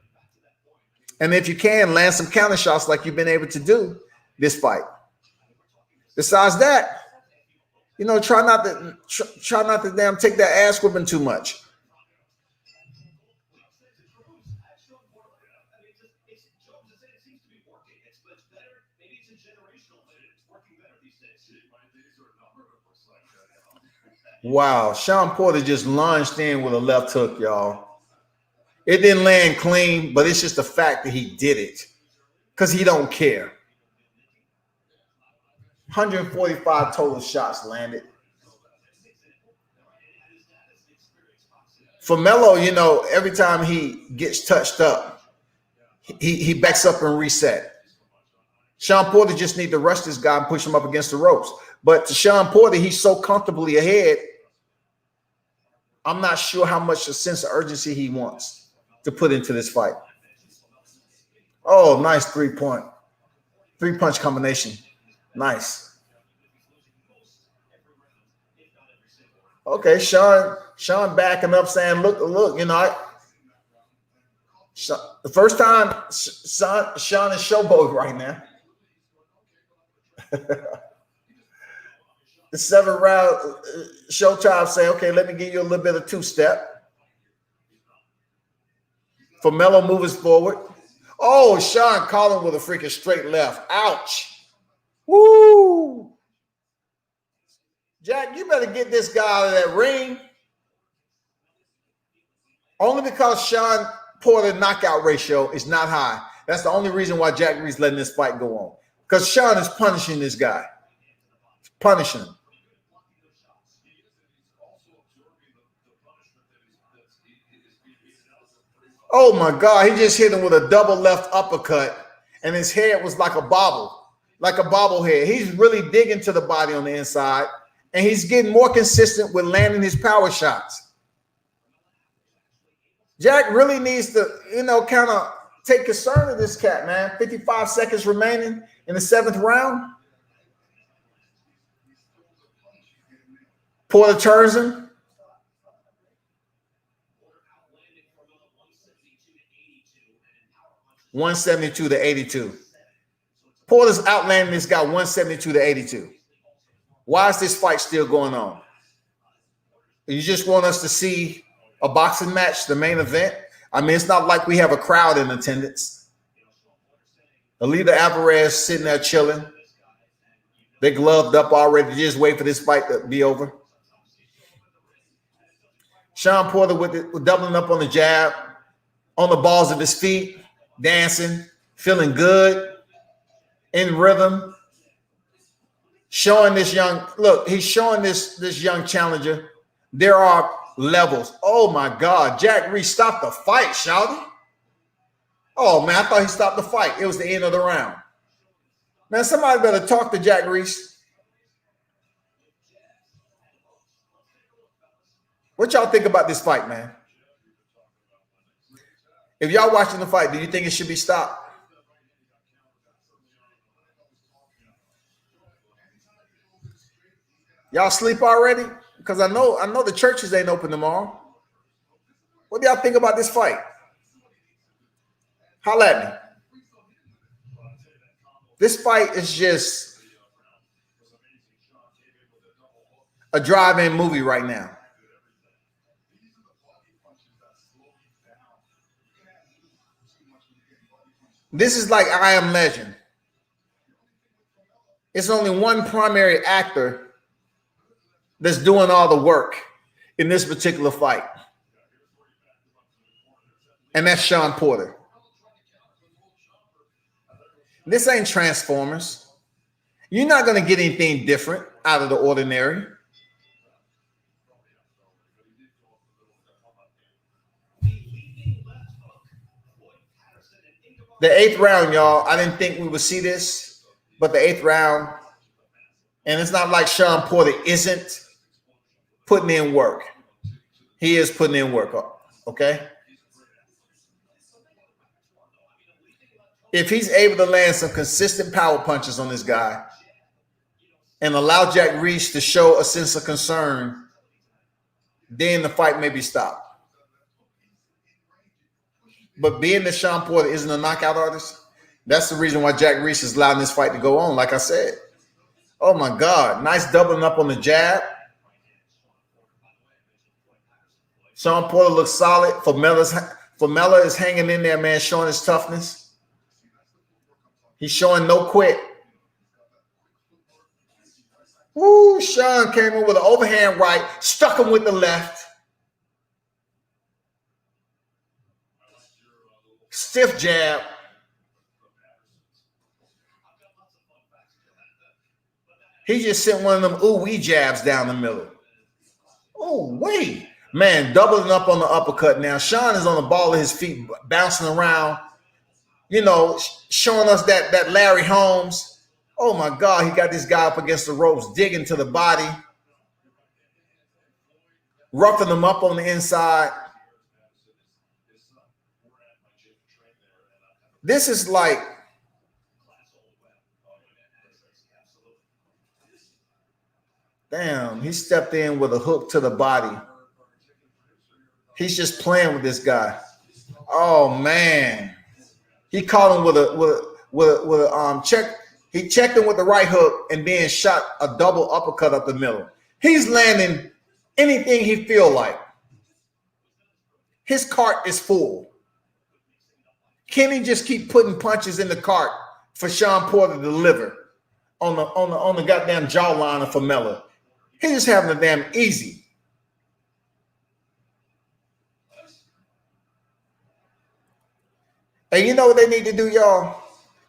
Speaker 1: And if you can, land some counter shots like you've been able to do this fight. Besides that, try not to damn take that ass whipping too much. Wow, Sean Porter just lunged in with a left hook, y'all. It didn't land clean, but it's just the fact that he did it because he don't care. 145 total shots landed. Formella, every time he gets touched up, he backs up and reset. Sean Porter just need to rush this guy and push him up against the ropes. But to Sean Porter, he's so comfortably ahead, I'm not sure how much a sense of urgency he wants to put into this fight. Oh, nice three-punch combination. Nice. Okay, Sean backing up saying, look, the first time Sean is showboat right now. The 7th round, Showtime say, okay, let me give you a little bit of two-step. Formella moves forward. Oh, Sean calling with a freaking straight left. Ouch. Woo. Jack, you better get this guy out of that ring. Only because Sean Porter's knockout ratio is not high. That's the only reason why Jack Reed's letting this fight go on. Because Sean is punishing this guy. Punishing him. Oh my God, he just hit him with a double left uppercut, and his head was like a bobblehead. He's really digging to the body on the inside, and he's getting more consistent with landing his power shots. Jack really needs to, kind of take concern of this cat, man. 55 seconds remaining in the 7th round. Porter turns him. 172 to 82. Porter's outlanding this guy 172 to 82. Why is this fight still going on? You just want us to see a boxing match, the main event? I mean, it's not like we have a crowd in attendance. Alida Alvarez sitting there chilling. They gloved up already. Just wait for this fight to be over. Sean Porter with doubling up on the jab, on the balls of his feet, dancing, feeling good, in rhythm, showing this young, look, he's showing this young challenger there are levels. Oh my God, Jack Reed stopped the fight, shouty. Oh man, I thought he stopped the fight. It was the end of the round. Man, somebody better talk to Jack Reese. What y'all think about this fight, man? If y'all watching the fight, do you think it should be stopped? Y'all sleep already? Because I know the churches ain't open tomorrow. What do y'all think about this fight? Holla at me. This fight is just a drive-in movie right now. This is like I Am Legend. It's only one primary actor that's doing all the work in this particular fight. And that's Sean Porter. This ain't Transformers. You're not going to get anything different out of the ordinary. The 8th round, y'all, I didn't think we would see this, but the 8th round, and it's not like Sean Porter isn't putting in work. He is putting in work, okay? If he's able to land some consistent power punches on this guy and allow Jack Reese to show a sense of concern, then the fight may be stopped. But being that Sean Porter isn't a knockout artist, that's the reason why Jack Reese is allowing this fight to go on, like I said. Oh, my God. Nice doubling up on the jab. Sean Porter looks solid. Formella is hanging in there, man, showing his toughness. He's showing no quit. Woo, Sean came in with an overhand right, stuck him with the left. Stiff jab. He just sent one of them ooh-wee jabs down the middle. Oh, wait. Man, doubling up on the uppercut now. Sean is on the ball of his feet, bouncing around, you know, showing us that Larry Holmes. Oh, my God, he got this guy up against the ropes, digging to the body, roughing him up on the inside. This is like, damn, he stepped in with a hook to the body. He's just playing with this guy. Oh, man. He caught him with a check. He checked him with the right hook and then shot a double uppercut up the middle. He's landing anything he feel like. His cart is full. Can he just keep putting punches in the cart for Sean Porter to deliver on the goddamn jawline of Formella? He's just having a damn easy. And you know what they need to do, y'all?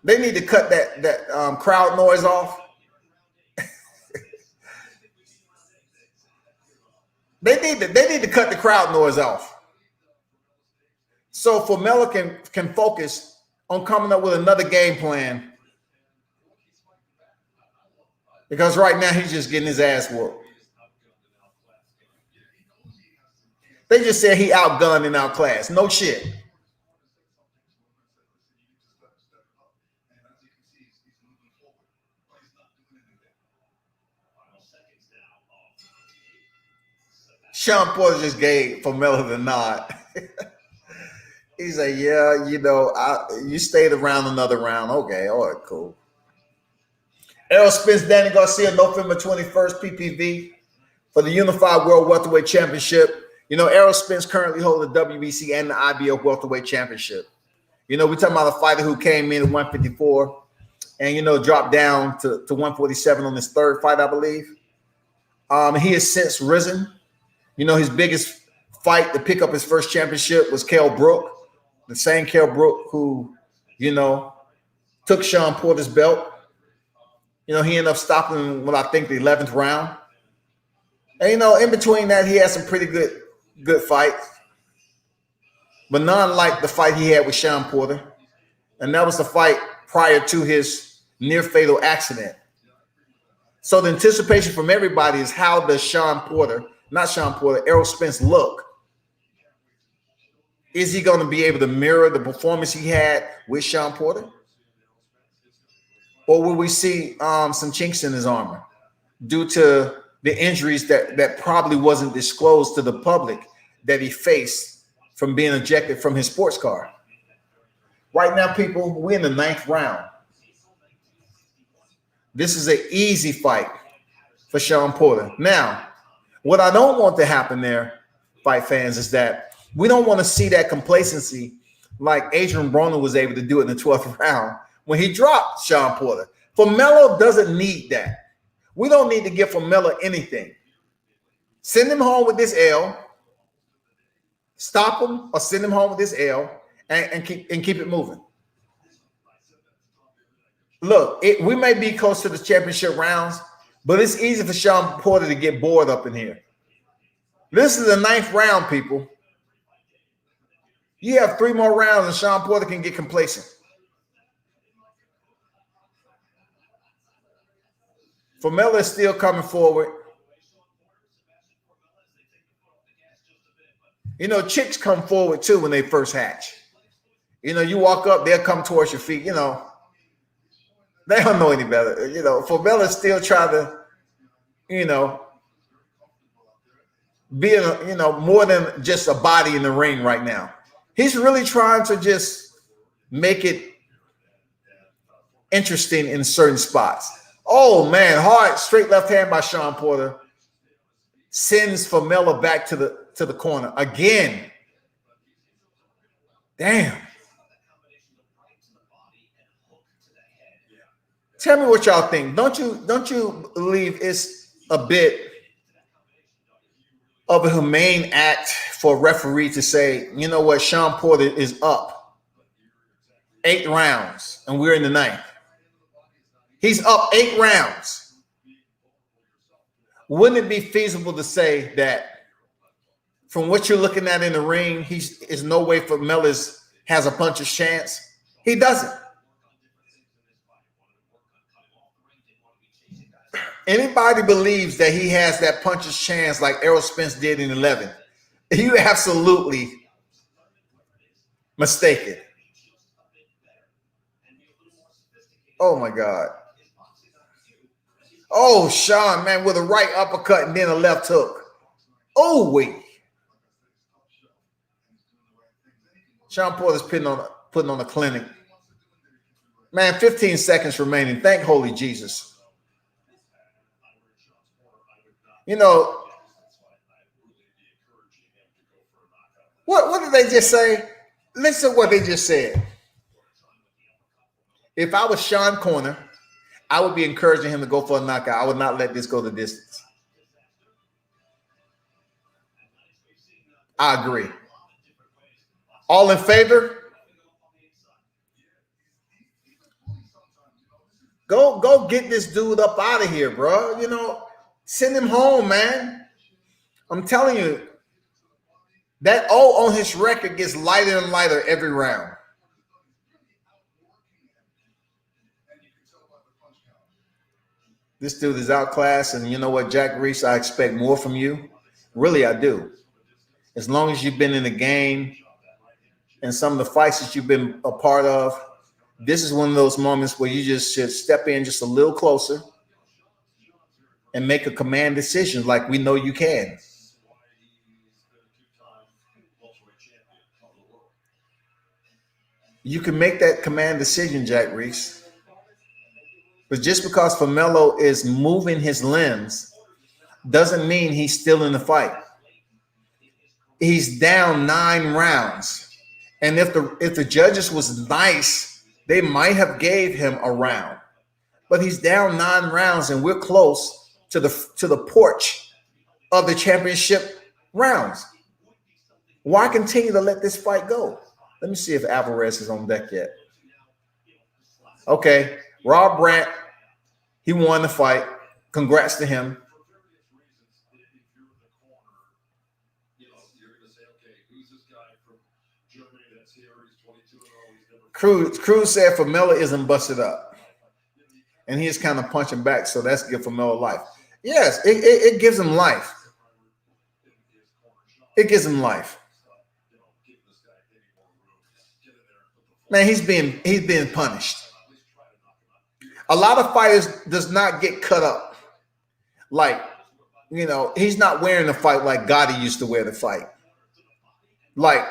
Speaker 1: They need to cut that crowd noise off. They need to cut the crowd noise off. So Formella can focus on coming up with another game plan. Because right now he's just getting his ass whooped. They just said he outgunned and outclassed. No shit. Sean Porter just gave Formella the nod. He's like, yeah, you know, you stayed around another round. Okay, all right, cool. Errol Spence, Danny Garcia, November 21st, PPV for the Unified World Welterweight Championship. You know, Errol Spence currently holds the WBC and the IBO Welterweight Championship. You know, we're talking about a fighter who came in at 154 and, you know, dropped down to 147 on his third fight, I believe. He has since risen. You know, his biggest fight to pick up his first championship was Kell Brook, the same Kell Brook who, you know, took Sean Porter's belt. You know, he ended up stopping him with, I think, the 11th round. And, you know, in between that, he had some pretty good fights, but none like the fight he had with Sean Porter. And that was the fight prior to his near-fatal accident. So the anticipation from everybody is how does Errol Spence look? Is he going to be able to mirror the performance he had with Sean Porter? Or will we see some chinks in his armor due to the injuries that probably wasn't disclosed to the public that he faced from being ejected from his sports car? Right now, people, we're in the 9th round. This is an easy fight for Sean Porter. Now, what I don't want to happen there, fight fans, is that we don't want to see that complacency like Adrian Broner was able to do it in the 12th round when he dropped Sean Porter. Formella doesn't need that. We don't need to give Formella anything. Send him home with this L. Stop him or send him home with this L and keep it moving. Look, we may be close to the championship rounds, but it's easy for Sean Porter to get bored up in here. This is the 9th round, people. You have 3 more rounds and Sean Porter can get complacent. Formella is still coming forward. You know, chicks come forward too when they first hatch. You know, you walk up, they'll come towards your feet. You know, they don't know any better. You know, Formella still trying to, you know, be, more than just a body in the ring right now. He's really trying to just make it interesting in certain spots. Oh, man, hard straight left hand by Sean Porter sends Formella back to the corner again. Damn. Tell me what y'all think. Don't you believe it's a bit of a humane act for a referee to say, you know what, Sean Porter is up 8 rounds and we're in the 9th. He's up 8 rounds. Wouldn't it be feasible to say that from what you're looking at in the ring, is no way Formella has a puncher's chance? He doesn't. Anybody believes that he has that puncher's chance like Errol Spence did in 11, you absolutely mistaken. Oh, my God. Oh, Sean, man, with a right uppercut and then a left hook. Oh, wait. Sean Porter's putting on a clinic. Man, 15 seconds remaining. Thank Holy Jesus. You know, what did they just say? Listen to what they just said. If I was Sean Corner, I would be encouraging him to go for a knockout. I would not let this go the distance. I agree. All in favor? Go get this dude up out of here, bro. You know, send him home, man. I'm telling you, that O on his record gets lighter and lighter every round. This dude is outclassed, and you know what, Jack Reese, I expect more from you. Really, I do. As long as you've been in the game and some of the fights that you've been a part of, this is one of those moments where you just should step in just a little closer and make a command decision like we know you can. You can make that command decision, Jack Reese. But just because Formella is moving his limbs doesn't mean he's still in the fight. He's down 9 rounds. And if the judges was nice, they might have gave him a round. But he's down 9 rounds and we're close to the porch of the championship rounds. Why continue to let this fight go? Let me see if Alvarez is on deck yet. Okay. Rob Brandt, he won the fight. Congrats to him. Cruz said Formella isn't busted up. And he's kind of punching back, so that's give Formella life. Yes, it gives him life. It gives him life. Man, he's being punished. A lot of fighters does not get cut up. Like, you know, he's not wearing the fight like Gotti used to wear the fight. Like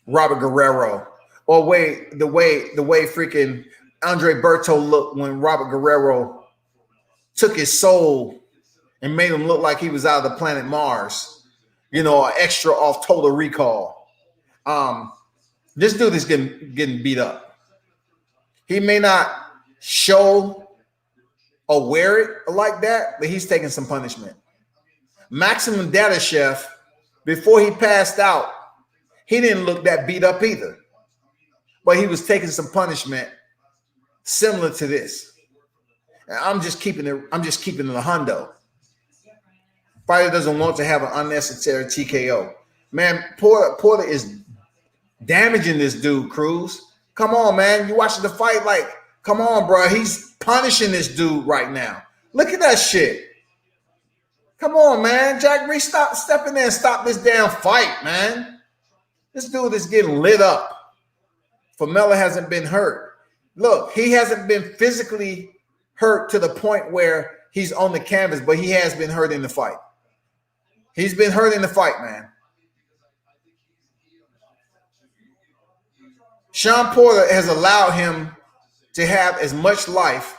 Speaker 1: Robert Guerrero, or the way freaking Andre Berto looked when Robert Guerrero took his soul and made him look like he was out of the planet Mars. You know, an extra off Total Recall. This dude is getting beat up. He may not show or wear it like that, but he's taking some punishment. Maximum Dadashev, before he passed out, he didn't look that beat up either. But he was taking some punishment similar to this. And I'm just keeping it a hundo. Fighter doesn't want to have an unnecessary TKO. Man, Porter is damaging this dude, Cruz. Come on, man. You watching the fight like, come on, bro. He's punishing this dude right now. Look at that shit. Come on, man. Jack Reese, step in there and stop this damn fight, man. This dude is getting lit up. Formella hasn't been hurt. Look, he hasn't been physically hurt to the point where he's on the canvas, but he has been hurt in the fight. He's been hurt in the fight, man. Sean Porter has allowed him to have as much life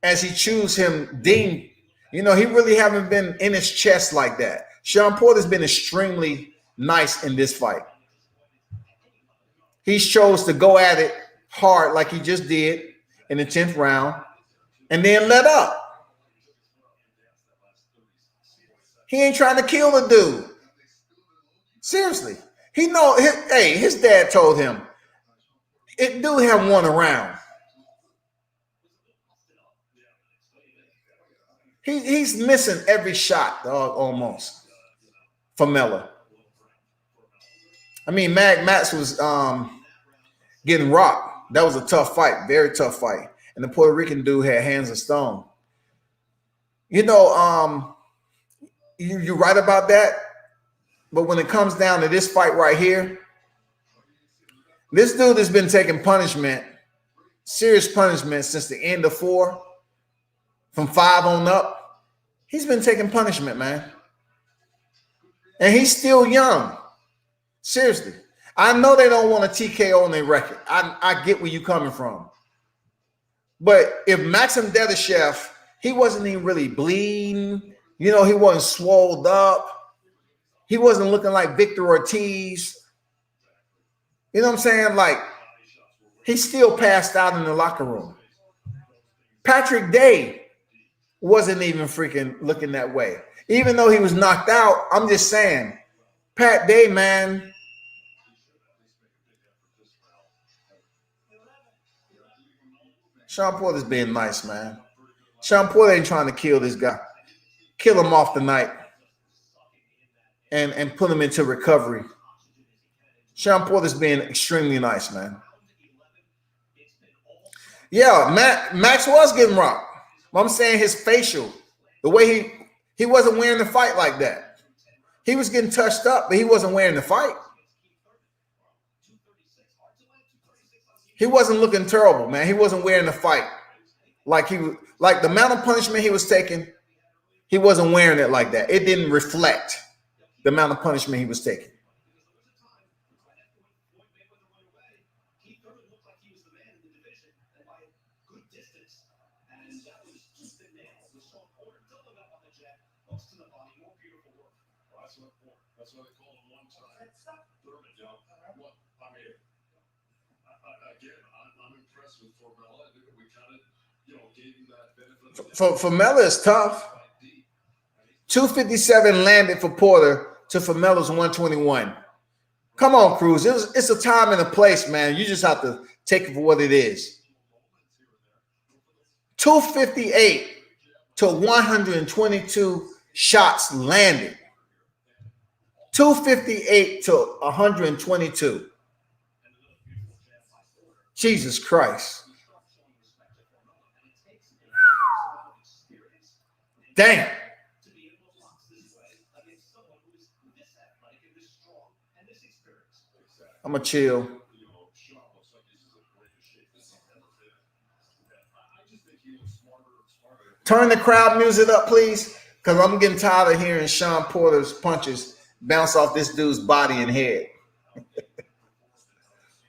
Speaker 1: as he chooses him deemed. You know, he really haven't been in his chest like that. Sean Porter's been extremely nice in this fight. He chose to go at it hard like he just did in the 10th round and then let up. He ain't trying to kill the dude. Seriously. He know his dad told him, it do have one around. He's missing every shot, dog, almost. Formella. I mean, Max was getting rocked. That was a tough fight, very tough fight. And the Puerto Rican dude had hands of stone. You know, you're right about that. But when it comes down to this fight right here, this dude has been taking punishment, serious punishment since the end of 4, from 5 on up. He's been taking punishment, man. And he's still young. Seriously. I know they don't want a TKO on their record. I get where you're coming from. But if Maxim Dadashev, he wasn't even really bleeding. You know, he wasn't swolled up. He wasn't looking like Victor Ortiz. You know what I'm saying? Like, he still passed out in the locker room. Patrick Day wasn't even freaking looking that way. Even though he was knocked out, I'm just saying, Pat Day, man. Sean Porter's being nice, man. Sean Porter ain't trying to kill this guy. Kill him off the night and put him into recovery. Sean Porter's being extremely nice, man. Yeah, Max was getting rocked. I'm saying his facial, the way he wasn't wearing the fight like that. He was getting touched up, but he wasn't wearing the fight. He wasn't looking terrible, man. He wasn't wearing the fight like the amount of punishment he was taking. He wasn't wearing it like that. It didn't reflect the amount of punishment he was taking.
Speaker 5: That's what they call him one time. Again, I'm impressed with Formella. We kind of, gave him that benefit.
Speaker 1: Formella is tough. 257 landed for Porter to Formella's 121. Come on, Cruz. It's a time and a place, man. You just have to take it for what it is. 258 to 122 shots landed. 258 to 122. Jesus Christ. Damn. I'm going to chill. Turn the crowd music up, please, because I'm getting tired of hearing Sean Porter's punches bounce off this dude's body and head.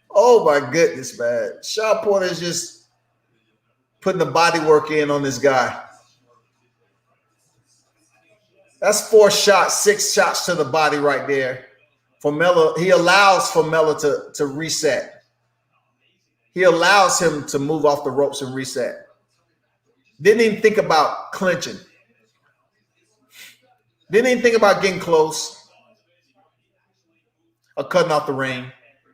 Speaker 1: Oh, my goodness, man. Sean Porter is just putting the body work in on this guy. That's 4 shots, 6 shots to the body right there Formella, he allows Formella to reset. He allows him to move off the ropes and reset. Didn't even think about clinching. Didn't even think about getting close or cutting off the ring.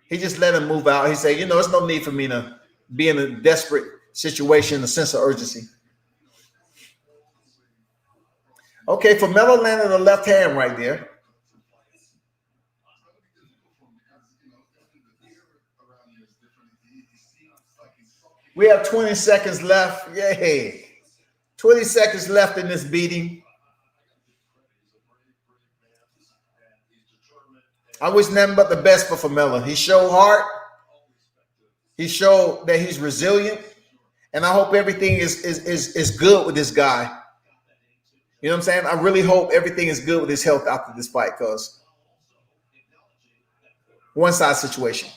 Speaker 1: He just let him move out. He said, you know, there's no need for me to be in a desperate situation, a sense of urgency. Okay, Formella landed a left hand right there. We have 20 seconds left. Yay. 20 seconds left in this beating. I wish nothing but the best for Formella. He showed heart. He showed that he's resilient. And I hope everything is good with this guy. You know what I'm saying? I really hope everything is good with his health after this fight, because one-side situation.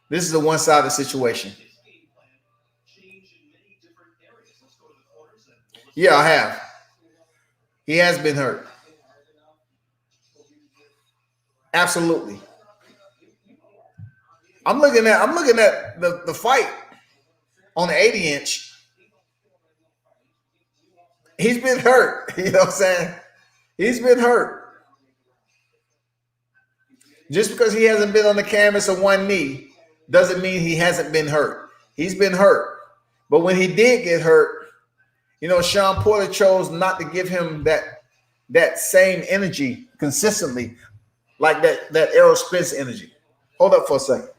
Speaker 1: This is a one-sided situation. Yeah, I have. He has been hurt. Absolutely. I'm looking at the fight on the 80-inch. He's been hurt. You know what I'm saying? He's been hurt. Just because he hasn't been on the canvas of one knee doesn't mean he hasn't been hurt. He's been hurt. But when he did get hurt, you know, Sean Porter chose not to give him that same energy consistently, like that Errol Spence energy. Hold up for a second.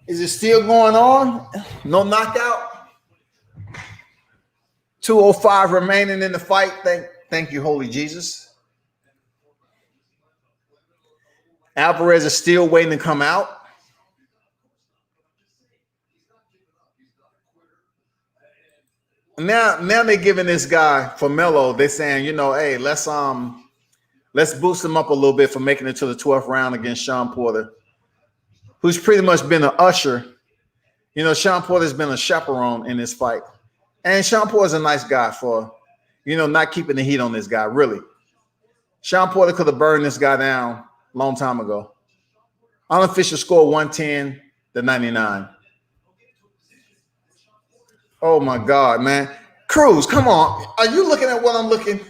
Speaker 1: Is it still going on? No knockout? 2:05 remaining in the fight. Thank you, Holy Jesus. Alvarez is still waiting to come out. Now they're giving this guy Formella. They're saying, you know, hey, let's boost him up a little bit for making it to the 12th round against Sean Porter, who's pretty much been an usher. You know, Sean Porter's been a chaperone in this fight. And Sean Porter's a nice guy for, you know, not keeping the heat on this guy, really. Sean Porter could have burned this guy down a long time ago. Unofficial score 110-99. Oh, my God, man. Cruz, come on. Are you looking at what I'm looking?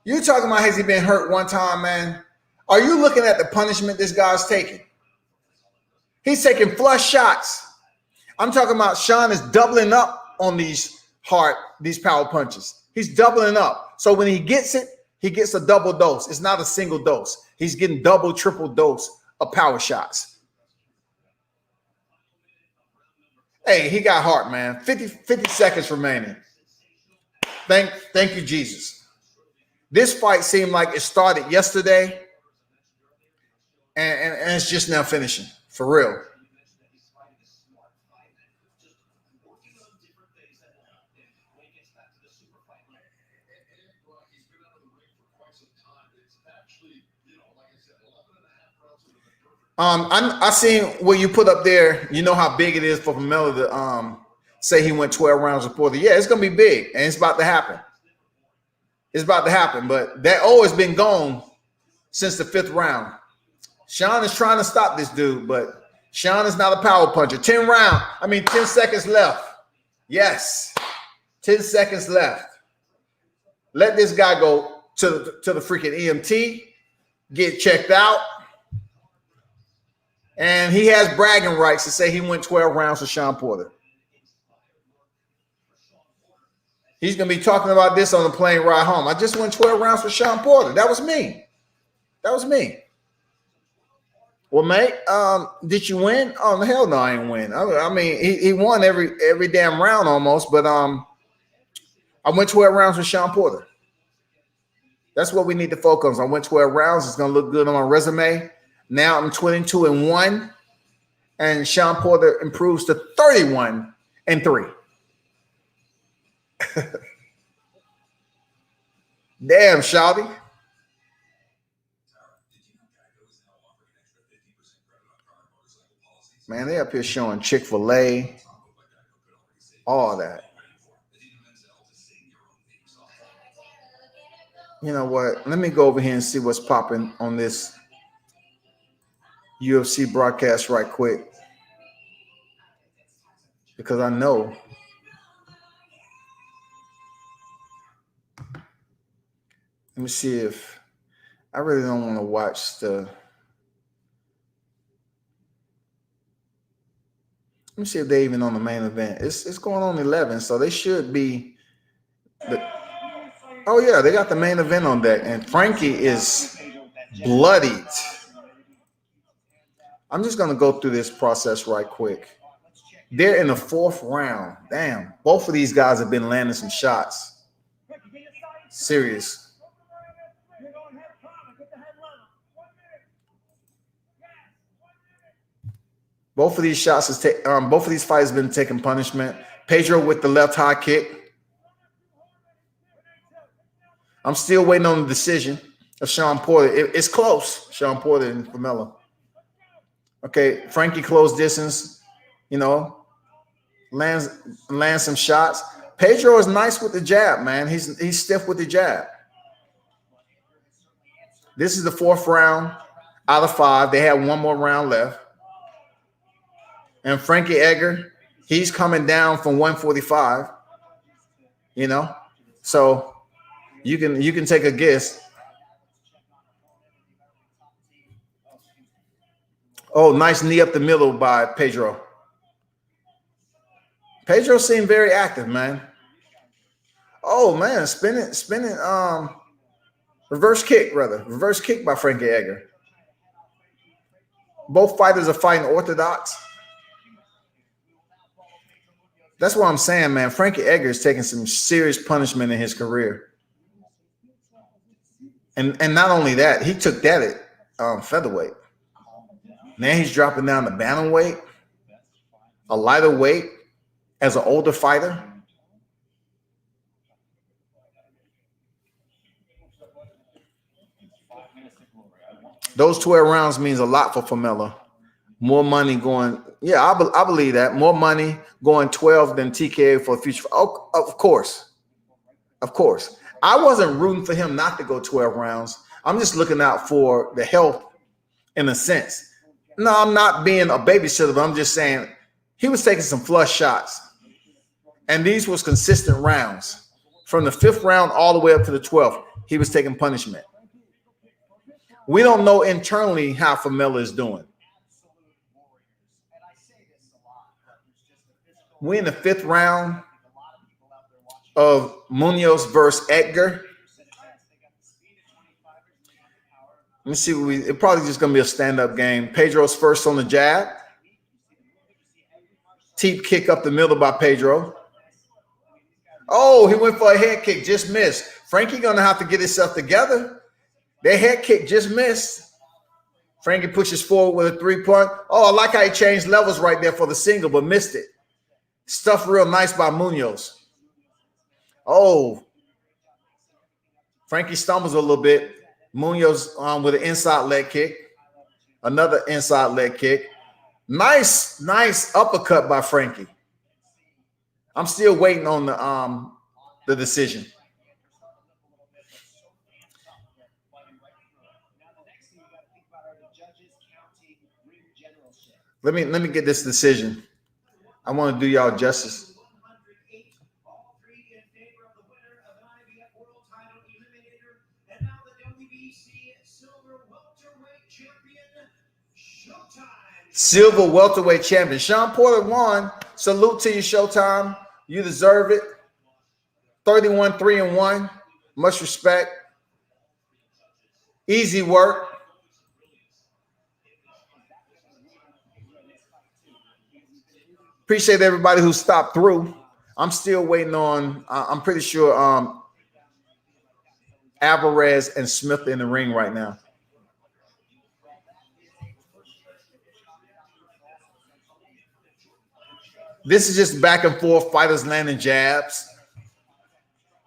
Speaker 1: You talking about has he been hurt one time, man? Are you looking at the punishment this guy's taking? He's taking flush shots. I'm talking about Sean is doubling up on these power punches. He's doubling up. So when he gets it, he gets a double dose. It's not a single dose. He's getting double, triple dose of power shots. Hey, he got heart, man. 50 seconds remaining. Thank you, Jesus. This fight seemed like it started yesterday, and it's just now finishing, for real. I seen what you put up there. You know how big it is for Formella to say he went 12 rounds with Porter. Yeah, it's gonna be big, and it's about to happen. It's about to happen, but that has been gone since the 5th round. Sean is trying to stop this dude, but Sean is not a power puncher. 10 seconds left. Yes. 10 seconds left. Let this guy go to the freaking EMT, get checked out. And he has bragging rights to say he went 12 rounds with Sean Porter. He's going to be talking about this on the plane ride home. I just went 12 rounds with Sean Porter. That was me. That was me. Well, mate, did you win? Oh, hell no, I ain't win. I mean, he won every damn round almost, but I went 12 rounds with Sean Porter. That's what we need to focus on. I went 12 rounds. It's going to look good on my resume. Now I'm 22-1, and Sean Porter improves to 31-3. Damn, Shawty. Man, they up here showing Chick-fil-A, all that. You know what? Let me go over here and see what's popping on this UFC broadcast right quick. Because I know. Let me see if I really don't want to watch the. Let me see if they're even on the main event. It's going on 11, so they should be. Oh yeah, they got the main event on deck, and Frankie is bloodied. I'm just gonna go through this process right quick. They're in the 4th round. Damn, both of these guys have been landing some shots. Serious. Both of these shots both of these fights have been taking punishment. Pedro with the left high kick. I'm still waiting on the decision of Sean Porter. It's close, Sean Porter and Formella. Okay, Frankie close distance, lands some shots. Pedro is nice with the jab, man. He's stiff with the jab. This is the 4th round out of 5. They have one more round left. And Frankie Edgar, he's coming down from 145. So you can take a guess. Oh, nice knee up the middle by Pedro. Pedro seemed very active, man. Oh man, spinning, reverse kick by Frankie Edgar. Both fighters are fighting orthodox. That's what I'm saying, man. Frankie Edgar is taking some serious punishment in his career. And not only that, he took that at featherweight. Now he's dropping down to bantamweight, a lighter weight as an older fighter. Those 12 rounds means a lot for Formella. More money going. Yeah, I believe that. More money going 12 than TKO for the future. Oh, of course. Of course. I wasn't rooting for him not to go 12 rounds. I'm just looking out for the health in a sense. No, I'm not being a babysitter, but I'm just saying he was taking some flush shots. And these was consistent rounds. From the 5th round all the way up to the 12th, he was taking punishment. We don't know internally how Formella is doing. We're in the 5th round of Munoz versus Edgar. Let me see. It's probably just going to be a stand-up game. Pedro's first on the jab. Teep kick up the middle by Pedro. Oh, he went for a head kick, just missed. Frankie going to have to get himself together. That head kick just missed. Frankie pushes forward with a 3-point. Oh, I like how he changed levels right there for the single, but missed it. Stuff real nice by Munoz. Oh, Frankie stumbles a little bit. Munoz with an inside leg kick. Another inside leg kick. Nice uppercut by Frankie. I'm still waiting on the decision. Let me get this decision. I want to do y'all justice. Silver welterweight champion. Sean Porter won. Salute to you, Showtime. You deserve it. 31-3-1. Much respect. Easy work. Appreciate everybody who stopped through. I'm still waiting on, I'm pretty sure Alvarez and Smith in the ring right now. This is just back and forth, fighters landing jabs.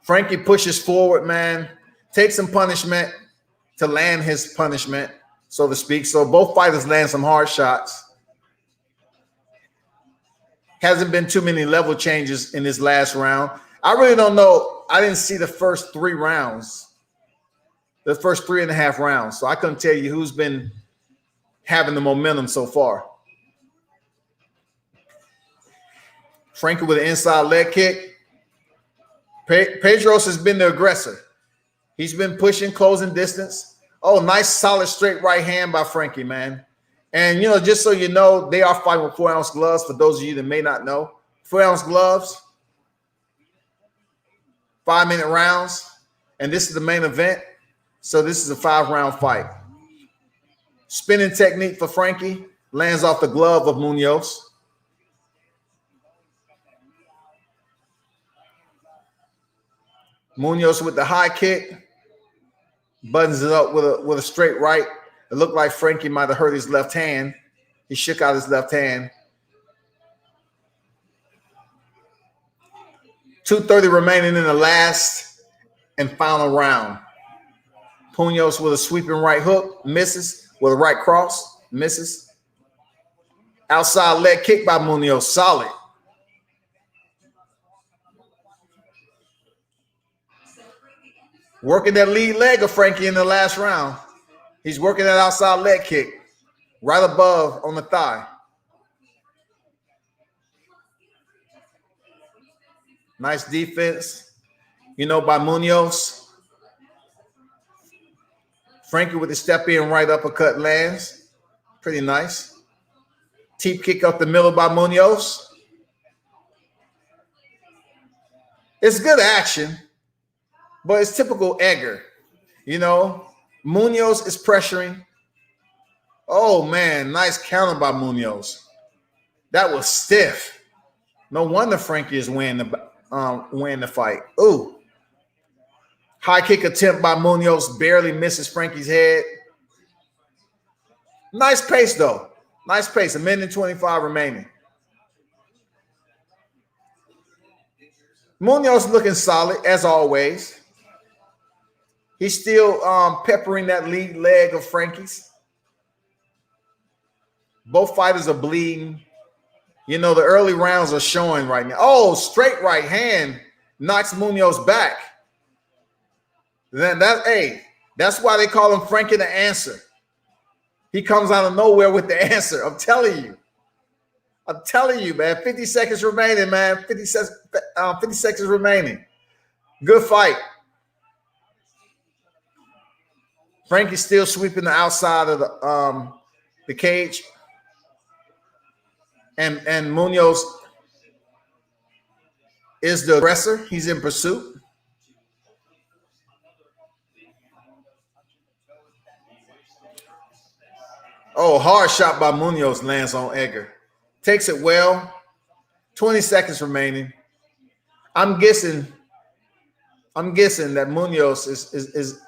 Speaker 1: Frankie pushes forward, man. Takes some punishment to land his punishment, so to speak. So both fighters land some hard shots. Hasn't been too many level changes in this last round. I really don't know. I didn't see the first 3 rounds, the first 3.5 rounds. So I couldn't tell you who's been having the momentum so far. Frankie with an inside leg kick. Pedros has been the aggressor. He's been pushing, closing distance. Oh, nice, solid, straight right hand by Frankie, man. And, you know, just so you know, they are fighting with 4-ounce gloves. For those of you that may not know, 4-ounce gloves, 5-minute rounds. And this is the main event. So this is a 5-round fight. Spinning technique for Frankie. Lands off the glove of Munoz. Munoz with the high kick. Buttons it up with a straight right. It looked like Frankie might have hurt his left hand. He shook out his left hand. 2:30 remaining in the last and final round. Munoz with a sweeping right hook. Misses. With a right cross. Misses. Outside leg kick by Munoz. Solid. Working that lead leg of Frankie in the last round. He's working that outside leg kick right above on the thigh. Nice defense, you know, by Munoz. Frankie with the step in right uppercut lands. Pretty nice. Teep kick up the middle by Munoz. It's good action, but it's typical Edgar, you know. Munoz is pressuring. Oh, man, nice counter by Munoz. That was stiff. No wonder Frankie is winning the fight. Ooh. High kick attempt by Munoz. Barely misses Frankie's head. Nice pace, though. Nice pace. 1:25 remaining. Munoz looking solid, as always. He's still peppering that lead leg of Frankie's. Both fighters are bleeding. You know, the early rounds are showing right now. Oh, straight right hand knocks Munoz back. That's why they call him Frankie the Answer. He comes out of nowhere with the answer. I'm telling you, man. 50 seconds remaining, man. 50 seconds remaining. Good fight. Frankie's still sweeping the outside of the cage. And Munoz is the aggressor. He's in pursuit. Oh, hard shot by Munoz lands on Edgar. Takes it well. 20 seconds remaining. I'm guessing that Munoz is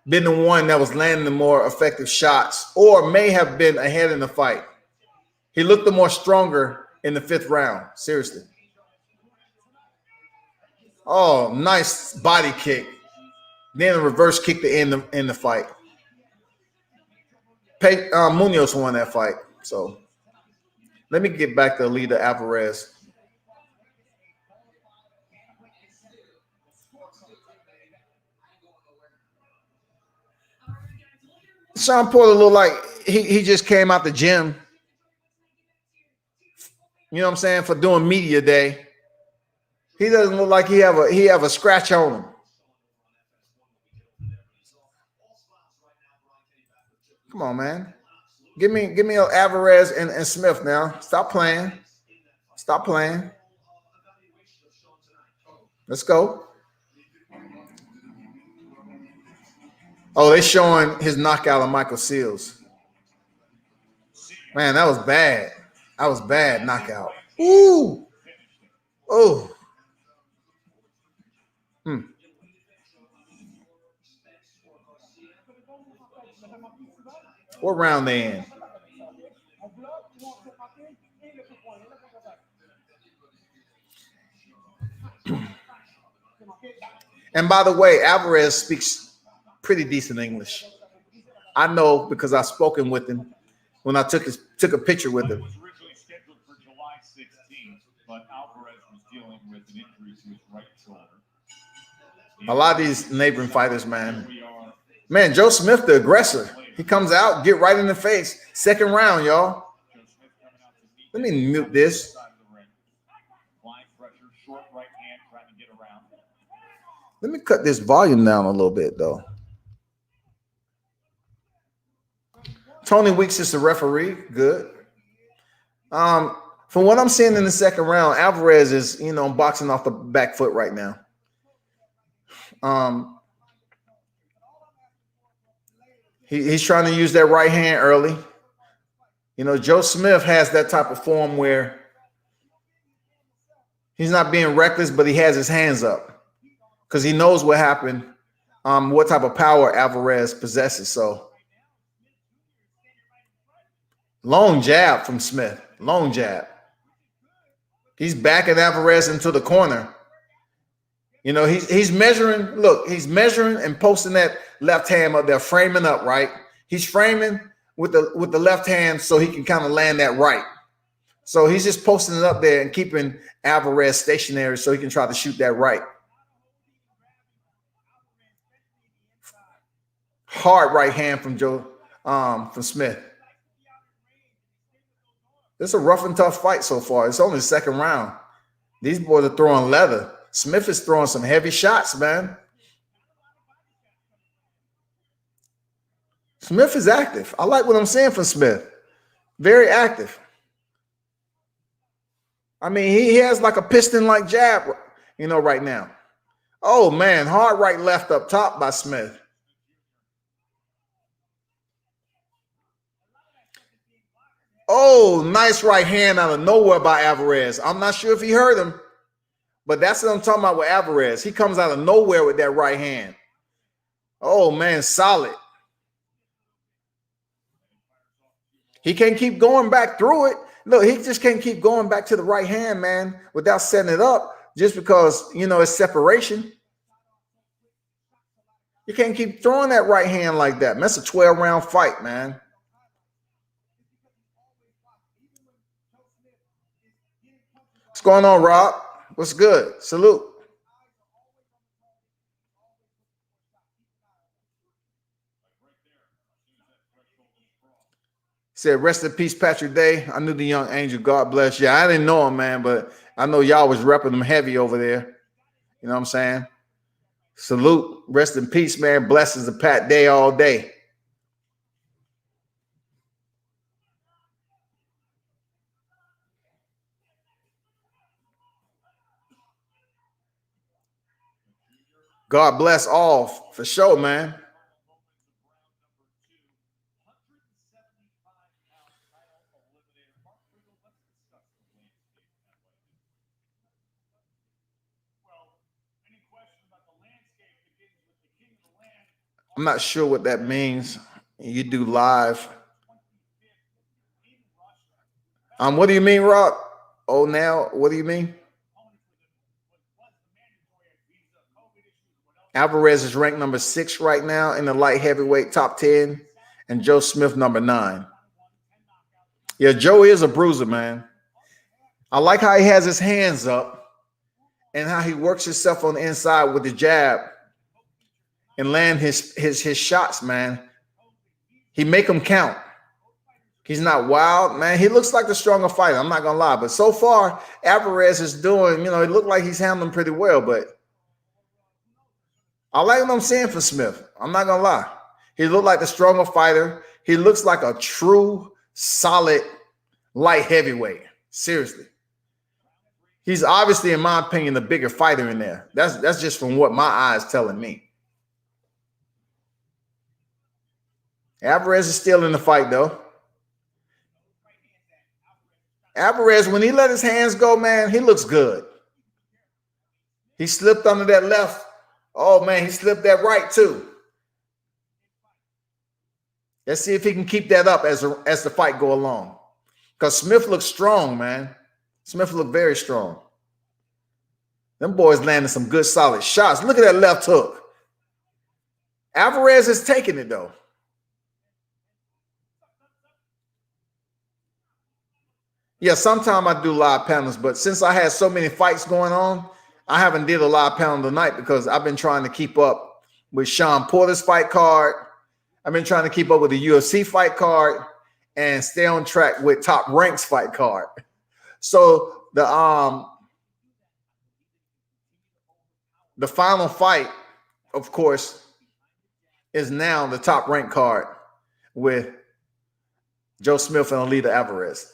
Speaker 1: been the one that was landing the more effective shots, or may have been ahead in the fight. He looked the more stronger in the 5th round. Seriously. Oh, nice body kick. Then a reverse kick to end the fight. Munoz won that fight. So let me get back to Alida Alvarez. Sean Porter looked like he just came out the gym. You know what I'm saying? For doing media day. He doesn't look like he have a scratch on him. Come on, man. Give me Alvarez and Smith now. Stop playing. Stop playing. Let's go. Oh, they're showing his knockout of Michael Seals. Man, that was bad. That was bad knockout. Ooh. Oh. What round they in? And by the way, Alvarez speaks pretty decent English. I know because I've spoken with him when I took a picture with him.
Speaker 5: It was originally scheduled for July 16th, but Alvarez was dealing with an injury to his right shoulder.
Speaker 1: A lot of these neighboring fighters, man. Man, Joe Smith, the aggressor. He comes out, get right in the face. Second round, y'all. Let me mute this. Let me cut this volume down a little bit, though. Tony Weeks is the referee. Good. From what I'm seeing in the second round, Alvarez is, boxing off the back foot right now. He's trying to use that right hand early. Joe Smith has that type of form where he's not being reckless, but he has his hands up because he knows what happened, what type of power Alvarez possesses. So long jab from Smith, long jab. He's backing Alvarez into the corner. He's measuring. Look, he's measuring and posting that left hand up there, framing up, right? He's framing with the left hand so he can kind of land that right. So he's just posting it up there and keeping Alvarez stationary so he can try to shoot that right. Hard right hand from from Smith. It's a rough and tough fight so far. It's only the second round. These boys are throwing leather. Smith is throwing some heavy shots, man. Smith is active. I like what I'm saying from Smith. Very active. I mean, he has like a piston-like jab, right now. Oh, man, hard right left up top by Smith. Oh, nice right hand out of nowhere by Alvarez. I'm not sure if he heard him. But that's what I'm talking about with Alvarez. He comes out of nowhere with that right hand. Oh, man, solid. He can't keep going back through it. Look, he just can't keep going back to the right hand, man, without setting it up just because, it's separation. You can't keep throwing that right hand like that. Man, that's a 12-round fight, man. What's going on, Rob? What's good? Salute. Said, rest in peace, Patrick Day. I knew the young angel. God bless you. I didn't know him, man, but I know y'all was repping him heavy over there. You know what I'm saying? Salute. Rest in peace, man. Blessings to Pat Day all day. God bless all for sure, man. I'm not sure what that means. You do live. What do you mean, Rob? Oh, now, what do you mean? Alvarez is ranked number 6 right now in the light heavyweight top 10, and Joe Smith number 9. Yeah, Joe is a bruiser, man. I like how he has his hands up and how he works himself on the inside with the jab and land his shots, man. He make them count. He's not wild, man. He looks like the stronger fighter. I'm not gonna lie, but so far Alvarez is doing. It looked like he's handling pretty well, but. I like what I'm saying for Smith. I'm not going to lie. He looked like the stronger fighter. He looks like a true, solid light heavyweight. Seriously. He's obviously, in my opinion, the bigger fighter in there. That's just from what my eyes telling me. Alvarez is still in the fight, though. Alvarez, when he let his hands go, man, he looks good. He slipped under that left. Oh, man, he slipped that right, too. Let's see if he can keep that up as the fight go along. Because Smith looks strong, man. Smith looked very strong. Them boys landed some good, solid shots. Look at that left hook. Alvarez is taking it, though. Yeah, sometimes I do live panels, but since I had so many fights going on, I haven't did a live panel tonight because I've been trying to keep up with Sean Porter's fight card. I've been trying to keep up with the UFC fight card and stay on track with Top Rank's fight card. So the final fight, of course, is now the Top Rank card with Joe Smith and Alida Alvarez.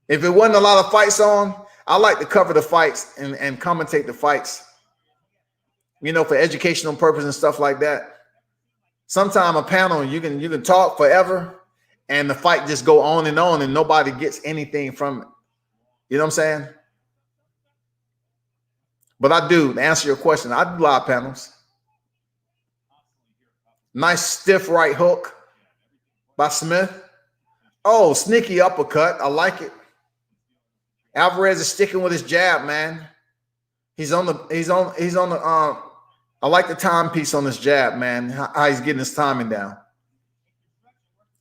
Speaker 1: If it wasn't a lot of fights on, I like to cover the fights and commentate the fights, you know, for educational purposes and stuff like that. Sometimes a panel, you can talk forever and the fight just go on and nobody gets anything from it. You know what I'm saying? But I do, to answer your question, I do live panels. Nice stiff right hook by Smith. Oh, sneaky uppercut. I like it. Alvarez is sticking with his jab, man. He's on the I like the timepiece on this jab, man. How he's getting his timing down.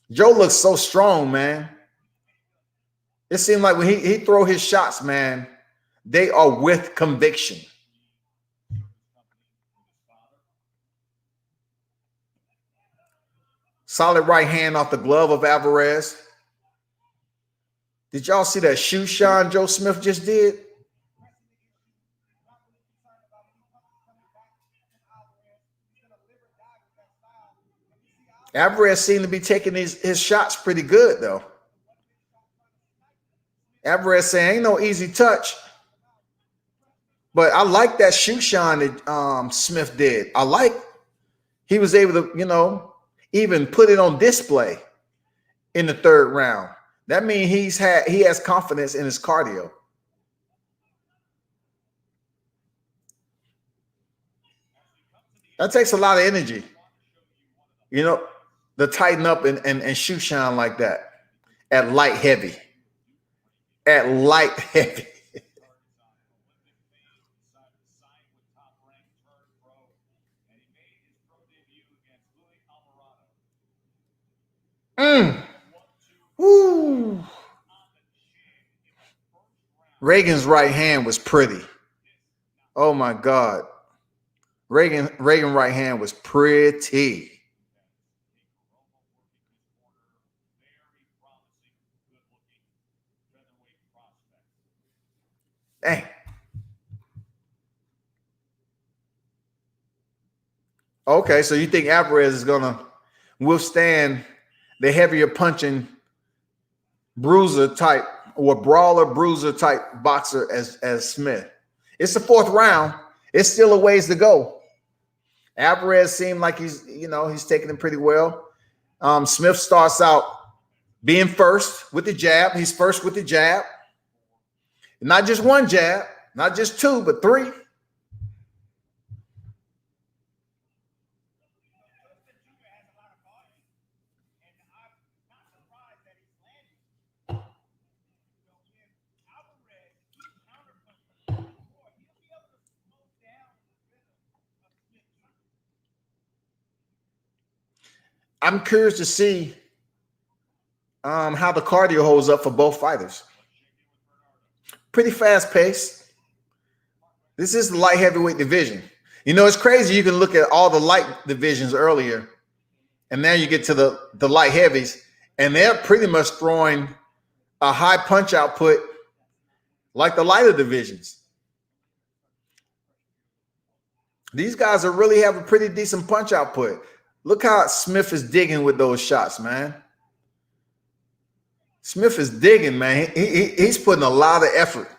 Speaker 1: Joe looks so strong, man. It seemed like when he throw his shots, man, they are with conviction. Solid right hand off the glove of Alvarez. Did y'all see that shoe shine Joe Smith just did? Alvarez seemed to be taking his shots pretty good, though. Alvarez saying, ain't no easy touch. But I like that shoe shine that Smith did. He was able to, you know, even put it on display in the third round. That means he has confidence in his cardio. That takes a lot of energy, you know, to tighten up and shoe shine like that at light heavy. At light heavy. Woo. Reagan's right hand was pretty. Oh my God. Reagan right hand was pretty. Dang. Okay, so you think Alvarez is gonna withstand the heavier punching bruiser type or brawler bruiser type boxer as Smith? It's the fourth round. It's still a ways to go. Alvarez seemed like he's taking it pretty well. Smith starts out being first with the jab. He's first with the jab. Not just one jab, not just two, but three. I'm curious to see how the cardio holds up for both fighters. Pretty fast pace. This is the light heavyweight division. You know, it's crazy. You can look at all the light divisions earlier, and now you get to the light heavies, and they're pretty much throwing a high punch output like the lighter divisions. These guys are really have a pretty decent punch output. Look how Smith is digging with those shots, man. Smith is digging, man. He's putting a lot of effort.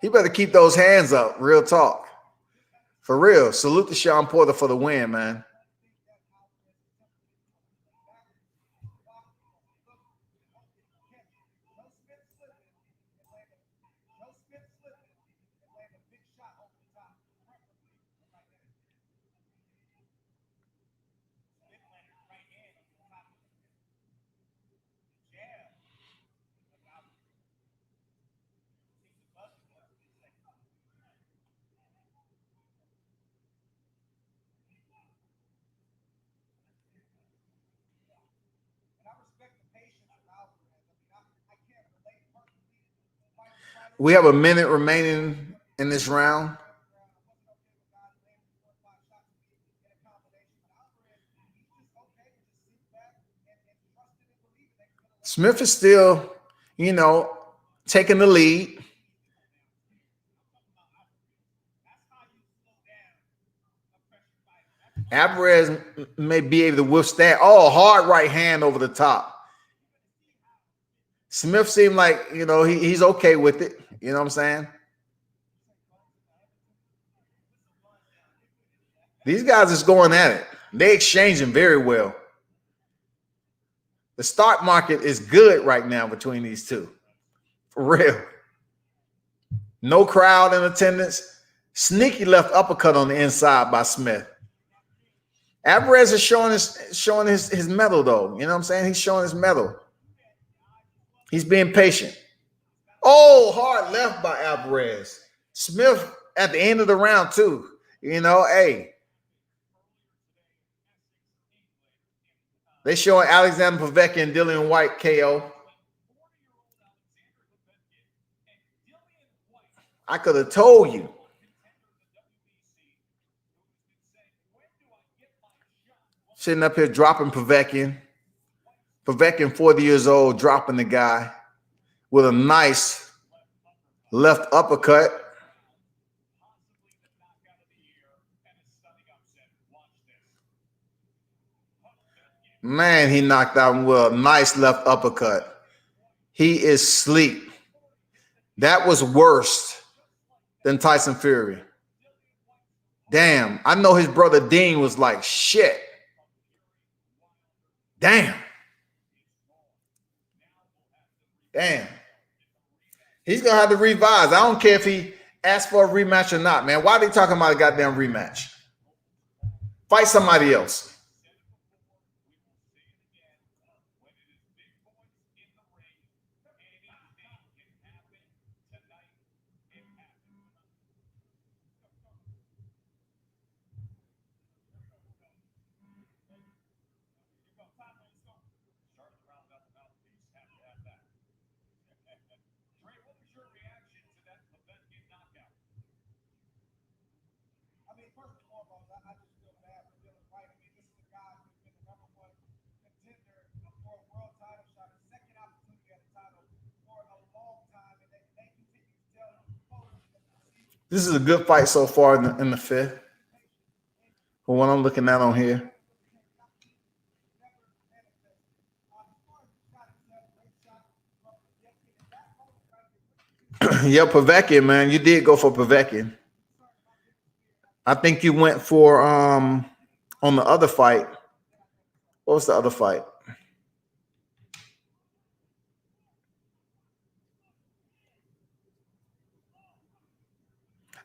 Speaker 1: He better keep those hands up. Real talk. For real. Salute to Sean Porter for the win, man. We have a minute remaining in this round. Smith is still, taking the lead. Alvarez may be able to withstand. Oh, hard right hand over the top. Smith seemed like, he's okay with it. You know what I'm saying? These guys is going at it. They exchanging very well. The stock market is good right now between these two. For real. No crowd in attendance. Sneaky left uppercut on the inside by Smith. Alvarez is showing his mettle, though. You know what I'm saying? He's showing his mettle. He's being patient. Oh, hard left by Alvarez. Smith at the end of the round, too. Hey. They showing Alexander Povetkin and Dillian Whyte KO. I could have told you. Sitting up here dropping Povetkin. Povetkin, 40 years old, dropping the guy with a nice left uppercut. Man, he knocked out him with a nice left uppercut. He is sleep. That was worse than Tyson Fury. Damn, I know his brother Dean was like, shit. Damn. He's going to have to revise. I don't care if he asks for a rematch or not, man. Why are they talking about a goddamn rematch? Fight somebody else. This is a good fight so far in the fifth. For what I'm looking at on here. Yeah, Povetkin, man. You did go for Povetkin. I think you went for on the other fight. What was the other fight?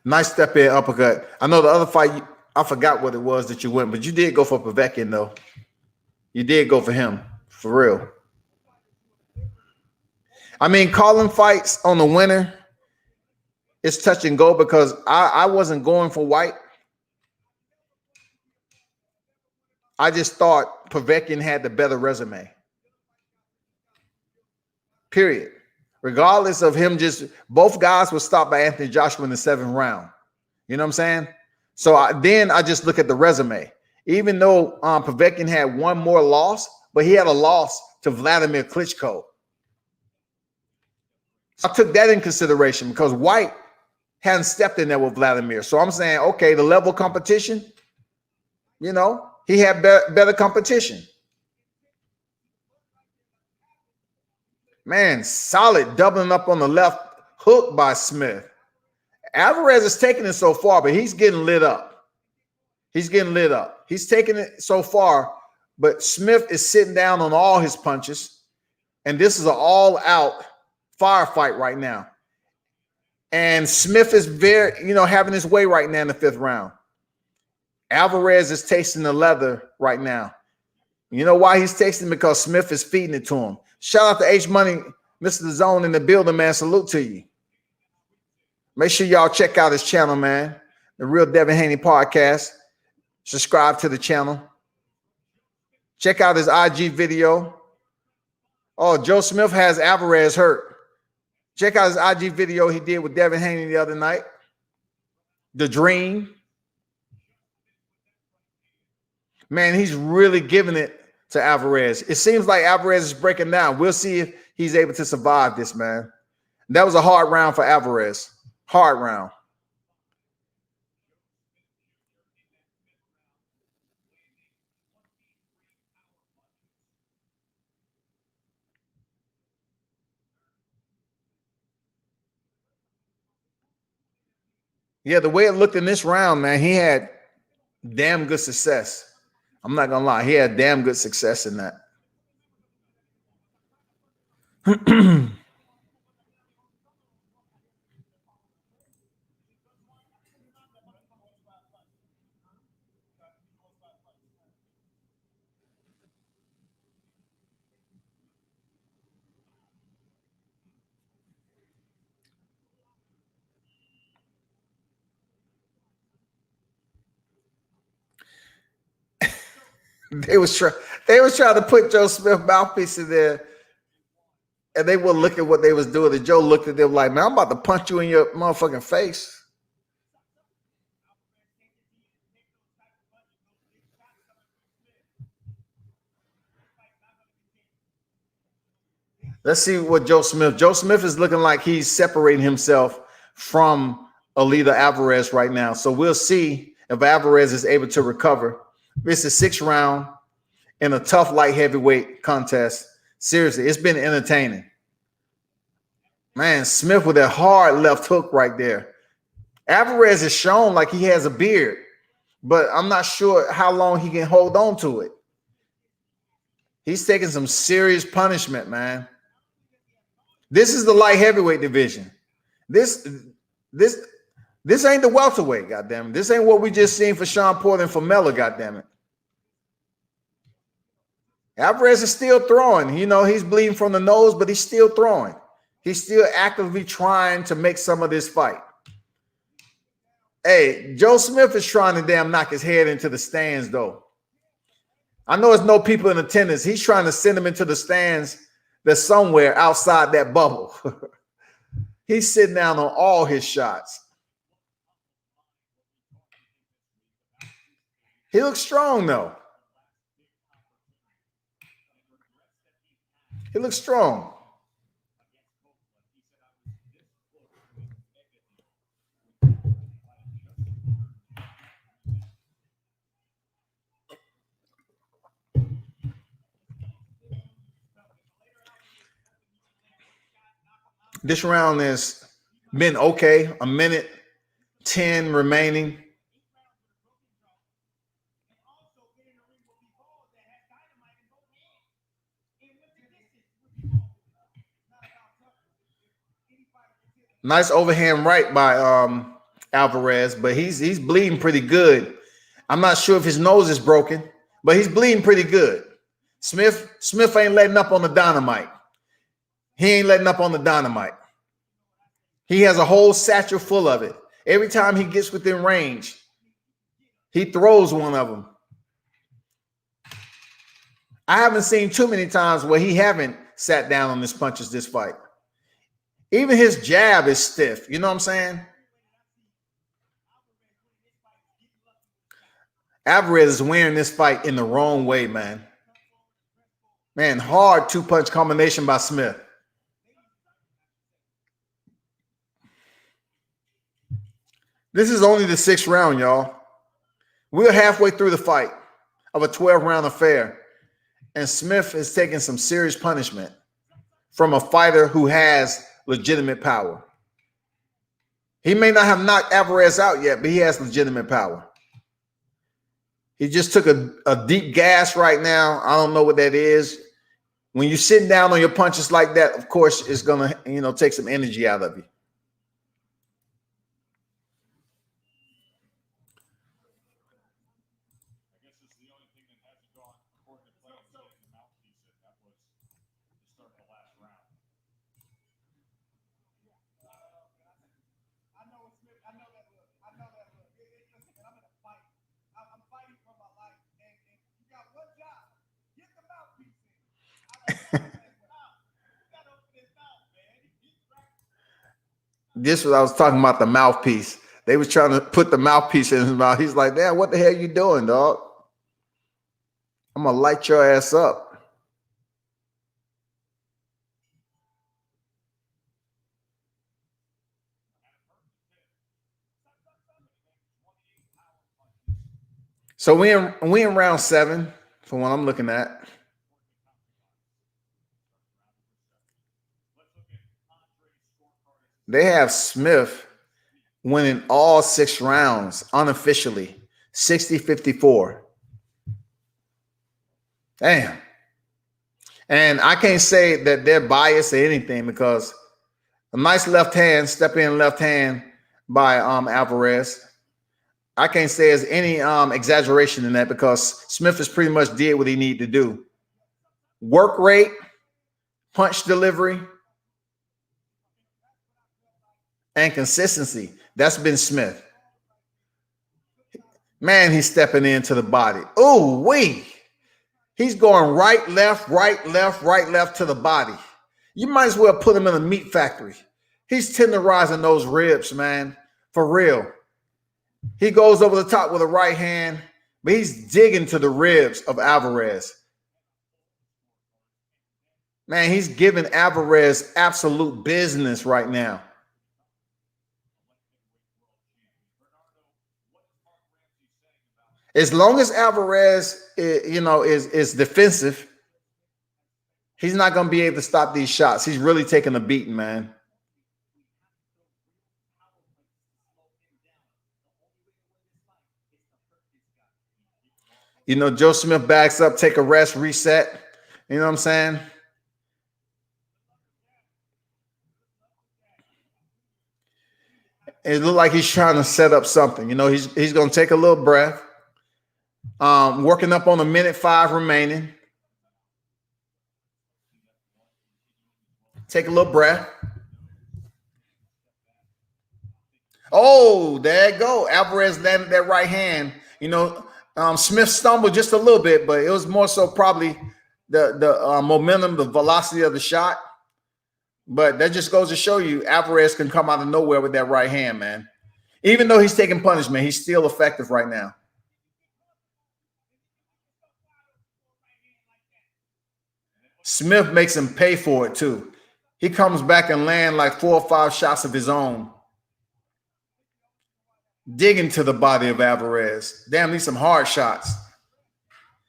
Speaker 1: Nice step in uppercut. I know the other fight, I forgot what it was that you went, but you did go for Povetkin, though. You did go for him, for real. I mean, calling fights on the winner is touch and go because I wasn't going for Whyte. I just thought Povetkin had the better resume. Period. Regardless of him, both guys were stopped by Anthony Joshua in the 7th round. You know what I'm saying? So then I just look at the resume. Even though Povetkin had one more loss, but he had a loss to Vladimir Klitschko. I took that in consideration because Whyte hadn't stepped in there with Vladimir. So I'm saying, okay, the level of competition, you know, he had better competition. Man, solid doubling up on the left hook by Smith. Alvarez is taking it so far, but he's getting lit up. He's getting lit up. He's taking it so far, but Smith is sitting down on all his punches. And this is an all-out firefight right now. And Smith is very, you know, having his way right now in the 5th round. Alvarez is tasting the leather right now. You know why he's tasting? Because Smith is feeding it to him. Shout out to H Money, Mr. Zone in the building, man. Salute to you. Make sure y'all check out his channel, man. The Real Devin Haney Podcast. Subscribe to the channel. Check out his IG video. Oh, Joe Smith has Alvarez hurt. Check out his IG video he did with Devin Haney the other night. The Dream. Man, he's really giving it to Alvarez. It seems like Alvarez is breaking down. We'll see if he's able to survive this, man. That was a hard round for Alvarez. Hard round. Yeah, the way it looked in this round, man, he had damn good success. I'm not gonna lie, he had damn good success in that. They was trying to put Joe Smith mouthpiece in there, and they would look at what they was doing. And Joe looked at them like, man, I'm about to punch you in your motherfucking face. Let's see what Joe Smith is looking like he's separating himself from Alida Alvarez right now. So we'll see if Alvarez is able to recover. This is 6th round in a tough light heavyweight contest. Seriously, it's been entertaining. Man, Smith with that hard left hook right there. Alvarez is shown like he has a beard, but I'm not sure how long he can hold on to it. He's taking some serious punishment, man. This is the light heavyweight division. This ain't the welterweight, goddamn it. This ain't what we just seen for Sean Porter and Formella, goddamn it. Alvarez is still throwing. You know, he's bleeding from the nose, but he's still throwing. He's still actively trying to make some of this fight. Hey, Joe Smith is trying to damn knock his head into the stands, though. I know there's no people in attendance. He's trying to send him into the stands that's somewhere outside that bubble. He's sitting down on all his shots. He looks strong, though. He looks strong. This round has been okay. 1:10 remaining. Nice overhand right by Alvarez, but he's bleeding pretty good. I'm not sure if his nose is broken, but he's bleeding pretty good. Smith ain't letting up on the dynamite. He ain't letting up on the dynamite. He has a whole satchel full of it. Every time he gets within range, he throws one of them. I haven't seen too many times where he haven't sat down on his punches this fight. Even his jab is stiff. You know what I'm saying? Alvarez is wearing this fight in the wrong way, man. Man, hard 2-punch combination by Smith. This is only the 6th round, y'all. We're halfway through the fight of a 12-round affair, and Smith is taking some serious punishment from a fighter who has legitimate power. He may not have knocked Alvarez out yet, but he has legitimate power. He just took a deep gas right now. I don't know what that is. When you're sitting down on your punches like that, of course, it's going to, take some energy out of you.
Speaker 5: I guess it's the only thing that hasn't gone according to plan. Getting the mouthpiece in. That was the start of the last round.
Speaker 8: I know it's I know that look. I know that look. Listen, I'm in a fight. I'm fighting for my life. And you got one job. Get the mouthpiece in. You gotta open his mouth, man.
Speaker 1: This was I was talking about the mouthpiece. They was trying to put the mouthpiece in his mouth. He's like, damn, what the hell you doing, dog? I'm going to light your ass up. So we in round 7 from what I'm looking at. They have Smith winning all 6 rounds unofficially, 60-54. Damn. And I can't say that they're biased or anything because a nice left hand, step in left hand by Alvarez. I can't say there's any exaggeration in that because Smith has pretty much did what he needed to do. Work rate, punch delivery, and consistency. That's been Smith. Man, he's stepping into the body. Oh, wait. He's going right, left, right, left, right, left to the body. You might as well put him in a meat factory. He's tenderizing those ribs, man. For real. He goes over the top with a right hand, but he's digging to the ribs of Alvarez. Man, he's giving Alvarez absolute business right now. As long as Alvarez, is defensive, he's not going to be able to stop these shots. He's really taking a beating, man. Joe Smith backs up, take a rest, reset. You know what I'm saying? It looks like he's trying to set up something. He's going to take a little breath. Working up on 1:05 remaining. Take a little breath. Oh, there you go. Alvarez landed that right hand. Smith stumbled just a little bit, but it was more so probably the momentum, the velocity of the shot. But that just goes to show you Alvarez can come out of nowhere with that right hand, man. Even though he's taking punishment, he's still effective right now. Smith makes him pay for it, too. He comes back and land like 4 or 5 shots of his own. Digging to the body of Alvarez. Damn, these some hard shots.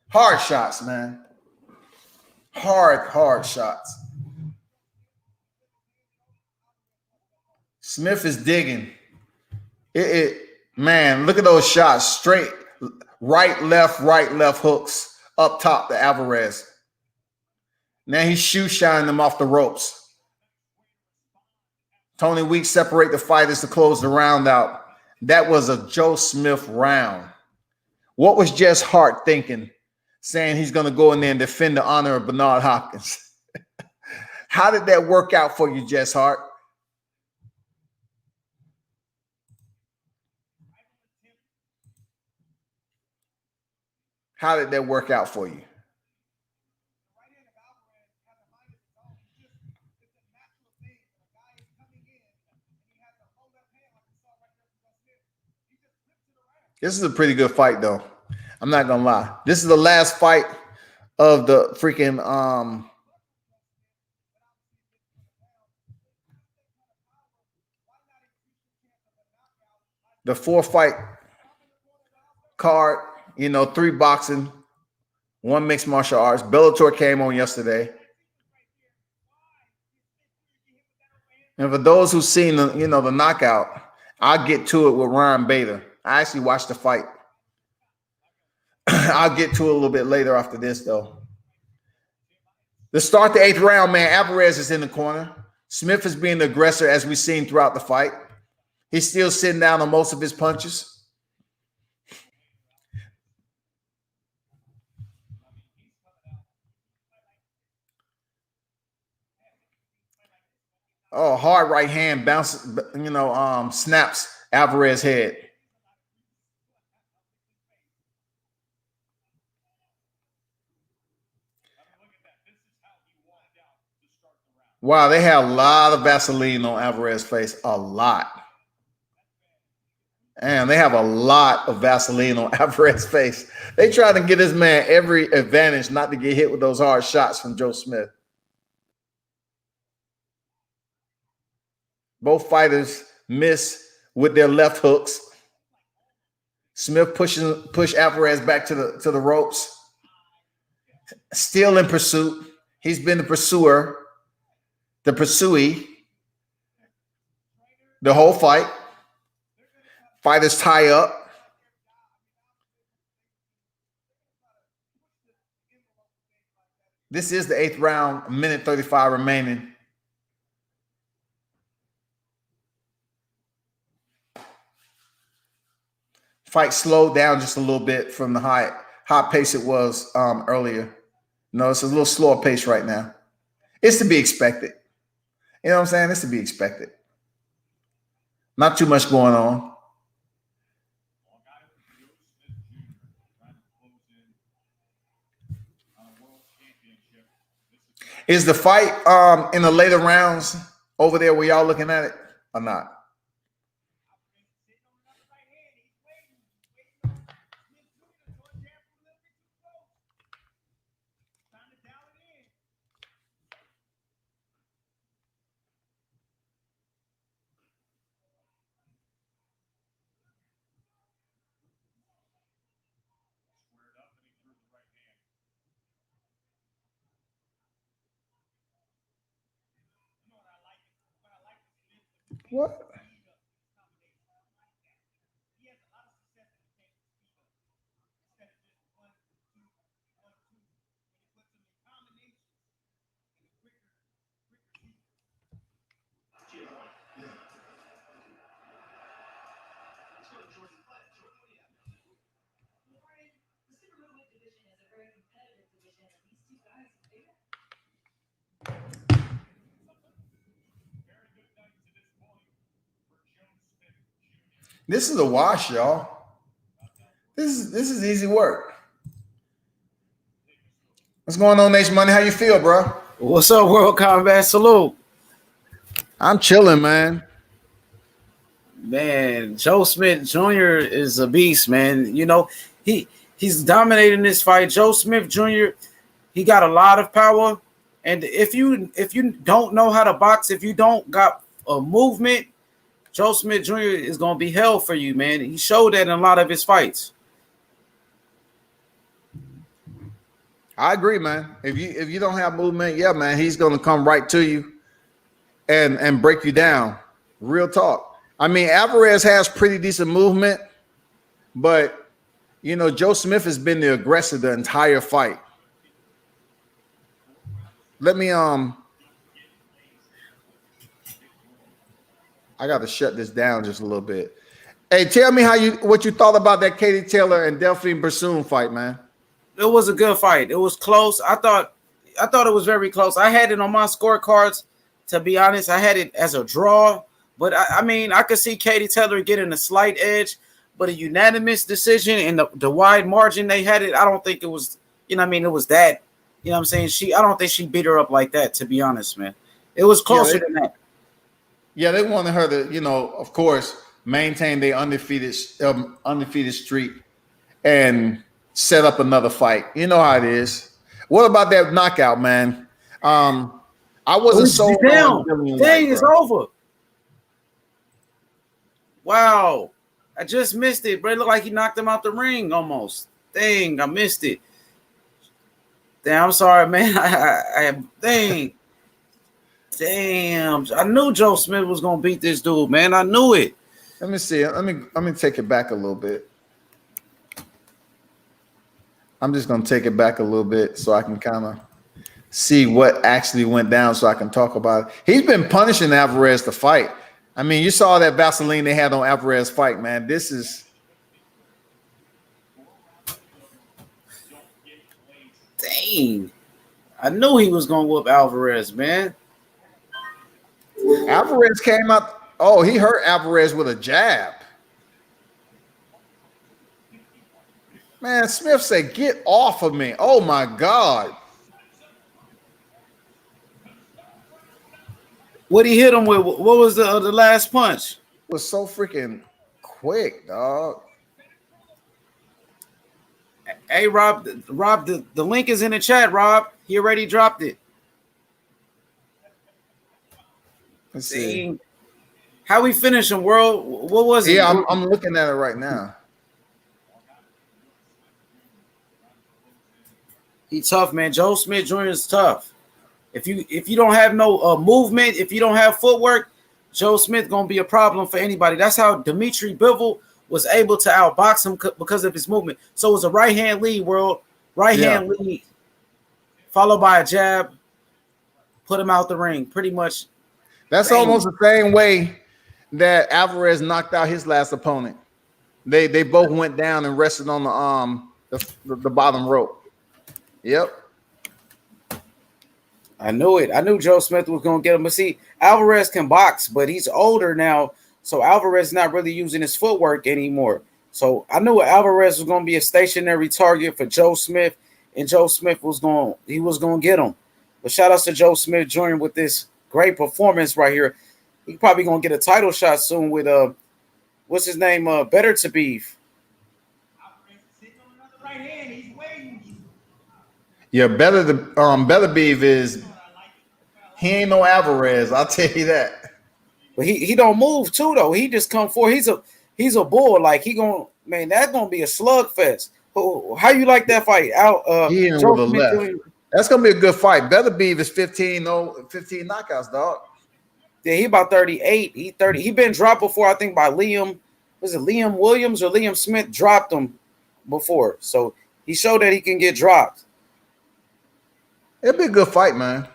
Speaker 1: Hard shots, man. Hard shots. Smith is digging. Man, look at those shots. Straight right, left hooks up top to Alvarez. Now he's shoe-shining them off the ropes. Tony Weeks separate the fighters to close the round out. That was a Joe Smith round. What was Jess Hart thinking, saying he's going to go in there and defend the honor of Bernard Hopkins? How did that work out for you, Jess Hart? How did that work out for you? This is a pretty good fight, though. I'm not gonna lie. This is the last fight of the freaking the 4-fight card, 3 boxing, 1 mixed martial arts. Bellator came on yesterday. And for those who've seen the knockout, I'll get to it with Ryan Bader. I actually watched the fight. I'll get to it a little bit later after this, though. To start the 8th round, man, Alvarez is in the corner. Smith is being the aggressor, as we've seen throughout the fight. He's still sitting down on most of his punches. Oh, hard right hand bounces, snaps Alvarez's head. Wow, they have a lot of Vaseline on Alvarez's face. A lot. And they have a lot of Vaseline on Alvarez's face. They try to give this man every advantage not to get hit with those hard shots from Joe Smith. Both fighters miss with their left hooks. Smith push Alvarez back to the ropes. Still in pursuit. He's been the pursuer, the pursuee, the whole fight. Fighters tie up. This is the 8th round, minute 35 remaining. Fight slowed down just a little bit from the high pace it was earlier. No, it's a little slower pace right now. It's to be expected. You know what I'm saying? It's to be expected. Not too much going on. Is the fight in the later rounds over there where y'all looking at it or not? What? This is a wash, y'all. This is easy work. What's going on, Nation Money? How you feel, bro?
Speaker 9: What's up, World Combat? Salute.
Speaker 1: I'm chilling, man.
Speaker 9: Man, Joe Smith Jr. is a beast, man. He's dominating this fight. Joe Smith Jr., he got a lot of power. And if you don't know how to box, if you don't got a movement, Joe Smith Jr. is going to be hell for you, man. He showed that in a lot of his fights.
Speaker 1: I agree, man. If you don't have movement, yeah, man, he's going to come right to you and break you down. Real talk. I mean, Alvarez has pretty decent movement, but, Joe Smith has been the aggressor the entire fight. Let me I got to shut this down just a little bit. Hey, tell me what you thought about that Katie Taylor and Delphine Persoon fight, man.
Speaker 9: It was a good fight. It was close. I thought it was very close. I had it on my scorecards. To be honest, I had it as a draw. But I mean, I could see Katie Taylor getting a slight edge, but a unanimous decision and the wide margin they had it. I don't think it was. It was that. You know what I'm saying? I don't think she beat her up like that. To be honest, man, it was closer than that.
Speaker 1: Yeah, they wanted her to, of course, maintain their undefeated streak and set up another fight. You know how it is. What about that knockout, man? I wasn't so
Speaker 9: down. Dang, it's over. Wow. I just missed it, bro. It looked like he knocked him out the ring almost. Dang, I missed it. Damn, I'm sorry, man. Dang. Damn. I knew Joe Smith was gonna beat this dude, man. I knew it.
Speaker 1: Let me see. Let me take it back a little bit. I'm just gonna take it back a little bit so I can kind of see what actually went down so I can talk about it. He's been punishing Alvarez to fight. I mean, you saw that Vaseline they had on Alvarez fight, man. This is
Speaker 9: Dang. I knew he was gonna whoop Alvarez, man.
Speaker 1: Alvarez came out. Oh, he hurt Alvarez with a jab. Man, Smith said, "Get off of me." Oh my God.
Speaker 9: What he hit him with? What was the last punch?
Speaker 1: It was so freaking quick, dog.
Speaker 9: Hey, Rob, the link is in the chat, Rob. He already dropped it.
Speaker 1: Let's see.
Speaker 9: Dang. How we finish him, world? What was it?
Speaker 1: Yeah, I'm looking at it right now.
Speaker 9: He tough, man. Joe Smith Jr. is tough. If you don't have no movement, if you don't have footwork, Joe Smith gonna be a problem for anybody. That's how Dimitri Bivol was able to outbox him because of his movement. So it was a right hand lead, world. Right hand lead, followed by a jab, put him out the ring. Pretty much.
Speaker 1: That's almost the same way that Alvarez knocked out his last opponent. They both went down and rested on the bottom rope. Yep.
Speaker 9: I knew it. I knew Joe Smith was going to get him. But see, Alvarez can box, but he's older now. So Alvarez is not really using his footwork anymore. So I knew Alvarez was going to be a stationary target for Joe Smith, and Joe Smith was going to get him. But shout out to Joe Smith Jr. with this great performance right here. He's probably going to get a title shot soon with what's his name? Better to Beef.
Speaker 6: Right hand, he's waiting.
Speaker 1: Yeah, Better Beef is he ain't no Alvarez. I'll tell you that.
Speaker 9: But he don't move too though. He just come forward. He's a bull. Like that's gonna be a slugfest. How you like that fight?
Speaker 1: He in with a left. That's gonna be a good fight. Better Beef is 15 knockouts, dog.
Speaker 9: Yeah, he about 38. He 30. He been dropped before, I think, by Liam. Was it Liam Williams or Liam Smith dropped him before? So he showed that he can get dropped.
Speaker 1: It'll be a good fight, man.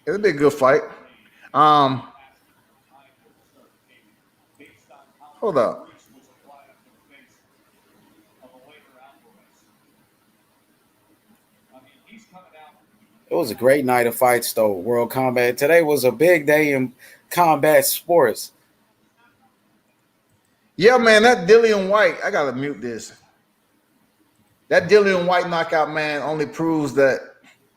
Speaker 1: It'll be a good fight. Hold up.
Speaker 9: It was a great night of fights, though. World Combat. Today was a big day in combat sports.
Speaker 1: Yeah, man, that Dillian Whyte, I gotta mute this. That Dillian Whyte knockout, man, only proves that,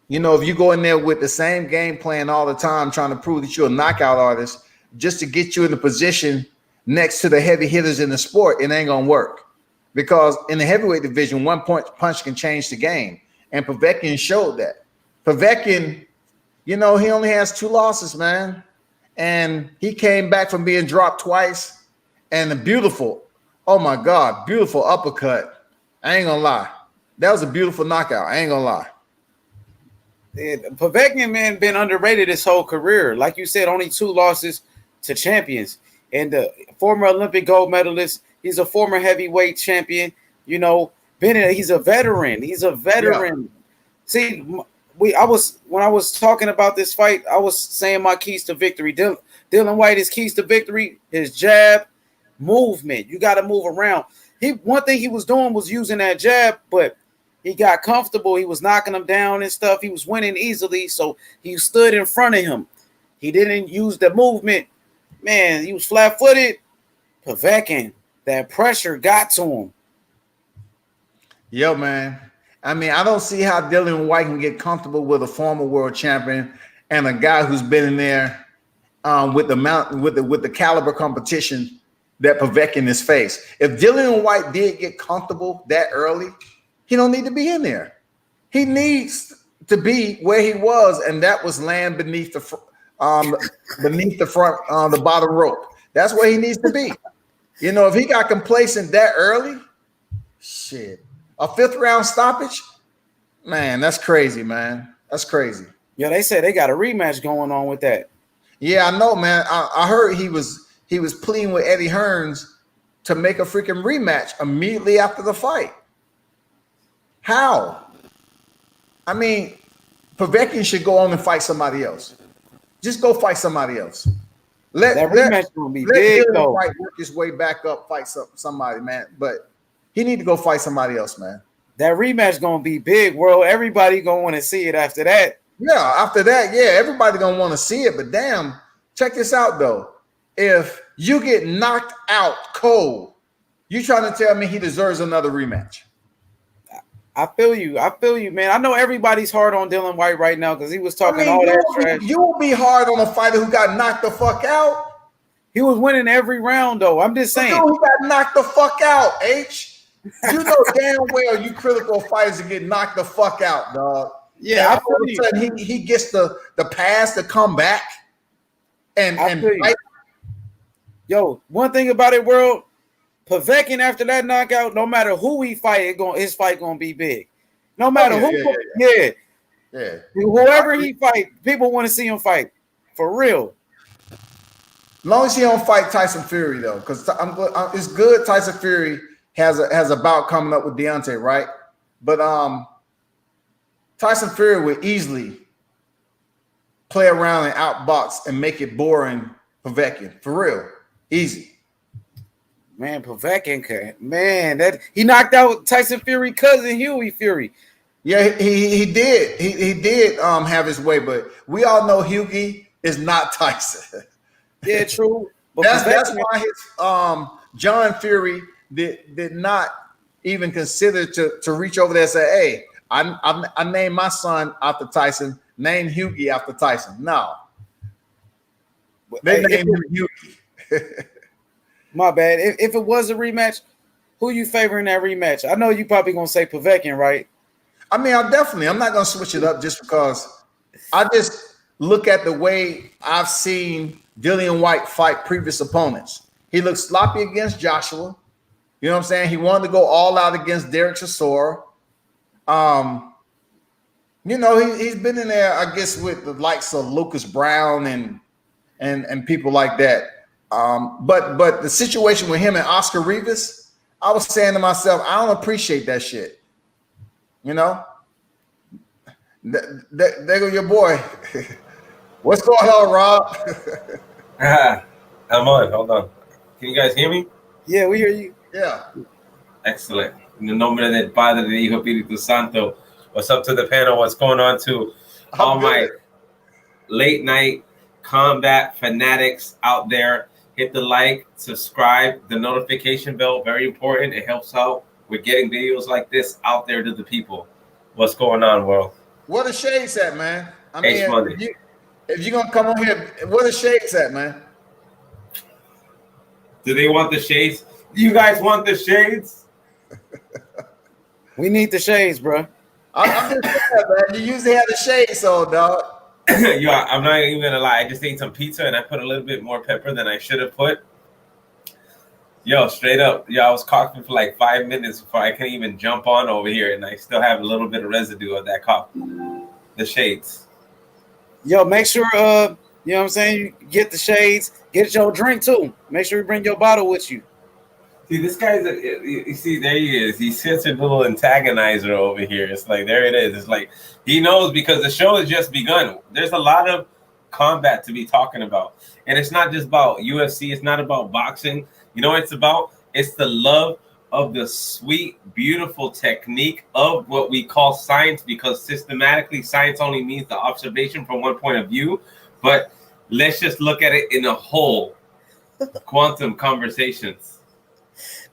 Speaker 1: if you go in there with the same game plan all the time, trying to prove that you're a knockout artist, just to get you in the position next to the heavy hitters in the sport, it ain't gonna work. Because in the heavyweight division, one punch can change the game. And Povetkin showed that. Povetkin, he only has 2 losses, man. And he came back from being dropped twice. And a beautiful uppercut. I ain't gonna lie. That was a beautiful knockout. I ain't gonna lie.
Speaker 9: Povetkin, man, been underrated his whole career. Like you said, only 2 losses to champions. And the former Olympic gold medalist, he's a former heavyweight champion. He's a veteran. He's a veteran. Yeah. See, when I was talking about this fight, I was saying my keys to victory. Dillian Whyte, his keys to victory, his jab, movement. You got to move around. One thing he was doing was using that jab, but he got comfortable. He was knocking him down and stuff. He was winning easily, so he stood in front of him. He didn't use the movement. Man, he was flat-footed. Povetkin, that pressure got to him.
Speaker 1: Yo, man. I mean, I don't see how Dillian Whyte can get comfortable with a former world champion and a guy who's been in there with the caliber competition that Povetkin has faced. If Dillian Whyte did get comfortable that early, he don't need to be in there. He needs to be where he was, and that was land beneath the front, the bottom rope. That's where he needs to be. You know, if he got complacent that early, shit, a 5th round stoppage, man, that's crazy, man. That's crazy.
Speaker 9: Yeah, they said they got a rematch going on with that.
Speaker 1: Yeah, I know, man. I heard he was pleading with Eddie Hearns to make a freaking rematch immediately after the fight. How? I mean, Povetkin should go on and fight somebody else. Just go fight somebody else.
Speaker 9: That rematch gonna be big though.
Speaker 1: Work his way back up, fight somebody, man. But he need to go fight somebody else, man.
Speaker 9: That rematch gonna be big, world. Everybody gonna want to see it after that.
Speaker 1: Yeah, after that, yeah, everybody gonna want to see it. But damn, check this out though. If you get knocked out cold, you trying to tell me he deserves another rematch?
Speaker 9: I feel you, man. I know everybody's hard on Dylan Whyte right now because he was talking all that trash.
Speaker 1: You will be hard on a fighter who got knocked the fuck out.
Speaker 9: He was winning every round, though. I'm just saying.
Speaker 1: He got knocked the fuck out, H. You know damn well you critical fighters that get knocked the fuck out, dog.
Speaker 9: Yeah,
Speaker 1: and all of a sudden he gets the pass to come back and fight.
Speaker 9: Yo, one thing about it, world. Povetkin after that knockout, no matter who he fight, his fight gonna be big. No matter who, whoever he fight, people want to see him fight for real.
Speaker 1: As long as he don't fight Tyson Fury though, because it's good. Tyson Fury has a bout coming up with Deontay, right? But Tyson Fury would easily play around and outbox and make it boring. Povetkin, for real, easy.
Speaker 9: Man, Povetkin, man, that he knocked out Tyson Fury cousin Hughie Fury.
Speaker 1: Yeah, he did. He did have his way, but we all know Hughie is not Tyson.
Speaker 9: Yeah, true. But
Speaker 1: that's why his John Fury did not even consider to reach over there and say, "Hey, I named my son after Tyson. Name Hughie after Tyson." No, they named him Hughie.
Speaker 9: My bad. If it was a rematch, who you favoring that rematch? I know you probably gonna say Povetkin, right?
Speaker 1: I mean, I'm not gonna switch it up just because I just look at the way I've seen Dillian Whyte fight previous opponents. He looked sloppy against Joshua. You know what I'm saying? He wanted to go all out against Derek Chisora. You know, he's been in there, I guess, with the likes of Lucas Brown and people like that. But the situation with him and Oscar Rivas, I was saying to myself, I don't appreciate that shit. You know, there go your boy. What's going on, Rob?
Speaker 10: I'm on. Hold on. Can you guys hear me?
Speaker 9: Yeah, we hear you.
Speaker 1: Yeah.
Speaker 10: Excellent. En el nombre del Padre, del Hijo, Espíritu Santo. What's up to the panel? What's going on to all my late night combat fanatics out there? Hit the like, subscribe, the notification bell, very important. It helps out with getting videos like this out there to the people. What's going on, world?
Speaker 1: Where the shades at, man? I mean, if you're going to come on here, where the shades at, man?
Speaker 10: Do they want the shades? You guys want the shades?
Speaker 9: We need the shades, bro.
Speaker 1: I'm just saying, man. You usually have the shades on, dog.
Speaker 10: Yo, I'm not even gonna lie. I just ate some pizza and I put a little bit more pepper than I should have put. Yo, straight up. Yo, I was coughing for like 5 minutes before I can even jump on over here, and I still have a little bit of residue of that cough. The shades.
Speaker 9: Yo, make sure you know what I'm saying, you get the shades, get your drink too. Make sure you bring your bottle with you.
Speaker 10: See, this guy's you see, there he is. He's such a little antagonizer over here. It's like, there it is. It's like, he knows because the show has just begun. There's a lot of combat to be talking about. And it's not just about UFC. It's not about boxing. You know what it's about? It's the love of the sweet, beautiful technique of what we call science, because systematically science only means the observation from one point of view. But let's just look at it in a whole. Quantum conversations.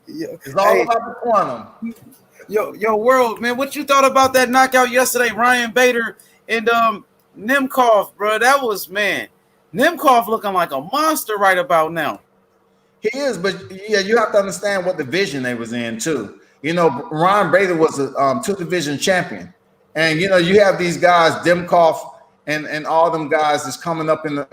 Speaker 1: It's all about the quantum.
Speaker 9: Yo, world, man, what you thought about that knockout yesterday, Ryan Bader and Nemkov, bro? That was, man, Nemkov looking like a monster right about now.
Speaker 1: He is, but yeah, you have to understand what division they was in too. You know, Ryan Bader was a 2-division champion, and you know you have these guys, Nemkov and all them guys that's coming up in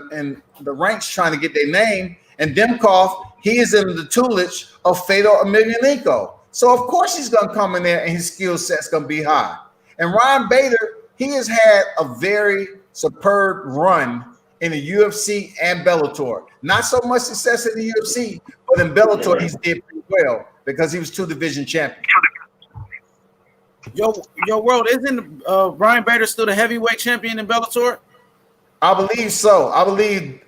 Speaker 1: the ranks trying to get their name, and Nemkov he is in the tutelage of Fedor Emelianenko. So of course he's going to come in there and his skill set's going to be high. And Ryan Bader, he has had a very superb run in the UFC and Bellator. Not so much success in the UFC, but in Bellator he's did pretty well because he was 2-division champion.
Speaker 9: Yo, world, isn't Ryan Bader still the heavyweight champion in Bellator?
Speaker 1: I believe so. I believe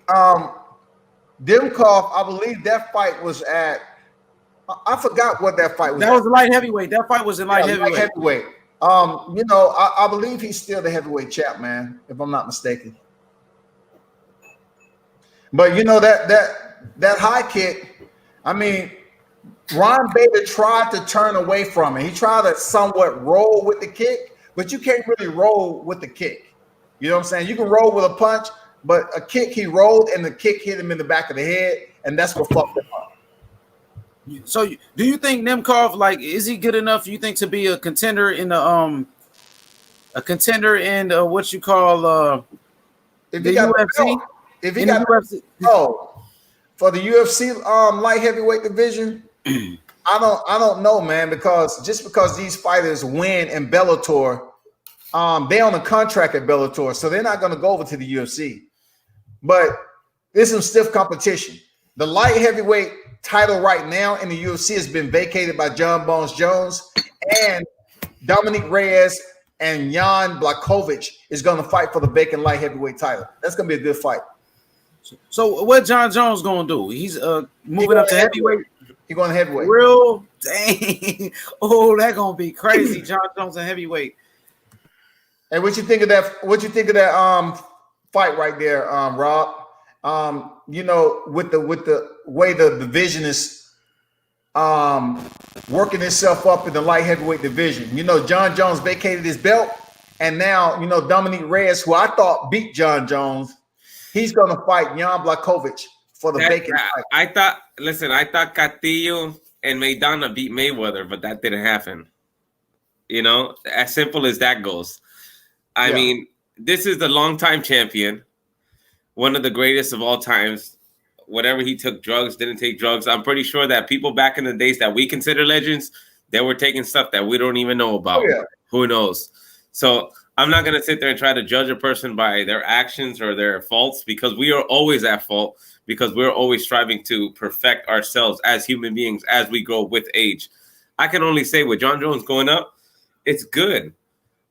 Speaker 1: Dimkov, I believe that fight was at, I forgot what that fight was.
Speaker 9: That was light heavyweight. That fight was in light heavyweight.
Speaker 1: Light heavyweight. I believe he's still the heavyweight champ, man, if I'm not mistaken. But that high kick, I mean, Ron Bader tried to turn away from it. He tried to somewhat roll with the kick, but you can't really roll with the kick. You know what I'm saying? You can roll with a punch, but a kick, he rolled and the kick hit him in the back of the head, and that's what fucked him up.
Speaker 9: So, do you think Nemkov, like, is he good enough? You think to be a contender in the what you call
Speaker 1: if
Speaker 9: the UFC?
Speaker 1: If he got UFC, for the UFC light heavyweight division, I don't know, man, because just because these fighters win in Bellator, they on a contract at Bellator, so they're not going to go over to the UFC. But there's some stiff competition. The light heavyweight title right now in the UFC has been vacated by John Bones Jones, and Dominic Reyes and Jan Blachowicz is going to fight for the vacant light heavyweight title. That's going to be a good fight.
Speaker 9: So what John Jones going to do? He's moving up to heavyweight.
Speaker 1: He's going to heavyweight.
Speaker 9: Real dang. Oh, that's going to be crazy. John Jones in heavyweight.
Speaker 1: And what you think of that? What you think of that fight right there, Rob? With the way the division is working itself up in the light heavyweight division. John Jones vacated his belt, and now Dominic Reyes, who I thought beat John Jones, he's going to fight Jan Blachowicz for the vacant fight.
Speaker 10: I thought Castillo and Maidana beat Mayweather, but that didn't happen. As simple as that goes. I mean, this is the longtime champion, one of the greatest of all times. Whatever he took drugs, didn't take drugs. I'm pretty sure that people back in the days that we consider legends, they were taking stuff that we don't even know about. Who knows? So I'm not going to sit there and try to judge a person by their actions or their faults, because we are always at fault, because we're always striving to perfect ourselves as human beings as we grow with age. I can only say with John Jones going up, it's good.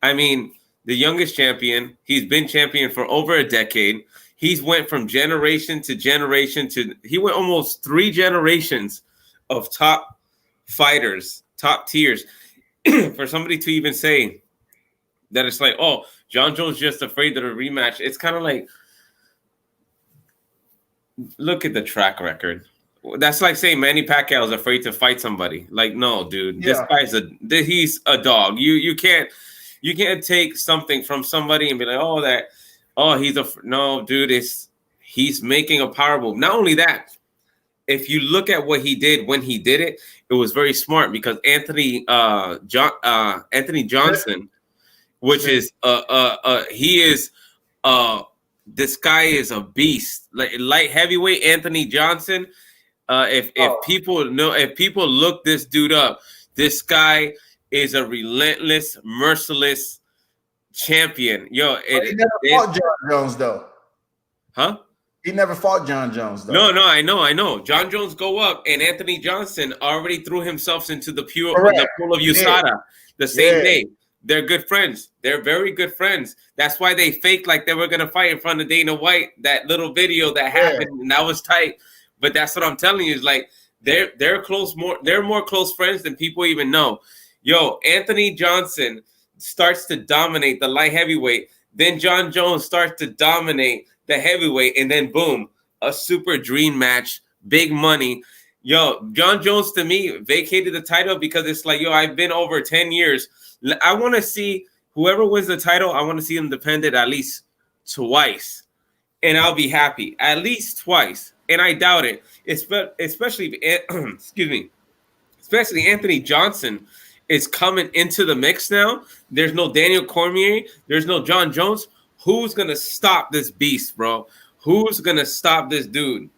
Speaker 10: I mean, the youngest champion, he's been champion for over a decade. He's went from generation to generation he went almost 3 generations of top fighters, top tiers. For somebody to even say that it's like, oh, John Jones just afraid of a rematch. It's kind of like, look at the track record. That's like saying Manny Pacquiao is afraid to fight somebody. Like, no, dude, this guy's he's a dog. You can't take something from somebody and be like, no, dude, he's making a power move. Not only that, if you look at what he did when he did it, it was very smart, because Anthony Johnson, which is this guy is a beast. Light heavyweight Anthony Johnson. If people look this dude up, this guy is a relentless, merciless champion.
Speaker 1: He never fought John Jones, though.
Speaker 10: Huh?
Speaker 1: He never fought John Jones, though.
Speaker 10: No, I know. John Jones go up, and Anthony Johnson already threw himself into the pool of USADA the same day. They're good friends. They're very good friends. That's why they faked like they were gonna fight in front of Dana White. That little video that happened, and that was tight. But that's what I'm telling you, is like they're close. They're more close friends than people even know. Yo, Anthony Johnson starts to dominate the light heavyweight. Then John Jones starts to dominate the heavyweight, and then boom, a super dream match, big money. Yo, John Jones to me vacated the title because it's like, I've been over 10 years. I want to see whoever wins the title. I want to see them defend it at least twice, and I'll be happy. At least twice, and I doubt it. Especially, especially Anthony Johnson is coming into the mix now. There's no Daniel Cormier. There's no John Jones. Who's going to stop this beast, bro? Who's going to stop this dude?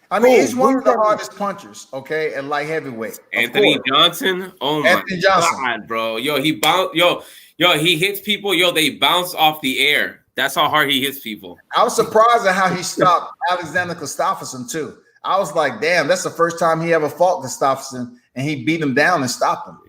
Speaker 1: I mean, he's
Speaker 9: Who?
Speaker 1: one
Speaker 9: Who's
Speaker 1: of the
Speaker 9: that?
Speaker 1: hardest punchers, okay, at light heavyweight. Of
Speaker 10: Anthony
Speaker 1: course.
Speaker 10: Johnson. Oh my
Speaker 1: Anthony Johnson.
Speaker 10: God, bro. Yo, he bounce. Yo, he hits people. Yo, they bounce off the air. That's how hard he hits people.
Speaker 1: I was surprised at how he stopped Alexander Gustafsson too. I was like, damn, that's the first time he ever fought Gustafsson, and he beat him down and stopped him.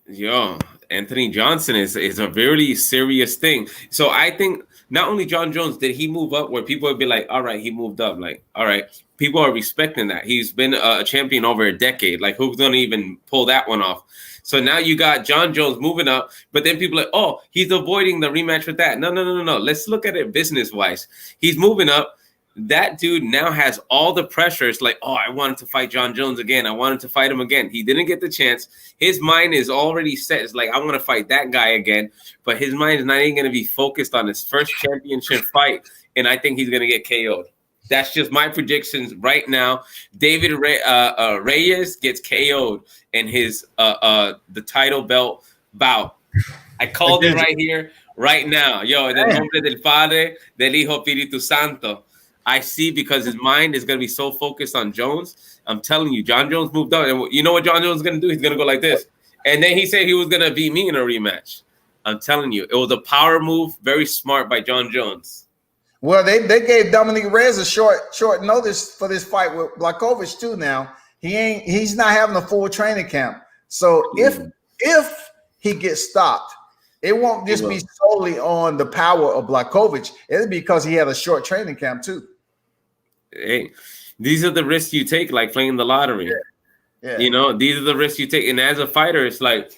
Speaker 10: Yo, Anthony Johnson is a very serious thing. So I think not only John Jones did he move up where people would be like, all right, he moved up. Like, all right, people are respecting that. He's been a champion over a decade. Like, who's going to even pull that one off? So now you got John Jones moving up, but then people are like, oh, he's avoiding the rematch with that. No. Let's look at it business-wise. He's moving up. That dude now has all the pressure. It's like, oh, I wanted to fight John Jones again. I wanted to fight him again. He didn't get the chance. His mind is already set. It's like, I want to fight that guy again. But his mind is not even going to be focused on his first championship fight. And I think he's going to get KO'd. That's just my predictions right now. David Reyes gets KO'd in his the title belt bout. I called it right here, right now. Yo, en el nombre del Padre, del Hijo, Espíritu Santo. I see, because his mind is going to be so focused on Jones. I'm telling you, John Jones moved up. And you know what John Jones is going to do? He's going to go like this. And then he said he was going to beat me in a rematch. I'm telling you, it was a power move. Very smart by John Jones.
Speaker 1: Well, they gave Dominic Reyes a short notice for this fight with Blachowicz too. Now he's not having a full training camp. So if he gets stopped, it won't just be solely on the power of Blachowicz. It'll be because he had a short training camp too.
Speaker 10: Hey, these are the risks you take, like playing the lottery.
Speaker 1: Yeah.
Speaker 10: You know, these are the risks you take. And as a fighter, it's like,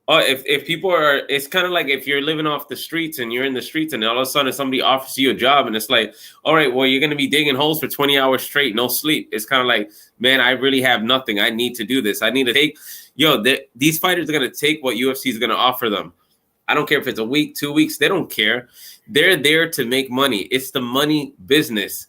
Speaker 10: oh, if people are, it's kind of like if you're living off the streets and you're in the streets and all of a sudden somebody offers you a job and it's like, all right, well, you're going to be digging holes for 20 hours straight, no sleep. It's kind of like, man, I really have nothing. I need to do this. I need to take, these fighters are going to take what UFC is going to offer them. I don't care if it's a week, 2 weeks. They don't care. They're there to make money. It's the money business.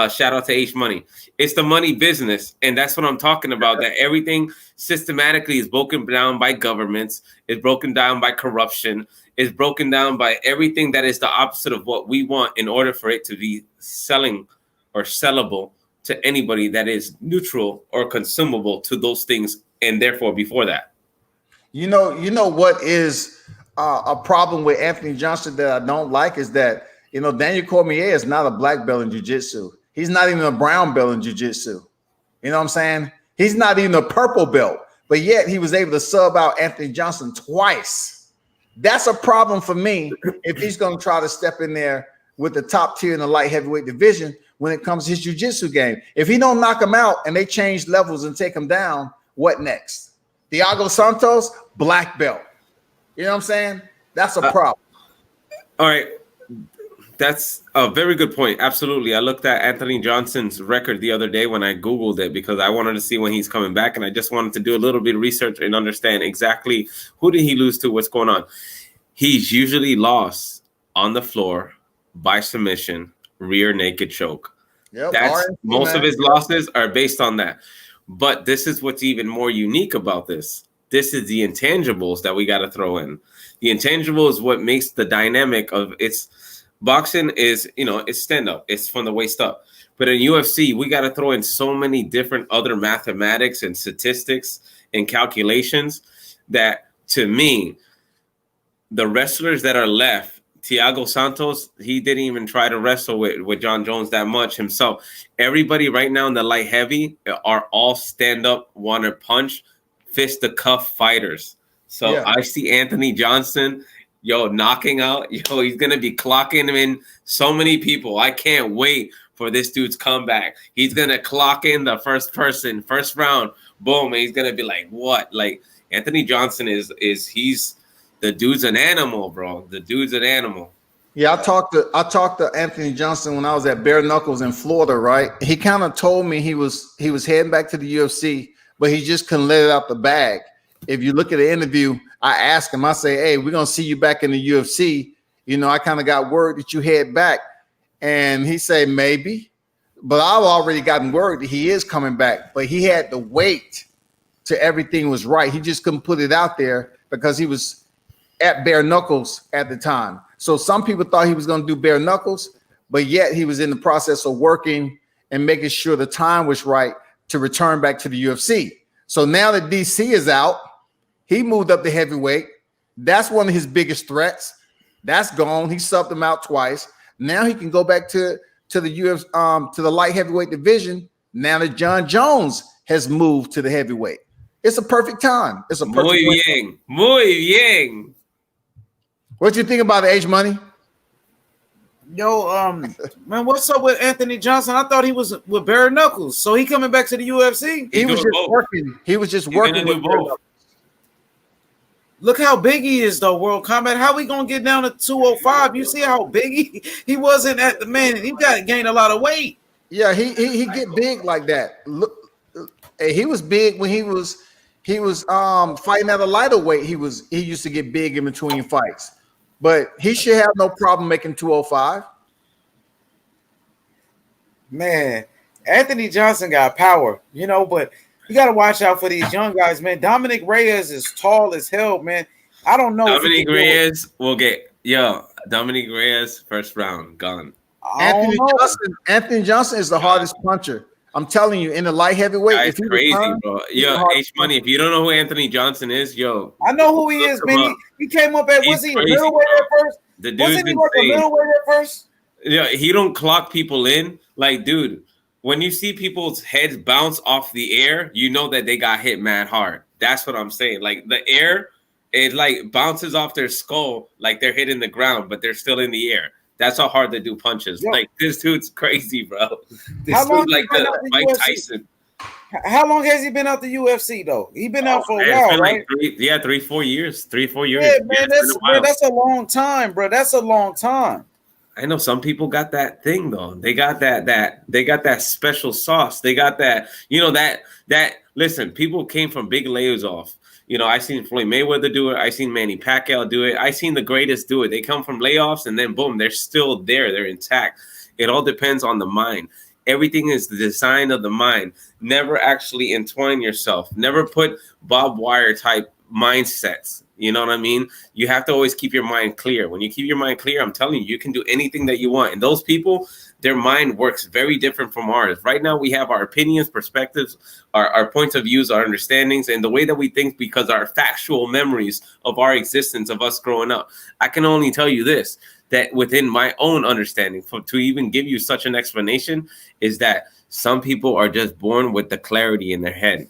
Speaker 10: Shout out to H Money. It's the money business. And that's what I'm talking about, that everything systematically is broken down by governments, is broken down by corruption, is broken down by everything that is the opposite of what we want in order for it to be selling or sellable to anybody that is neutral or consumable to those things. And therefore, before that.
Speaker 1: You know what is a problem with Anthony Johnson that I don't like is that, Daniel Cormier is not a black belt in jiu-jitsu. He's not even a brown belt in jiu-jitsu. You know what I'm saying? He's not even a purple belt, but yet he was able to sub out Anthony Johnson twice. That's a problem for me if he's going to try to step in there with the top tier in the light heavyweight division when it comes to his jiu-jitsu game. If he don't knock him out and they change levels and take him down, what next? Thiago Santos, black belt. You know what I'm saying? That's a problem.
Speaker 10: All right. That's a very good point. Absolutely. I looked at Anthony Johnson's record the other day when I Googled it because I wanted to see when he's coming back. And I just wanted to do a little bit of research and understand exactly who did he lose to, what's going on. He's usually lost on the floor by submission, rear naked choke.
Speaker 1: Yep,
Speaker 10: That's most of his losses are based on that. But this is what's even more unique about this. This is the intangibles that we got to throw in. The intangible is what makes the dynamic of its boxing is, it's stand up. It's from the waist up. But in UFC, we got to throw in so many different other mathematics and statistics and calculations that, to me, the wrestlers that are left, Thiago Santos, he didn't even try to wrestle with John Jones that much himself. Everybody right now in the light heavy are all stand up, want to punch, fist to cuff fighters. So I see Anthony Johnson, knocking out. He's going to be clocking in so many people. I can't wait for this dude's comeback. He's going to clock in the first round, boom, and he's going to be like, what? Like, Anthony Johnson he's the dude's an animal, bro. The dude's an animal.
Speaker 1: Yeah, I talked to Anthony Johnson when I was at Bare Knuckles in Florida, right? He kind of told me he was heading back to the UFC, but he just couldn't let it out the bag. If you look at the interview, I asked him, I say, hey, we're going to see you back in the UFC. I kind of got word that you head back. And he said, maybe. But I've already gotten word that he is coming back. But he had to wait till everything was right. He just couldn't put it out there because he was at Bare Knuckles at the time. So some people thought he was going to do Bare Knuckles, but yet he was in the process of working and making sure the time was right to return back to the UFC. So now that DC is out, he moved up to heavyweight. That's one of his biggest threats. That's gone. He subbed him out twice. Now he can go back to the UFC, to the light heavyweight division. Now that John Jones has moved to the heavyweight, it's a perfect time. It's a perfect.
Speaker 10: Muy bien.
Speaker 1: What you think about the H Money?
Speaker 9: Yo, man, what's up with Anthony Johnson? I thought he was with bare knuckles. So he coming back to the UFC?
Speaker 1: He was just working. He was just working with both.
Speaker 9: Look how big he is, though. World Combat. How we gonna get down to 205? You see how big he wasn't at the man. He got gained a lot of weight.
Speaker 1: Yeah, he get big like that. Look, he was big when he was fighting at a lighter weight. He used to get big in between fights, but he should have no problem making 205.
Speaker 9: Man, Anthony Johnson got power, but you got to watch out for these young guys, man. Dominic Reyes is tall as hell, man. I don't know.
Speaker 10: Dominic Reyes will get Dominic Reyes first round gone.
Speaker 1: Anthony Johnson is the hardest puncher. I'm telling you, in the light heavyweight,
Speaker 10: it's crazy, bro. H Money. If you don't know who Anthony Johnson is,
Speaker 9: I know who he is, man. He came up at was he a middleweight at first?
Speaker 10: The dude's
Speaker 9: wasn't he like a middleweight at first?
Speaker 10: Yeah, he don't clock people in. Like, dude, when you see people's heads bounce off the air, you know that they got hit mad hard. That's what I'm saying. Like the air, it like bounces off their skull like they're hitting the ground, but they're still in the air. That's how hard they do punches.
Speaker 9: Yo.
Speaker 10: Like this dude's crazy, bro. This dude's like the Mike Tyson.
Speaker 9: How long has he been out the UFC though? He been out for a while, right?
Speaker 10: Like 3-4 years. 3-4 years.
Speaker 9: Yeah, man, that's a long time, bro. That's a long time.
Speaker 10: I know some people got that thing though. They got that special sauce. They got that, that listen, people came from big layers off. I seen Floyd Mayweather do it. I seen Manny Pacquiao do it. I seen the greatest do it. They come from layoffs and then boom, they're still there. They're intact. It all depends on the mind. Everything is the design of the mind. Never actually entwine yourself. Never put barbed wire type mindsets. You know what I mean? You have to always keep your mind clear. When you keep your mind clear, I'm telling you, you can do anything that you want. And those people, their mind works very different from ours. Right now, we have our opinions, perspectives, our points of views, our understandings, and the way that we think because our factual memories of our existence, of us growing up. I can only tell you this, that within my own understanding, to even give you such an explanation, is that some people are just born with the clarity in their head.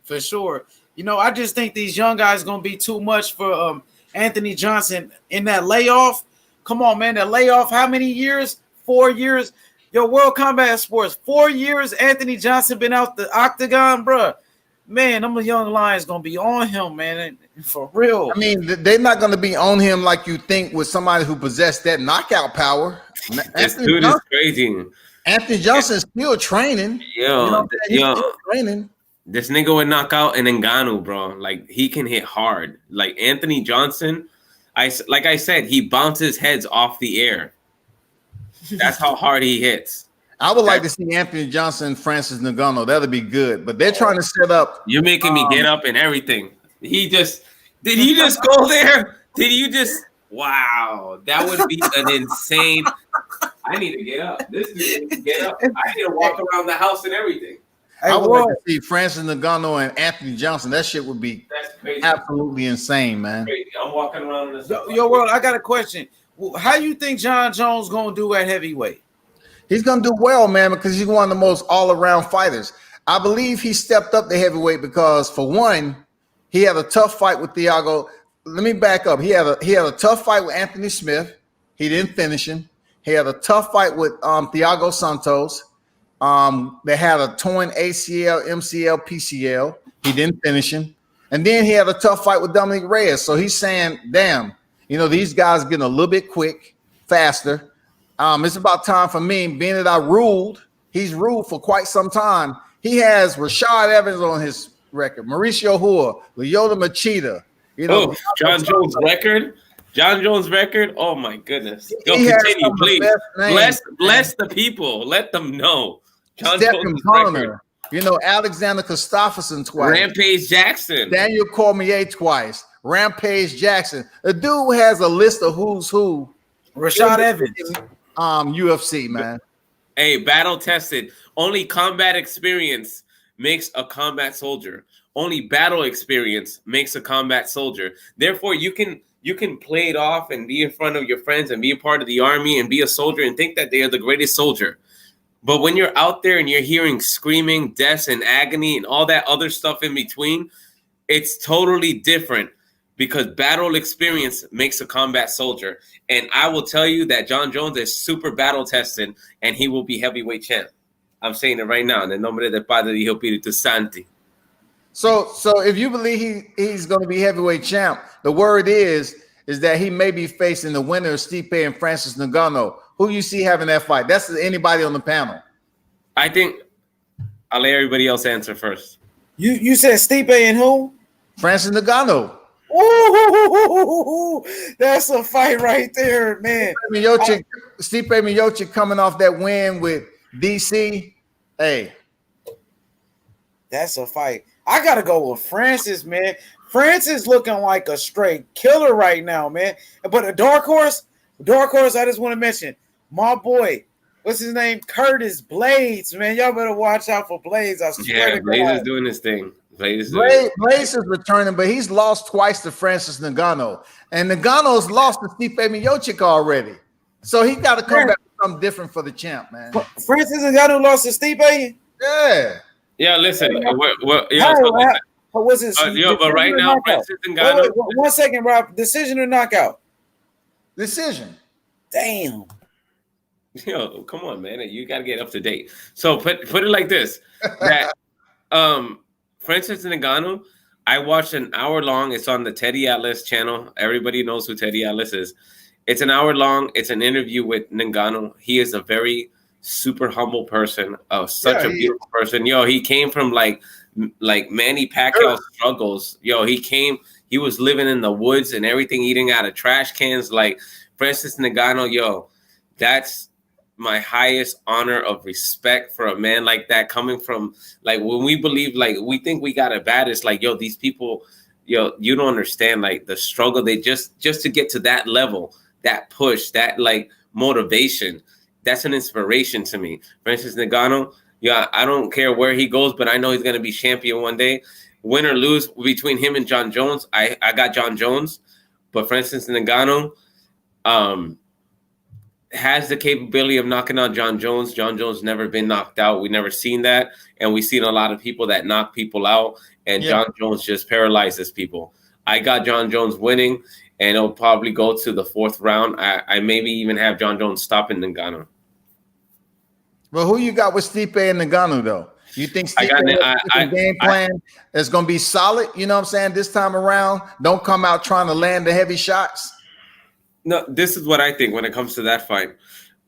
Speaker 9: For sure. I just think these young guys going to be too much for Anthony Johnson in that layoff. Come on, man. That layoff, how many years? 4 years. World Combat Sports, 4 years Anthony Johnson been out the octagon, bro. Man, them young lions going to be on him, man. For real.
Speaker 1: I mean, they're not going to be on him like you think with somebody who possessed that knockout power.
Speaker 10: This dude is crazy.
Speaker 1: Anthony Johnson's still training.
Speaker 10: Still training. This nigga would knock out an Ngannou, bro. Like, he can hit hard. Like, Anthony Johnson, like I said, he bounces heads off the air. That's how hard he hits.
Speaker 1: I would like to see Anthony Johnson, Francis Ngannou. That'll be good. But they're trying to set up.
Speaker 10: You're making me get up and everything. Did he just go there? Wow. That would be an insane. I need to get up. This dude needs to get up. I need to walk around the house and everything.
Speaker 1: I would like to see Francis Ngannou and Anthony Johnson. That shit would be absolutely insane, man.
Speaker 10: Crazy. I'm walking around in the
Speaker 9: World, I got a question. How you think John Jones going to do at heavyweight?
Speaker 1: He's going to do well, man, because he's one of the most all-around fighters. I believe he stepped up to heavyweight because, for one, he had a tough fight with Thiago. Let me back up. He had a tough fight with Anthony Smith. He didn't finish him. He had a tough fight with Thiago Santos. They had a torn ACL, MCL, PCL. He didn't finish him. And then he had a tough fight with Dominic Reyes. So he's saying, damn, these guys getting a little bit quick, faster. It's about time for me, being that he's ruled for quite some time. He has Rashad Evans on his record, Mauricio Hua, Lyoto Machida.
Speaker 10: John Jones' record? John Jones' record? Oh, my goodness. Go continue, please. Bless the people. Let them know. John Jones' record.
Speaker 1: Alexander Gustafsson twice.
Speaker 10: Rampage Jackson.
Speaker 1: Daniel Cormier twice. Rampage Jackson. The dude has a list of who's who.
Speaker 9: Rashad Evans.
Speaker 1: UFC, man.
Speaker 10: Hey, battle tested. Only combat experience makes a combat soldier. Only battle experience makes a combat soldier. Therefore, you can play it off and be in front of your friends and be a part of the army and be a soldier and think that they are the greatest soldier. But when you're out there and you're hearing screaming, deaths, and agony and all that other stuff in between, it's totally different because battle experience makes a combat soldier. And I will tell you that John Jones is super battle tested and he will be heavyweight champ. I'm saying it right now. En el nombre del Padre, Hijo, Espíritu Santo.
Speaker 1: So if you believe he's going to be heavyweight champ, the word is that he may be facing the winner of Stipe and Francis Ngannou. Who you see having that fight? That's anybody on the panel.
Speaker 10: I think I'll let everybody else answer first.
Speaker 9: You said Stipe and who?
Speaker 1: Francis Ngannou.
Speaker 9: Ooh, that's a fight right there, man.
Speaker 1: Stipe Miocic coming off that win with DC. Hey,
Speaker 9: that's a fight. I gotta go with Francis, man. Francis looking like a straight killer right now, man. But a dark horse, I just want to mention my boy. What's his name? Curtis Blades, man. Y'all better watch out for Blades. I swear to
Speaker 10: Blades
Speaker 9: God.
Speaker 10: is doing his thing.
Speaker 1: Blades is returning, but he's lost twice to Francis Ngannou. And Ngannou's lost to Stipe Miocic already. So he got to come back with something different for the champ, man.
Speaker 9: Francis Ngannou lost to Stipe?
Speaker 1: Yeah.
Speaker 10: Yeah, listen.
Speaker 9: What was it?
Speaker 10: But right now, Francis Ngannou.
Speaker 9: 1 second, Rob. Decision or knockout?
Speaker 1: Decision.
Speaker 9: Damn.
Speaker 10: Yo, come on, man. You got to get up to date. So put it like this. That Francis Ngannou, I watched an hour long. It's on the Teddy Atlas channel. Everybody knows who Teddy Atlas is. It's an hour long. It's an interview with Ngannou. He is a very super humble person. Such a beautiful person. Yo, he came from like Manny Pacquiao struggles. Yo, he was living in the woods and everything, eating out of trash cans. Like Francis Ngannou, yo, that's my highest honor of respect for a man like that, coming from like when we believe like we think we got it bad. It's like, yo, these people, yo, you don't understand like the struggle they just to get to that level, that push, that like motivation. That's an inspiration to me. Francis Ngannou, yeah, I don't care where he goes, but I know he's gonna be champion one day. Win or lose between him and John Jones, I got John Jones, but Francis Ngannou has the capability of knocking out John Jones. John Jones never been knocked out. We never seen that, and we've seen a lot of people that knock people out, and John Jones just paralyzes people. I got John Jones winning, and it'll probably go to the 4th round. I maybe even have John Jones stopping Ngannou.
Speaker 1: Well, who you got with Stipe and Ngannou, though? You think Stipe's game plan is going to be solid? You know what I'm saying? This time around, don't come out trying to land the heavy shots.
Speaker 10: No, this is what I think when it comes to that fight.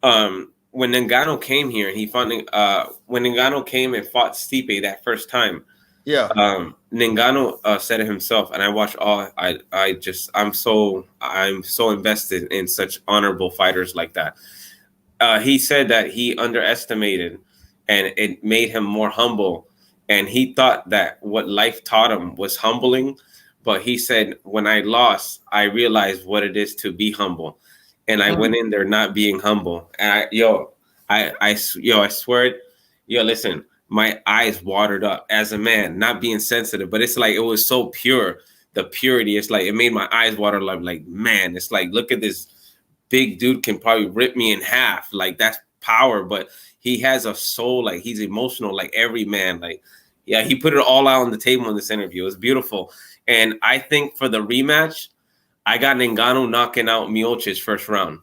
Speaker 10: When Ngannou came here and when Ngannou came and fought Stipe that first time, Ngannou said it himself, and I watched all. I'm so invested in such honorable fighters like that. He said that he underestimated, and it made him more humble. And he thought that what life taught him was humbling. But he said, when I lost, I realized what it is to be humble. And I went in there not being humble. And I swear it. Yo, listen, my eyes watered up as a man, not being sensitive. But it's like, it was so pure. The purity, it's like, it made my eyes water up. Like, man, it's like, look at this big dude can probably rip me in half. Like, that's power. But he has a soul. Like, he's emotional like every man. Like, yeah, he put it all out on the table in this interview. It was beautiful. And I think for the rematch, I got Ngannou knocking out Miocic first round.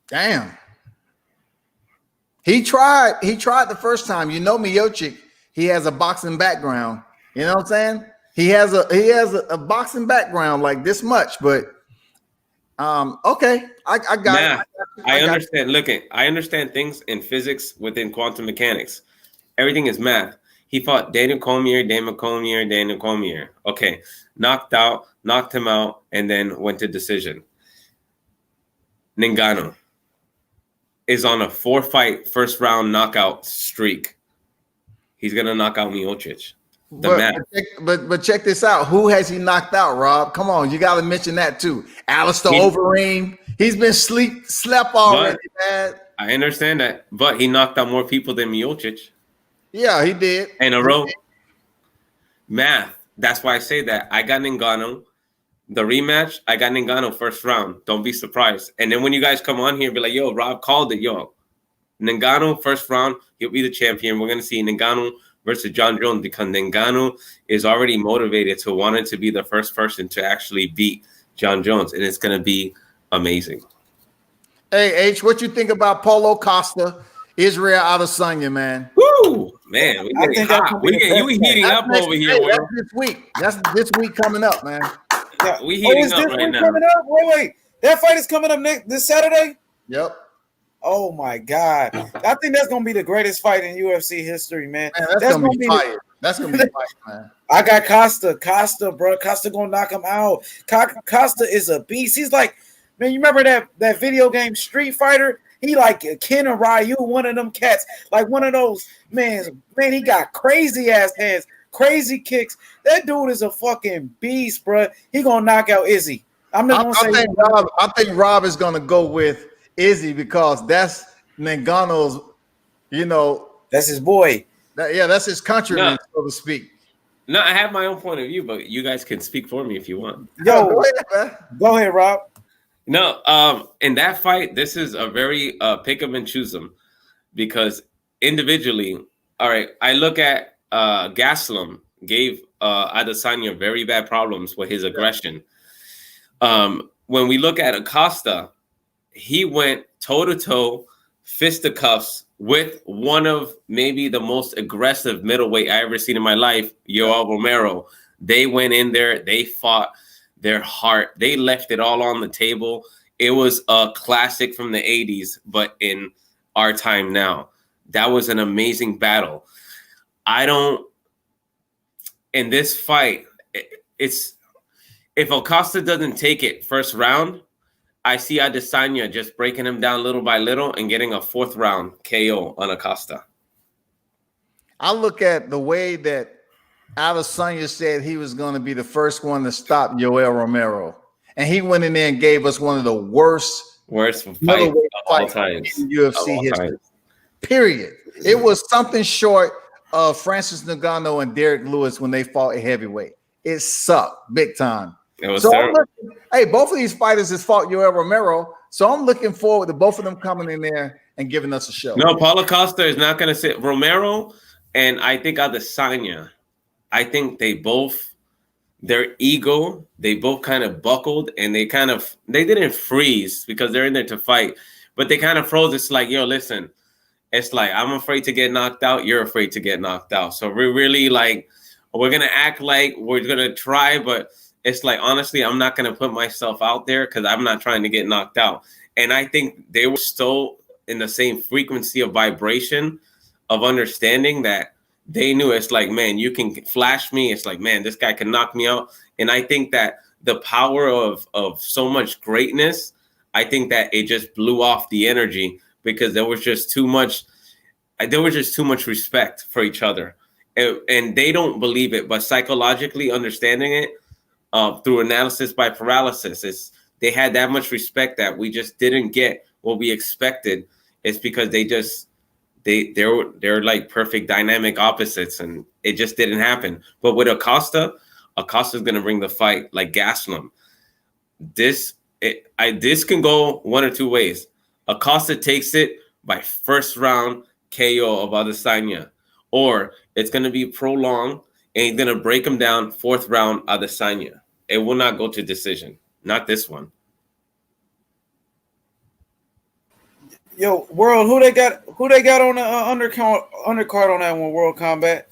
Speaker 1: Damn. He tried the first time. You know, Miocic, he has a boxing background. You know what I'm saying? He has a boxing background like this much, but okay. I got it.
Speaker 10: I understand. Look, I understand things in physics within quantum mechanics. Everything is math. He fought Daniel Cormier. Okay, knocked him out, and then went to decision. Ngannou is on a 4-fight first round knockout streak. He's gonna knock out Miocic.
Speaker 1: But check this out. Who has he knocked out, Rob? Come on, you got to mention that too. Alistair Overeem. He's been slept already, man.
Speaker 10: I understand that, but he knocked out more people than Miocic
Speaker 1: Yeah, he did.
Speaker 10: in a row. Math. That's why I say that. I got Ngannou. The rematch, I got Ngannou first round. Don't be surprised. And then when you guys come on here, be like, yo, Rob called it, yo. Ngannou first round, he'll be the champion. We're gonna see Ngannou versus John Jones because Ngannou is already motivated to wanting to be the first person to actually beat John Jones, and it's gonna be amazing.
Speaker 1: Hey H, what you think about Paulo Costa, Israel Adesanya, man?
Speaker 10: Woo, man,
Speaker 9: I think that's gonna be the best
Speaker 10: you heating
Speaker 1: That's
Speaker 10: up
Speaker 1: next-
Speaker 10: over here,
Speaker 1: hey,
Speaker 10: Will.
Speaker 1: that's this week. That's this week coming up, man.
Speaker 9: Yeah.
Speaker 10: We heating
Speaker 9: is
Speaker 10: up
Speaker 9: this
Speaker 10: right
Speaker 9: week
Speaker 10: now.
Speaker 9: coming up? Wait. That fight is coming up this Saturday?
Speaker 1: Yep.
Speaker 9: Oh my God. I think that's gonna be the greatest fight in UFC history, man.
Speaker 1: Man, that's gonna be fire. That's gonna be fire, man.
Speaker 9: I got Costa, bro. Costa gonna knock him out. Costa is a beast. He's like, man, you remember that video game Street Fighter? He like Ken and Ryu, one of them cats, like one of those man. He got crazy ass hands, crazy kicks. That dude is a fucking beast, bro. He gonna knock out Izzy. I'm not gonna say.
Speaker 1: I think Rob is gonna go with Izzy because that's Ngannou's,
Speaker 9: that's his boy.
Speaker 1: That's his countryman, so to speak.
Speaker 10: No, I have my own point of view, but you guys can speak for me if you want.
Speaker 9: Yo,
Speaker 1: go ahead,
Speaker 9: Rob.
Speaker 10: No, in that fight, this is a very pick 'em and choose 'em because individually, all right, I look at Gaslam gave Adesanya very bad problems with his aggression. When we look at Acosta, he went toe-to-toe, fisticuffs with one of maybe the most aggressive middleweight I ever seen in my life, Yoel Romero. They went in there, they fought their heart. They left it all on the table. It was a classic from the 80s, but in our time now. That was an amazing battle. In this fight, it's if Acosta doesn't take it first round, I see Adesanya just breaking him down little by little and getting a fourth round KO on Acosta.
Speaker 1: I look at the way that Adesanya said he was going to be the first one to stop Yoel Romero. And he went in there and gave us one of the worst
Speaker 10: fights of all time
Speaker 1: in UFC history. Period. It was something short of Francis Ngannou and Derek Lewis when they fought at heavyweight. It sucked big time.
Speaker 10: It was terrible.
Speaker 1: Hey, both of these fighters has fought Yoel Romero, so I'm looking forward to both of them coming in there and giving us a show.
Speaker 10: No, Paulo Costa is not going to sit. Romero and I think Adesanya, I think their ego, they both kind of buckled and they didn't freeze because they're in there to fight, but they kind of froze. It's like, yo, listen, it's like, I'm afraid to get knocked out. You're afraid to get knocked out. So we're really like, we're going to act like we're going to try, but it's like, honestly, I'm not going to put myself out there because I'm not trying to get knocked out. And I think they were still in the same frequency of vibration of understanding that they knew it's like, man, you can flash me. It's like, man, this guy can knock me out. And I think that the power of so much greatness, I think that it just blew off the energy because there was just too much respect for each other. And they don't believe it, but psychologically understanding it, through analysis by paralysis, they had that much respect that we just didn't get what we expected. It's because they're like perfect dynamic opposites, and it just didn't happen. But with Acosta's going to bring the fight like Gaslam. This can go one or two ways. Acosta takes it by first round KO of Adesanya, or it's going to be prolonged and he's going to break him down fourth round Adesanya. It will not go to decision. Not this one.
Speaker 9: Yo, World, who they got on the undercard on that one, World Combat?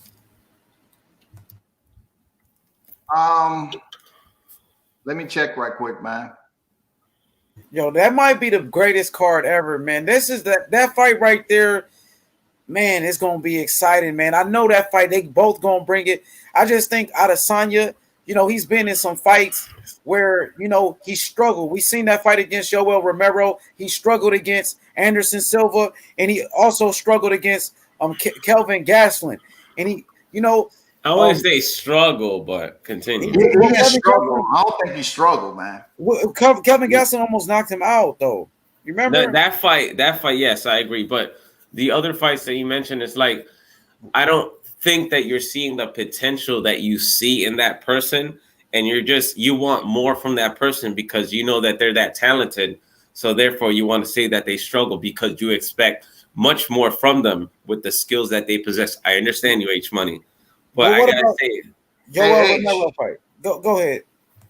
Speaker 1: Let me check right quick, man.
Speaker 9: Yo, that might be the greatest card ever, man. This is that fight right there. Man, it's gonna be exciting, man. I know that fight, they both gonna bring it. I just think Adesanya, he's been in some fights where, he struggled. We seen that fight against Yoel Romero. He struggled against Anderson Silva, and he also struggled against Kelvin Gastelum. And
Speaker 10: I wouldn't say struggle, but continue.
Speaker 1: He didn't struggle. I don't think he struggled, man.
Speaker 9: Kevin Gaston almost knocked him out, though. You remember
Speaker 10: That fight, yes, I agree. But the other fights that you mentioned, it's like I don't think that you're seeing the potential that you see in that person, and you want more from that person because you know that they're that talented. So therefore, you want to say that they struggle because you expect much more from them with the skills that they possess. I understand you, H Money, but I gotta say,
Speaker 9: Yoel Romero fight. Go ahead.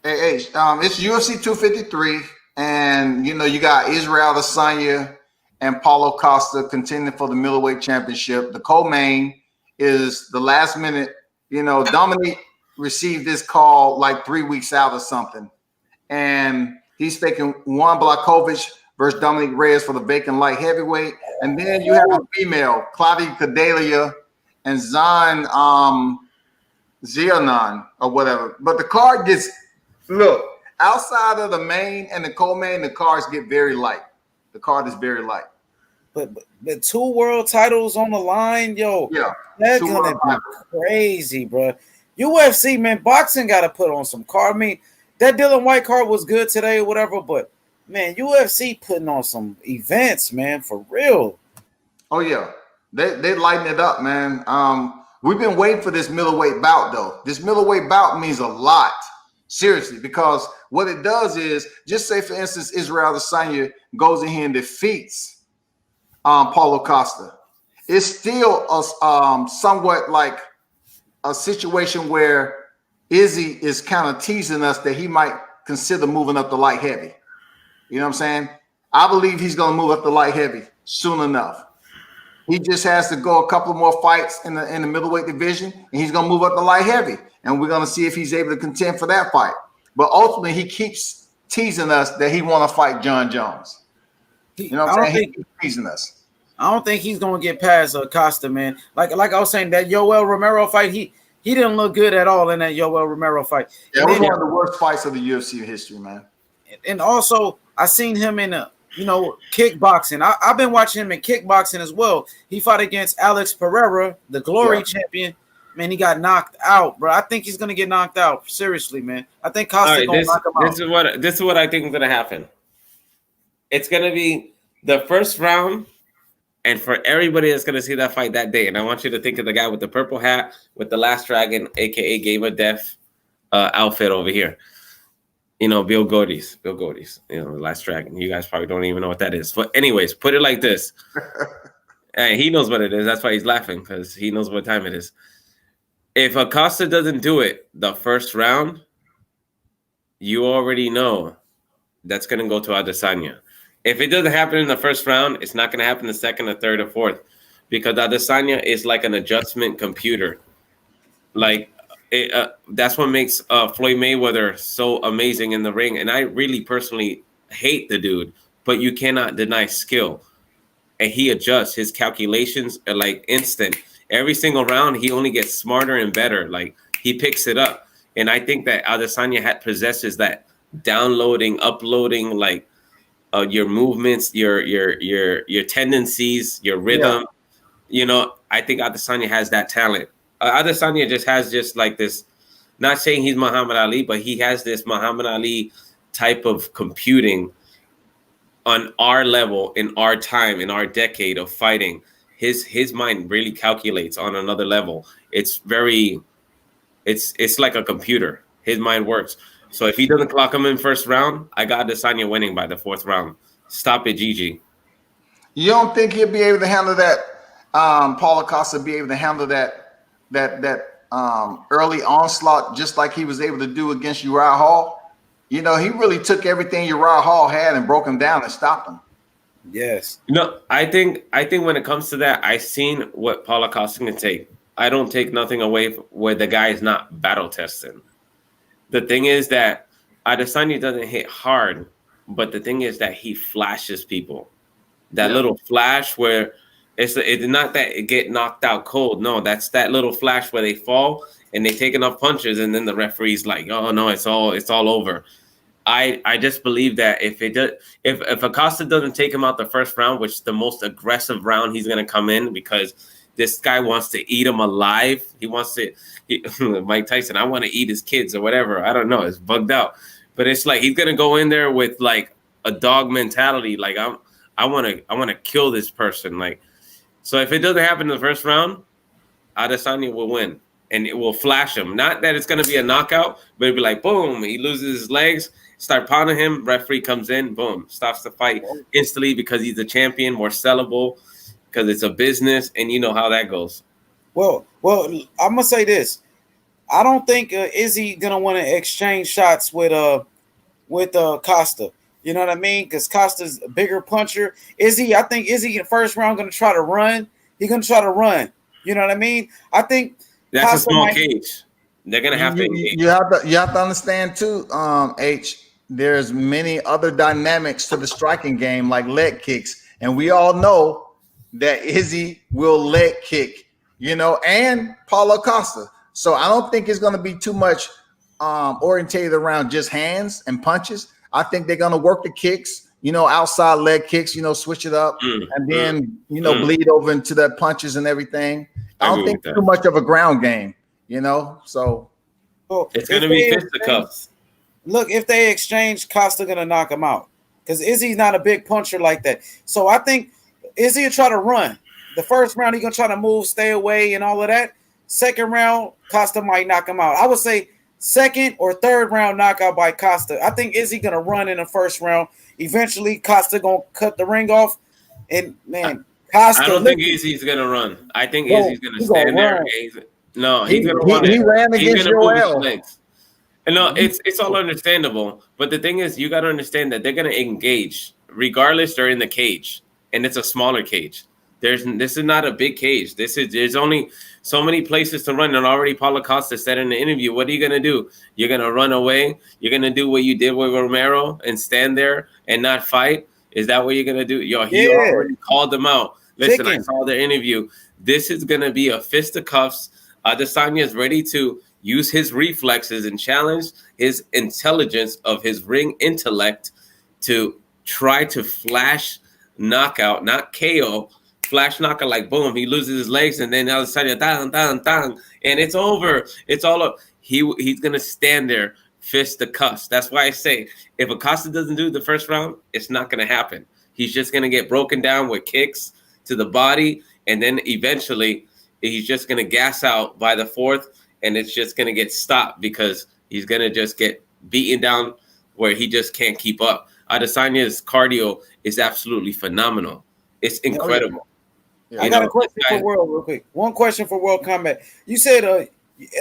Speaker 1: Hey, it's UFC 253, and you got Israel Adesanya and Paulo Costa contending for the middleweight championship. The co-main is the last minute. Dominic received this call like 3 weeks out or something, and he's taking Juan Blachowicz versus Dominic Reyes for the vacant light heavyweight. And then you have a female, Claudia Cordelia and Zan Zianan or whatever. But the card gets, look, outside of the main and the co-main, the cards get very light. The card is very light.
Speaker 9: But 2 world titles on the line, yo.
Speaker 1: Yeah.
Speaker 9: That's gonna be crazy, bro. UFC, man, boxing got to put on some card. I mean, that Dylan Whyte card was good today or whatever, but man, UFC putting on some events, man, for real.
Speaker 1: Oh yeah, they lighten it up, man. We've been waiting for this middleweight bout, though. This middleweight bout means a lot, seriously, because what it does is, just say for instance, Israel Adesanya goes in here and defeats Paulo Costa. It's still somewhat like a situation where Izzy is kind of teasing us that he might consider moving up the light heavy. You know what I'm saying? I believe he's going to move up the light heavy soon enough. He just has to go a couple more fights in the middleweight division, and he's going to move up the light heavy. And we're going to see if he's able to contend for that fight. But ultimately, he keeps teasing us that he want to fight John Jones. You know what I'm saying? He keeps teasing us.
Speaker 9: I don't think he's going to get past Costa, man. Like I was saying, that Yoel Romero fight, he didn't look good at all in that Yoel Romero fight.
Speaker 1: Yeah, it was one of the worst fights of the UFC history, man.
Speaker 9: And also, I seen him in kickboxing. I've been watching him in kickboxing as well. He fought against Alex Pereira, the Glory champion. Man, he got knocked out, bro. I think he's gonna get knocked out. Seriously, man. I think Costa gonna knock him out.
Speaker 10: This is what I think is gonna happen. It's gonna be the first round, and for everybody that's gonna see that fight that day. And I want you to think of the guy with the purple hat with the Last Dragon, aka Game of Death outfit over here. Bill Godey's, the Last Dragon. You guys probably don't even know what that is. But anyways, put it like this. And he knows what it is. That's why he's laughing, because he knows what time it is. If Acosta doesn't do it the first round, you already know that's going to go to Adesanya. If it doesn't happen in the first round, it's not going to happen the second or third or fourth, because Adesanya is like an adjustment computer. Like, that's what makes Floyd Mayweather so amazing in the ring. And I really personally hate the dude, but you cannot deny skill. And he adjusts. His calculations are like instant. Every single round, he only gets smarter and better. Like, he picks it up. And I think that Adesanya possesses that downloading, uploading, like your movements, your tendencies, your rhythm. Yeah. I think Adesanya has that talent. Adesanya just has like this, not saying he's Muhammad Ali, but he has this Muhammad Ali type of computing on our level, in our time, in our decade of fighting. His mind really calculates on another level. It's like a computer. His mind works. So if he doesn't clock him in first round, I got Adesanya winning by the fourth round. Stop it, Gigi.
Speaker 1: You don't think he'll be able to handle that? Paulo Costa be able to handle that early onslaught, just like he was able to do against Uriah Hall? He really took everything Uriah Hall had and broke him down and stopped him.
Speaker 9: Yes.
Speaker 10: No, I think when it comes to that, I've seen what Paulo Costa can take. I don't take nothing away where the guy is not battle tested. The thing is that Adesanya doesn't hit hard, but the thing is that he flashes people. That little flash where it's not that it get knocked out cold. No, that's that little flash where they fall and they take enough punches, and then the referee's like, "Oh no, it's all over." I just believe that if Acosta doesn't take him out the first round, which is the most aggressive round he's going to come in, because this guy wants to eat him alive. He wants to, Mike Tyson, I want to eat his kids or whatever. I don't know. It's bugged out. But it's like he's gonna go in there with like a dog mentality. Like I want to kill this person. Like, so if it doesn't happen in the first round, Adesanya will win, and it will flash him. Not that it's gonna be a knockout, but it'll be like boom, he loses his legs, start pounding him. Referee comes in, boom, stops the fight instantly because he's a champion, more sellable because it's a business, and you know how that goes.
Speaker 9: Well, I'm gonna say this. I don't think Izzy gonna want to exchange shots with Costa. You know what I mean? Because Costa's a bigger puncher. I think Izzy in the first round gonna try to run. He's gonna try to run. You know what I mean? I think
Speaker 10: that's
Speaker 9: Costa
Speaker 10: a small cage. They're gonna have to engage.
Speaker 1: You have to understand too, H. There's many other dynamics to the striking game, like leg kicks, and we all know that Izzy will leg kick. You know, and Paulo Costa. So I don't think it's going to be too much orientated around just hands and punches. I think they're going to work the kicks, you know, outside leg kicks, you know, switch it up and then, you know, bleed over into the punches and everything. I don't think too much of a ground game, you know, so.
Speaker 10: It's going to be fisticuffs.
Speaker 9: Look, if they exchange, Costa going to knock him out because Izzy's not a big puncher like that. So I think Izzy will try to run. The first round, he's going to try to move, stay away, and all of that. Second round, Costa might knock him out. I would say second or third round knockout by Costa. I think Izzy going to run in the first round. Eventually, Costa going to cut the ring off. And, man, Costa.
Speaker 10: I don't think Izzy's going to run. I think Izzy's going to stand there. He's going to run.
Speaker 1: He ran against Joel.
Speaker 10: No, it's all understandable. But the thing is, you got to understand that they're going to engage. Regardless, they're in the cage. And it's a smaller cage. This is not a big cage. There's only so many places to run. And already Paulo Costa said in the interview, what are you going to do? You're going to run away? You're going to do what you did with Romero and stand there and not fight? Is that what you're going to do? He already called them out. Listen, I saw their interview. This is going to be a fisticuffs. Adesanya is ready to use his reflexes and challenge his intelligence of his ring intellect to try to flash knockout, not KO, flash knockout, like boom, he loses his legs, and then Adesanya, and it's over. It's all up. He's gonna stand there, fist the cuffs. That's why I say if Acosta doesn't do the first round, it's not gonna happen. He's just gonna get broken down with kicks to the body, and then eventually he's just gonna gas out by the fourth, and it's just gonna get stopped because he's gonna just get beaten down where he just can't keep up. Adesanya's cardio is absolutely phenomenal. It's incredible.
Speaker 9: I got a question for World real quick. One question for World Combat. You said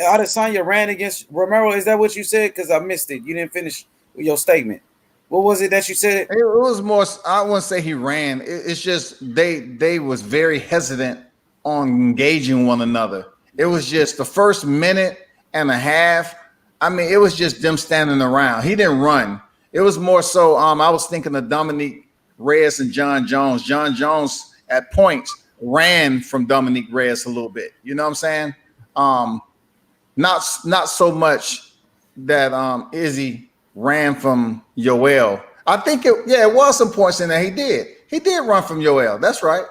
Speaker 9: Adesanya ran against Romero. Is that what you said? Because I missed it. You didn't finish your statement. What was it that you said?
Speaker 1: It was more, I wouldn't say he ran. It's just they was very hesitant on engaging one another. It was just the first minute and a half. I mean, it was just them standing around. He didn't run. It was more so, I was thinking of Dominique Reyes and John Jones. John Jones at points ran from Dominique Reyes a little bit. You know what I'm saying? Not so much that Izzy ran from Yoel. I think it was some points in there. He did run from Yoel. That's right.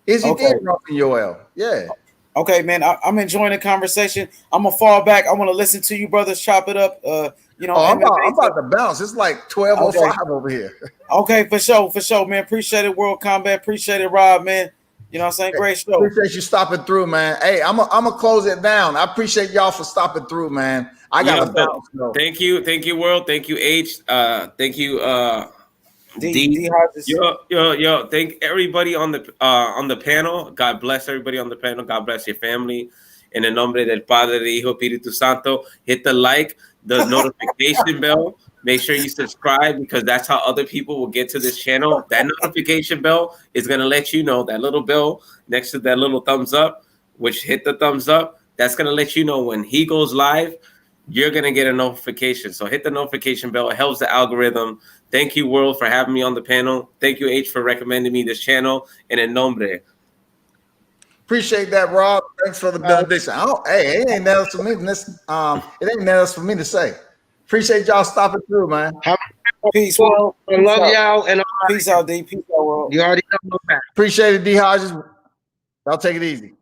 Speaker 1: Izzy did run from Yoel. Yeah.
Speaker 9: Okay, man. I'm enjoying the conversation. I'm gonna fall back. I want to listen to you brothers chop it up.
Speaker 1: I'm about to bounce. It's like 12:05 over here.
Speaker 9: Okay, for sure, man. Appreciate it, World Combat. Appreciate it, Rob, man. You know what I'm saying? Great show.
Speaker 1: Appreciate you stopping through, man. Hey, I'm gonna close it down. I appreciate y'all for stopping through, man. I gotta bounce.
Speaker 10: Thank you, World. Thank you, H. Thank you, D. Yo. Thank everybody on the panel. God bless everybody on the panel. God bless your family. En el nombre del Padre, del Hijo, Espíritu Santo. Hit the like, the notification bell. Make sure you subscribe because that's how other people will get to this channel. That notification bell is going to let you know, that little bell next to that little thumbs up, which hit the thumbs up. That's going to let you know when he goes live, you're going to get a notification. So hit the notification bell. It helps the algorithm. Thank you, World, for having me on the panel. Thank you, H, for recommending me this channel. En el nombre.
Speaker 1: Appreciate that, Rob. Thanks for the benediction. Hey, it ain't nothing else for me. It ain't nothing else for me to say. Appreciate y'all stopping through, man.
Speaker 9: Peace, World.
Speaker 11: I love y'all. And
Speaker 9: peace out, D. Peace out, World.
Speaker 11: You already know that.
Speaker 1: Appreciate it, D. Hodges. Y'all take it easy.